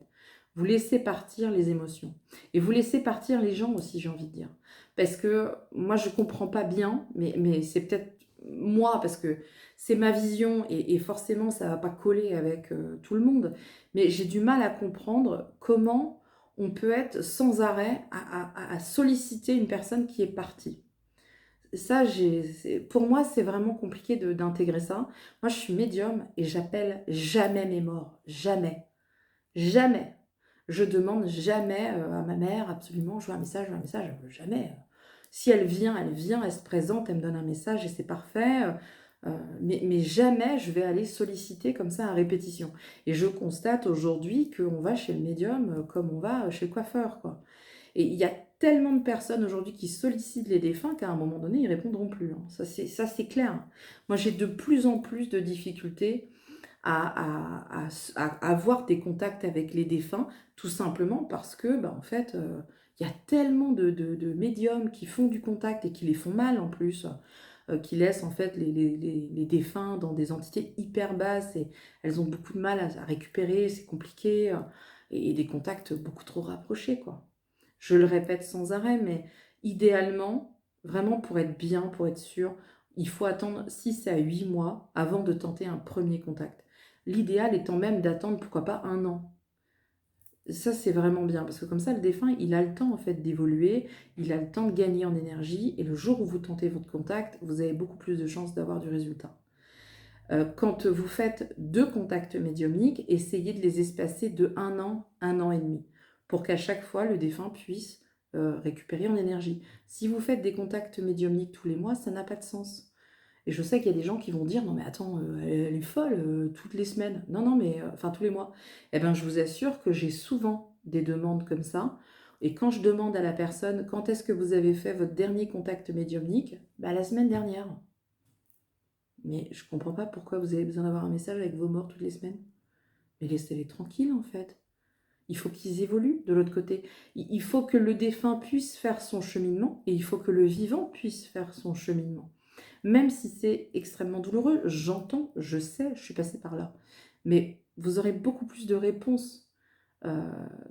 Vous laissez partir les émotions. Et vous laissez partir les gens aussi, j'ai envie de dire. Parce que moi, je ne comprends pas bien, mais c'est peut-être moi, parce que c'est ma vision et forcément ça va pas coller avec tout le monde, mais j'ai du mal à comprendre comment on peut être sans arrêt à solliciter une personne qui est partie. Ça, pour moi, c'est vraiment compliqué d'intégrer ça. Moi, je suis médium et j'appelle jamais mes morts. Jamais. Jamais. Je demande jamais à ma mère, absolument, je veux un message, jamais. Si elle vient, elle se présente, elle me donne un message et c'est parfait. Mais jamais je vais aller solliciter comme ça à répétition. Et je constate aujourd'hui qu'on va chez le médium comme on va chez le coiffeur, quoi. Et il y a tellement de personnes aujourd'hui qui sollicitent les défunts qu'à un moment donné, ils répondront plus, hein. Ça, c'est clair. Moi, j'ai de plus en plus de difficultés à avoir des contacts avec les défunts, tout simplement parce que, bah, en fait, il y a tellement de médiums qui font du contact et qui les font mal en plus, qui laissent en fait les défunts dans des entités hyper basses et elles ont beaucoup de mal à récupérer, c'est compliqué, et des contacts beaucoup trop rapprochés, quoi. Je le répète sans arrêt, mais idéalement, vraiment pour être bien, pour être sûr, il faut attendre 6 à 8 mois avant de tenter un premier contact. L'idéal étant même d'attendre, pourquoi pas, 1 an. Ça, c'est vraiment bien, parce que comme ça, le défunt, il a le temps en fait d'évoluer, il a le temps de gagner en énergie, et le jour où vous tentez votre contact, vous avez beaucoup plus de chances d'avoir du résultat. Quand vous faites 2 contacts médiumniques, essayez de les espacer de 1 et demi, pour qu'à chaque fois, le défunt puisse récupérer en énergie. Si vous faites des contacts médiumniques tous les mois, ça n'a pas de sens. Et je sais qu'il y a des gens qui vont dire: «Non mais attends, elle est folle, toutes les semaines». Non, non, mais enfin tous les mois. Eh ben, je vous assure que j'ai souvent des demandes comme ça et quand je demande à la personne: «Quand est-ce que vous avez fait votre dernier contact médiumnique?» «Bah, la semaine dernière». Mais je comprends pas pourquoi vous avez besoin d'avoir un message avec vos morts toutes les semaines. Mais laissez-les tranquilles en fait. Il faut qu'ils évoluent de l'autre côté. Il faut que le défunt puisse faire son cheminement et il faut que le vivant puisse faire son cheminement. Même si c'est extrêmement douloureux, j'entends, je sais, je suis passée par là. Mais vous aurez beaucoup plus de réponses euh,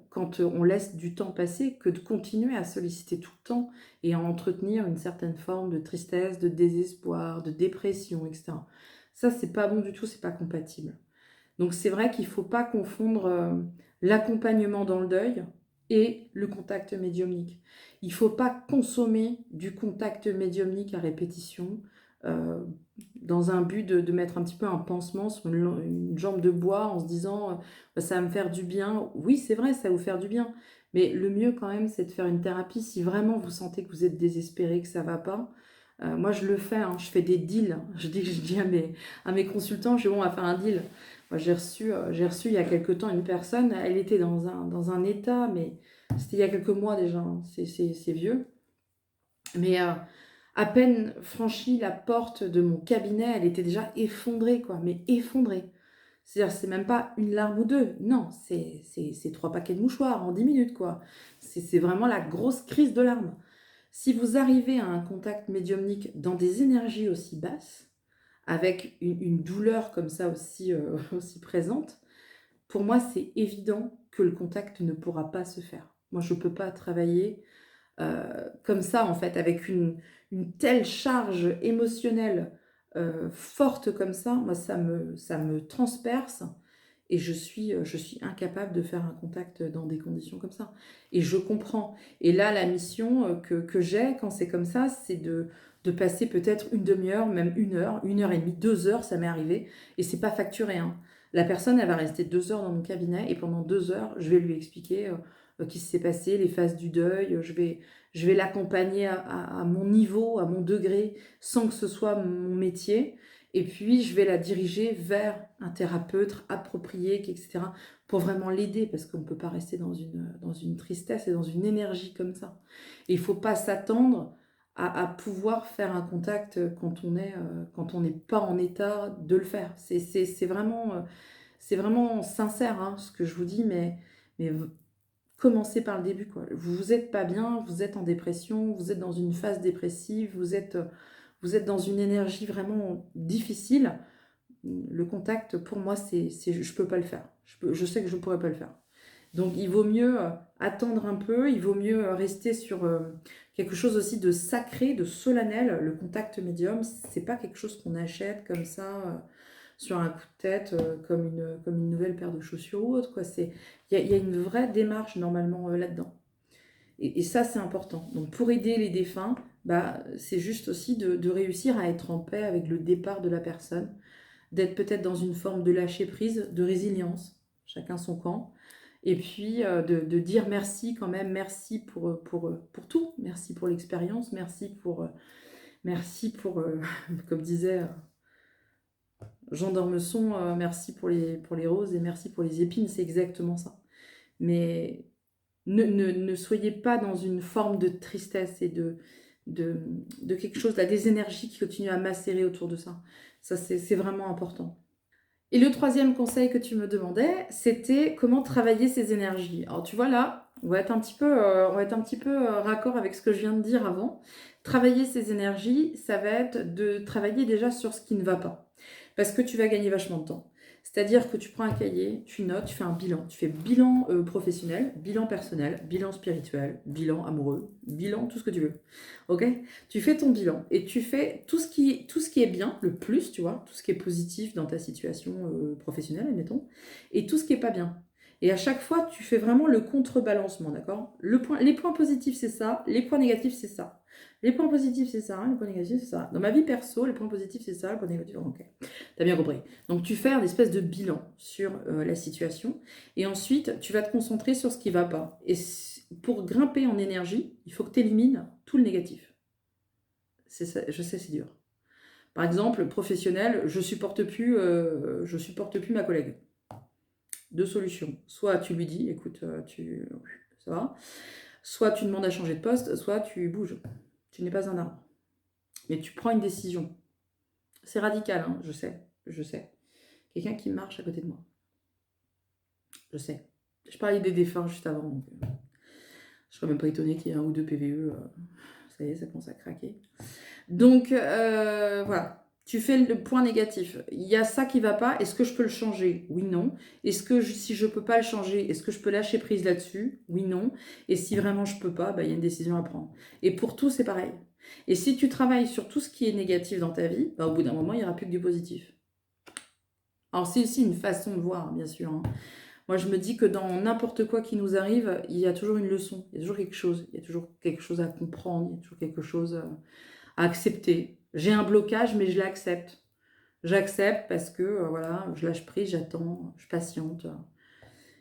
quand on laisse du temps passer que de continuer à solliciter tout le temps et à entretenir une certaine forme de tristesse, de désespoir, de dépression, etc. Ça, c'est pas bon du tout, c'est pas compatible. Donc c'est vrai qu'il ne faut pas confondre l'accompagnement dans le deuil et le contact médiumnique. Il ne faut pas consommer du contact médiumnique à répétition euh, dans un but de mettre un petit peu un pansement sur une jambe de bois en se disant bah, ça va me faire du bien. Oui, c'est vrai, ça va vous faire du bien. Mais le mieux quand même, c'est de faire une thérapie si vraiment vous sentez que vous êtes désespéré, que ça ne va pas. Moi, je le fais, hein, je fais des deals. Je dis à mes consultants, je dis, bon, on va faire un deal. Moi, j'ai reçu il y a quelque temps une personne, elle était dans un état, mais c'était il y a quelques mois déjà, hein, c'est vieux. Mais à peine franchi la porte de mon cabinet, elle était déjà effondrée, quoi, mais effondrée. C'est-à-dire, c'est même pas une larme ou deux, non, c'est 3 paquets de mouchoirs en 10 minutes, quoi. C'est vraiment la grosse crise de larmes. Si vous arrivez à un contact médiumnique dans des énergies aussi basses, avec une douleur comme ça aussi, aussi présente, pour moi, c'est évident que le contact ne pourra pas se faire. Moi, je ne peux pas travailler comme ça, en fait, avec une telle charge émotionnelle forte comme ça. Moi, ça me transperce et je suis incapable de faire un contact dans des conditions comme ça. Et je comprends. Et là, la mission que j'ai quand c'est comme ça, c'est de passer peut-être une demi-heure, même 1 heure et demie, 2 heures, ça m'est arrivé. Et c'est pas facturé, hein. La personne, elle va rester 2 heures dans mon cabinet et pendant 2 heures, je vais lui expliquer ce qui s'est passé, les phases du deuil. Je vais l'accompagner à mon niveau, à mon degré, sans que ce soit mon métier. Et puis, je vais la diriger vers un thérapeute approprié, etc., pour vraiment l'aider, parce qu'on ne peut pas rester dans une tristesse et dans une énergie comme ça. Et il ne faut pas s'attendre à pouvoir faire un contact quand on n'est pas en état de le faire. C'est vraiment sincère, hein, ce que je vous dis, mais commencez par le début, quoi. Vous êtes pas bien, vous êtes en dépression, vous êtes dans une phase dépressive, vous êtes dans une énergie vraiment difficile. Le contact, pour moi, je peux pas le faire. Je sais que je pourrais pas le faire. Donc il vaut mieux attendre un peu, il vaut mieux rester sur quelque chose aussi de sacré, de solennel. Le contact médium, c'est pas quelque chose qu'on achète comme ça sur un coup de tête, comme une nouvelle paire de chaussures ou autre, quoi. Il y a une vraie démarche normalement là-dedans. Et ça, c'est important. Donc pour aider les défunts, bah, c'est juste aussi de réussir à être en paix avec le départ de la personne, d'être peut-être dans une forme de lâcher prise, de résilience, chacun son camp, et puis de dire merci quand même, merci pour tout, merci pour l'expérience, merci pour comme disait Jean d'Ormesson, merci pour les roses et merci pour les épines, c'est exactement ça. Mais ne soyez pas dans une forme de tristesse et de quelque chose, là, des énergies qui continuent à macérer autour de ça. Ça, c'est vraiment important. Et le troisième conseil que tu me demandais, c'était comment travailler ces énergies. Alors tu vois là, on va être un petit peu raccord avec ce que je viens de dire avant. Travailler ces énergies, ça va être de travailler déjà sur ce qui ne va pas. Parce que tu vas gagner vachement de temps. C'est-à-dire que tu prends un cahier, tu notes, tu fais un bilan. Tu fais bilan professionnel, bilan personnel, bilan spirituel, bilan amoureux, bilan tout ce que tu veux. Ok? Tu fais ton bilan et tu fais tout ce qui est bien, le plus, tu vois, tout ce qui est positif dans ta situation professionnelle, admettons, et tout ce qui est pas bien. Et à chaque fois, tu fais vraiment le contrebalancement, d'accord? Les points positifs, c'est ça, les points négatifs, c'est ça. Les points positifs, c'est ça, les points négatifs, c'est ça. Dans ma vie perso, les points positifs, c'est ça, les points négatifs, ok. T'as bien compris. Donc, tu fais une espèce de bilan sur la situation, et ensuite, tu vas te concentrer sur ce qui va pas. Et pour grimper en énergie, il faut que tu élimines tout le négatif. Ça, je sais, c'est dur. Par exemple, professionnel, je supporte plus ma collègue. Deux solutions. Soit tu lui dis, écoute, ça va. Soit tu demandes à changer de poste, soit tu bouges. Tu n'es pas un arbre. Mais tu prends une décision. C'est radical, hein, je sais. Quelqu'un qui marche à côté de moi. Je sais. Je parlais des défunts juste avant, donc je serais même pas étonnée qu'il y ait un ou deux PVE. Ça y est, ça commence à craquer. Donc, voilà. Tu fais le point négatif. Il y a ça qui va pas. Est-ce que je peux le changer? Oui, non. Est-ce que si je peux pas le changer, est-ce que je peux lâcher prise là-dessus? Oui, non. Et si vraiment je peux pas, bah, il y a une décision à prendre. Et pour tout, c'est pareil. Et si tu travailles sur tout ce qui est négatif dans ta vie, bah, au bout d'un moment, il n'y aura plus que du positif. Alors, c'est aussi une façon de voir, bien sûr, hein. Moi, je me dis que dans n'importe quoi qui nous arrive, il y a toujours une leçon, il y a toujours quelque chose, il y a toujours quelque chose à comprendre, il y a toujours quelque chose à accepter. J'ai un blocage, mais je l'accepte. J'accepte parce que, voilà, je lâche prise, j'attends, je patiente.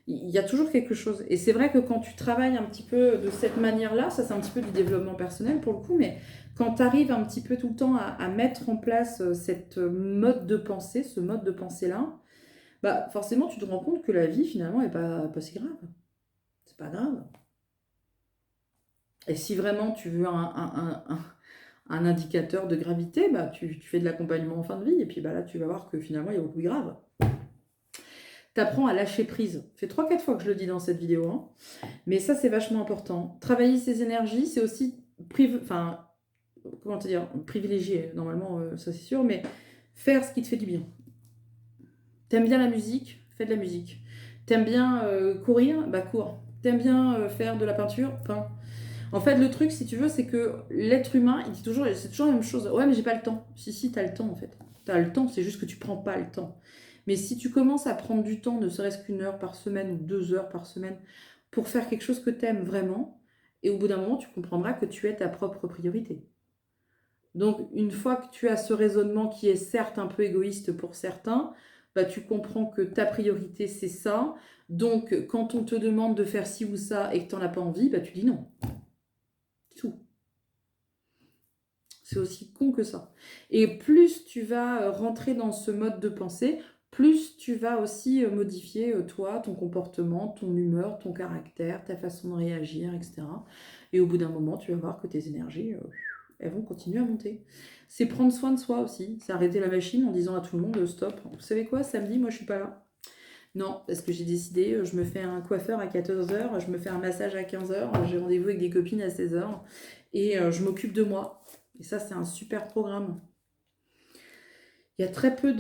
Il y a toujours quelque chose. Et c'est vrai que quand tu travailles un petit peu de cette manière-là, ça c'est un petit peu du développement personnel pour le coup, mais quand tu arrives un petit peu tout le temps à mettre en place cette mode de pensée, ce mode de pensée-là, bah forcément tu te rends compte que la vie finalement n'est pas si grave. C'est pas grave. Et si vraiment tu veux un indicateur de gravité, bah tu fais de l'accompagnement en fin de vie, et puis bah là tu vas voir que finalement il y a beaucoup de grave. T'apprends à lâcher prise. Ça fait 3-4 fois que je le dis dans cette vidéo, hein. Mais ça c'est vachement important. Travailler ses énergies, c'est aussi comment te dire, privilégier, normalement ça c'est sûr, mais faire ce qui te fait du bien. T'aimes bien la musique, fais de la musique. T'aimes bien courir, bah cours. T'aimes bien faire de la peinture, peins. En fait, le truc, si tu veux, c'est que l'être humain, il dit toujours, c'est toujours la même chose. Ouais, mais j'ai pas le temps. Si, t'as le temps, en fait. T'as le temps, c'est juste que tu prends pas le temps. Mais si tu commences à prendre du temps, ne serait-ce qu'une heure par semaine ou 2 heures par semaine, pour faire quelque chose que t'aimes vraiment, et au bout d'un moment, tu comprendras que tu es ta propre priorité. Donc, une fois que tu as ce raisonnement qui est certes un peu égoïste pour certains, bah, tu comprends que ta priorité, c'est ça. Donc, quand on te demande de faire ci ou ça et que tu n'en as pas envie, bah, tu dis non. C'est tout. C'est aussi con que ça. Et plus tu vas rentrer dans ce mode de pensée, plus tu vas aussi modifier toi, ton comportement, ton humeur, ton caractère, ta façon de réagir, etc. Et au bout d'un moment, tu vas voir que tes énergies, elles vont continuer à monter. C'est prendre soin de soi aussi. C'est arrêter la machine en disant à tout le monde, stop. Vous savez quoi, samedi, moi je suis pas là. Non, parce que j'ai décidé, je me fais un coiffeur à 14 h, je me fais un massage à 15 h, j'ai rendez-vous avec des copines à 16 h, et je m'occupe de moi. Et ça, c'est un super programme. Il y a très peu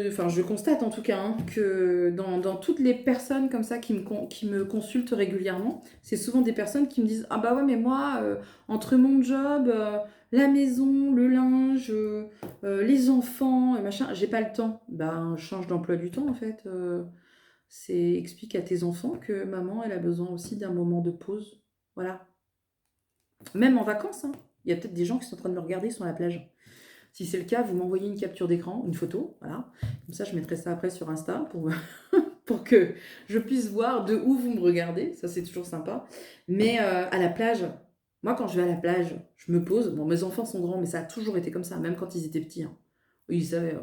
enfin, je constate en tout cas, hein, que dans toutes les personnes comme ça qui me consultent régulièrement, c'est souvent des personnes qui me disent: «Ah bah ouais, mais moi, entre mon job, la maison, le linge, les enfants et machin, j'ai pas le temps». Ben, change d'emploi du temps en fait, explique à tes enfants que maman, elle a besoin aussi d'un moment de pause. Voilà. Même en vacances, hein. Il y a peut-être des gens qui sont en train de me regarder sur la plage. Si c'est le cas, vous m'envoyez une capture d'écran, une photo, voilà. Comme ça, je mettrai ça après sur Insta pour que je puisse voir de où vous me regardez. Ça, c'est toujours sympa. Mais à la plage, moi, quand je vais à la plage, je me pose. Bon, mes enfants sont grands, mais ça a toujours été comme ça, même quand ils étaient petits, hein. Oui, ils savaient,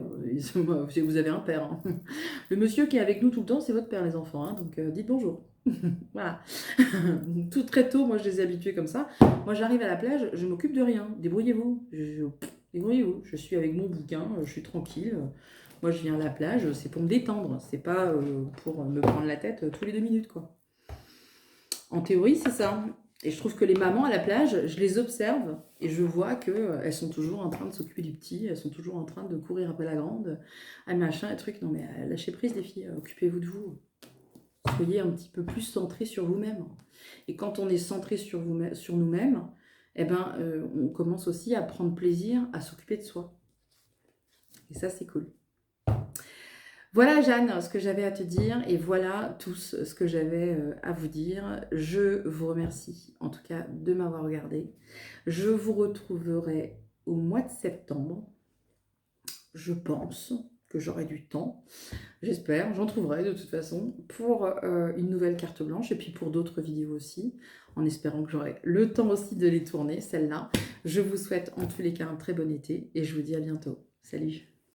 vous avez un père, hein. Le monsieur qui est avec nous tout le temps, c'est votre père, les enfants, hein, donc dites bonjour. Voilà. Tout très tôt, moi, je les ai habitués comme ça. Moi, j'arrive à la plage, je m'occupe de rien. Débrouillez-vous. Débrouillez-vous. Je suis avec mon bouquin, je suis tranquille. Moi, je viens à la plage, c'est pour me détendre. C'est pas pour me prendre la tête tous les 2 minutes, quoi. En théorie, c'est ça. Et je trouve que les mamans à la plage, je les observe et je vois qu'elles sont toujours en train de s'occuper du petit, elles sont toujours en train de courir après la grande, ah machin, un truc. Non mais lâchez prise les filles, occupez-vous de vous. Soyez un petit peu plus centrés sur vous-même. Et quand on est centré sur nous-mêmes, eh ben, on commence aussi à prendre plaisir à s'occuper de soi. Et ça, c'est cool. Voilà Jeanne, ce que j'avais à te dire et voilà tous ce que j'avais à vous dire. Je vous remercie en tout cas de m'avoir regardé. Je vous retrouverai au mois de septembre. Je pense que j'aurai du temps. J'espère, j'en trouverai de toute façon pour une nouvelle carte blanche et puis pour d'autres vidéos aussi, en espérant que j'aurai le temps aussi de les tourner, celles-là. Je vous souhaite en tous les cas un très bon été et je vous dis à bientôt. Salut!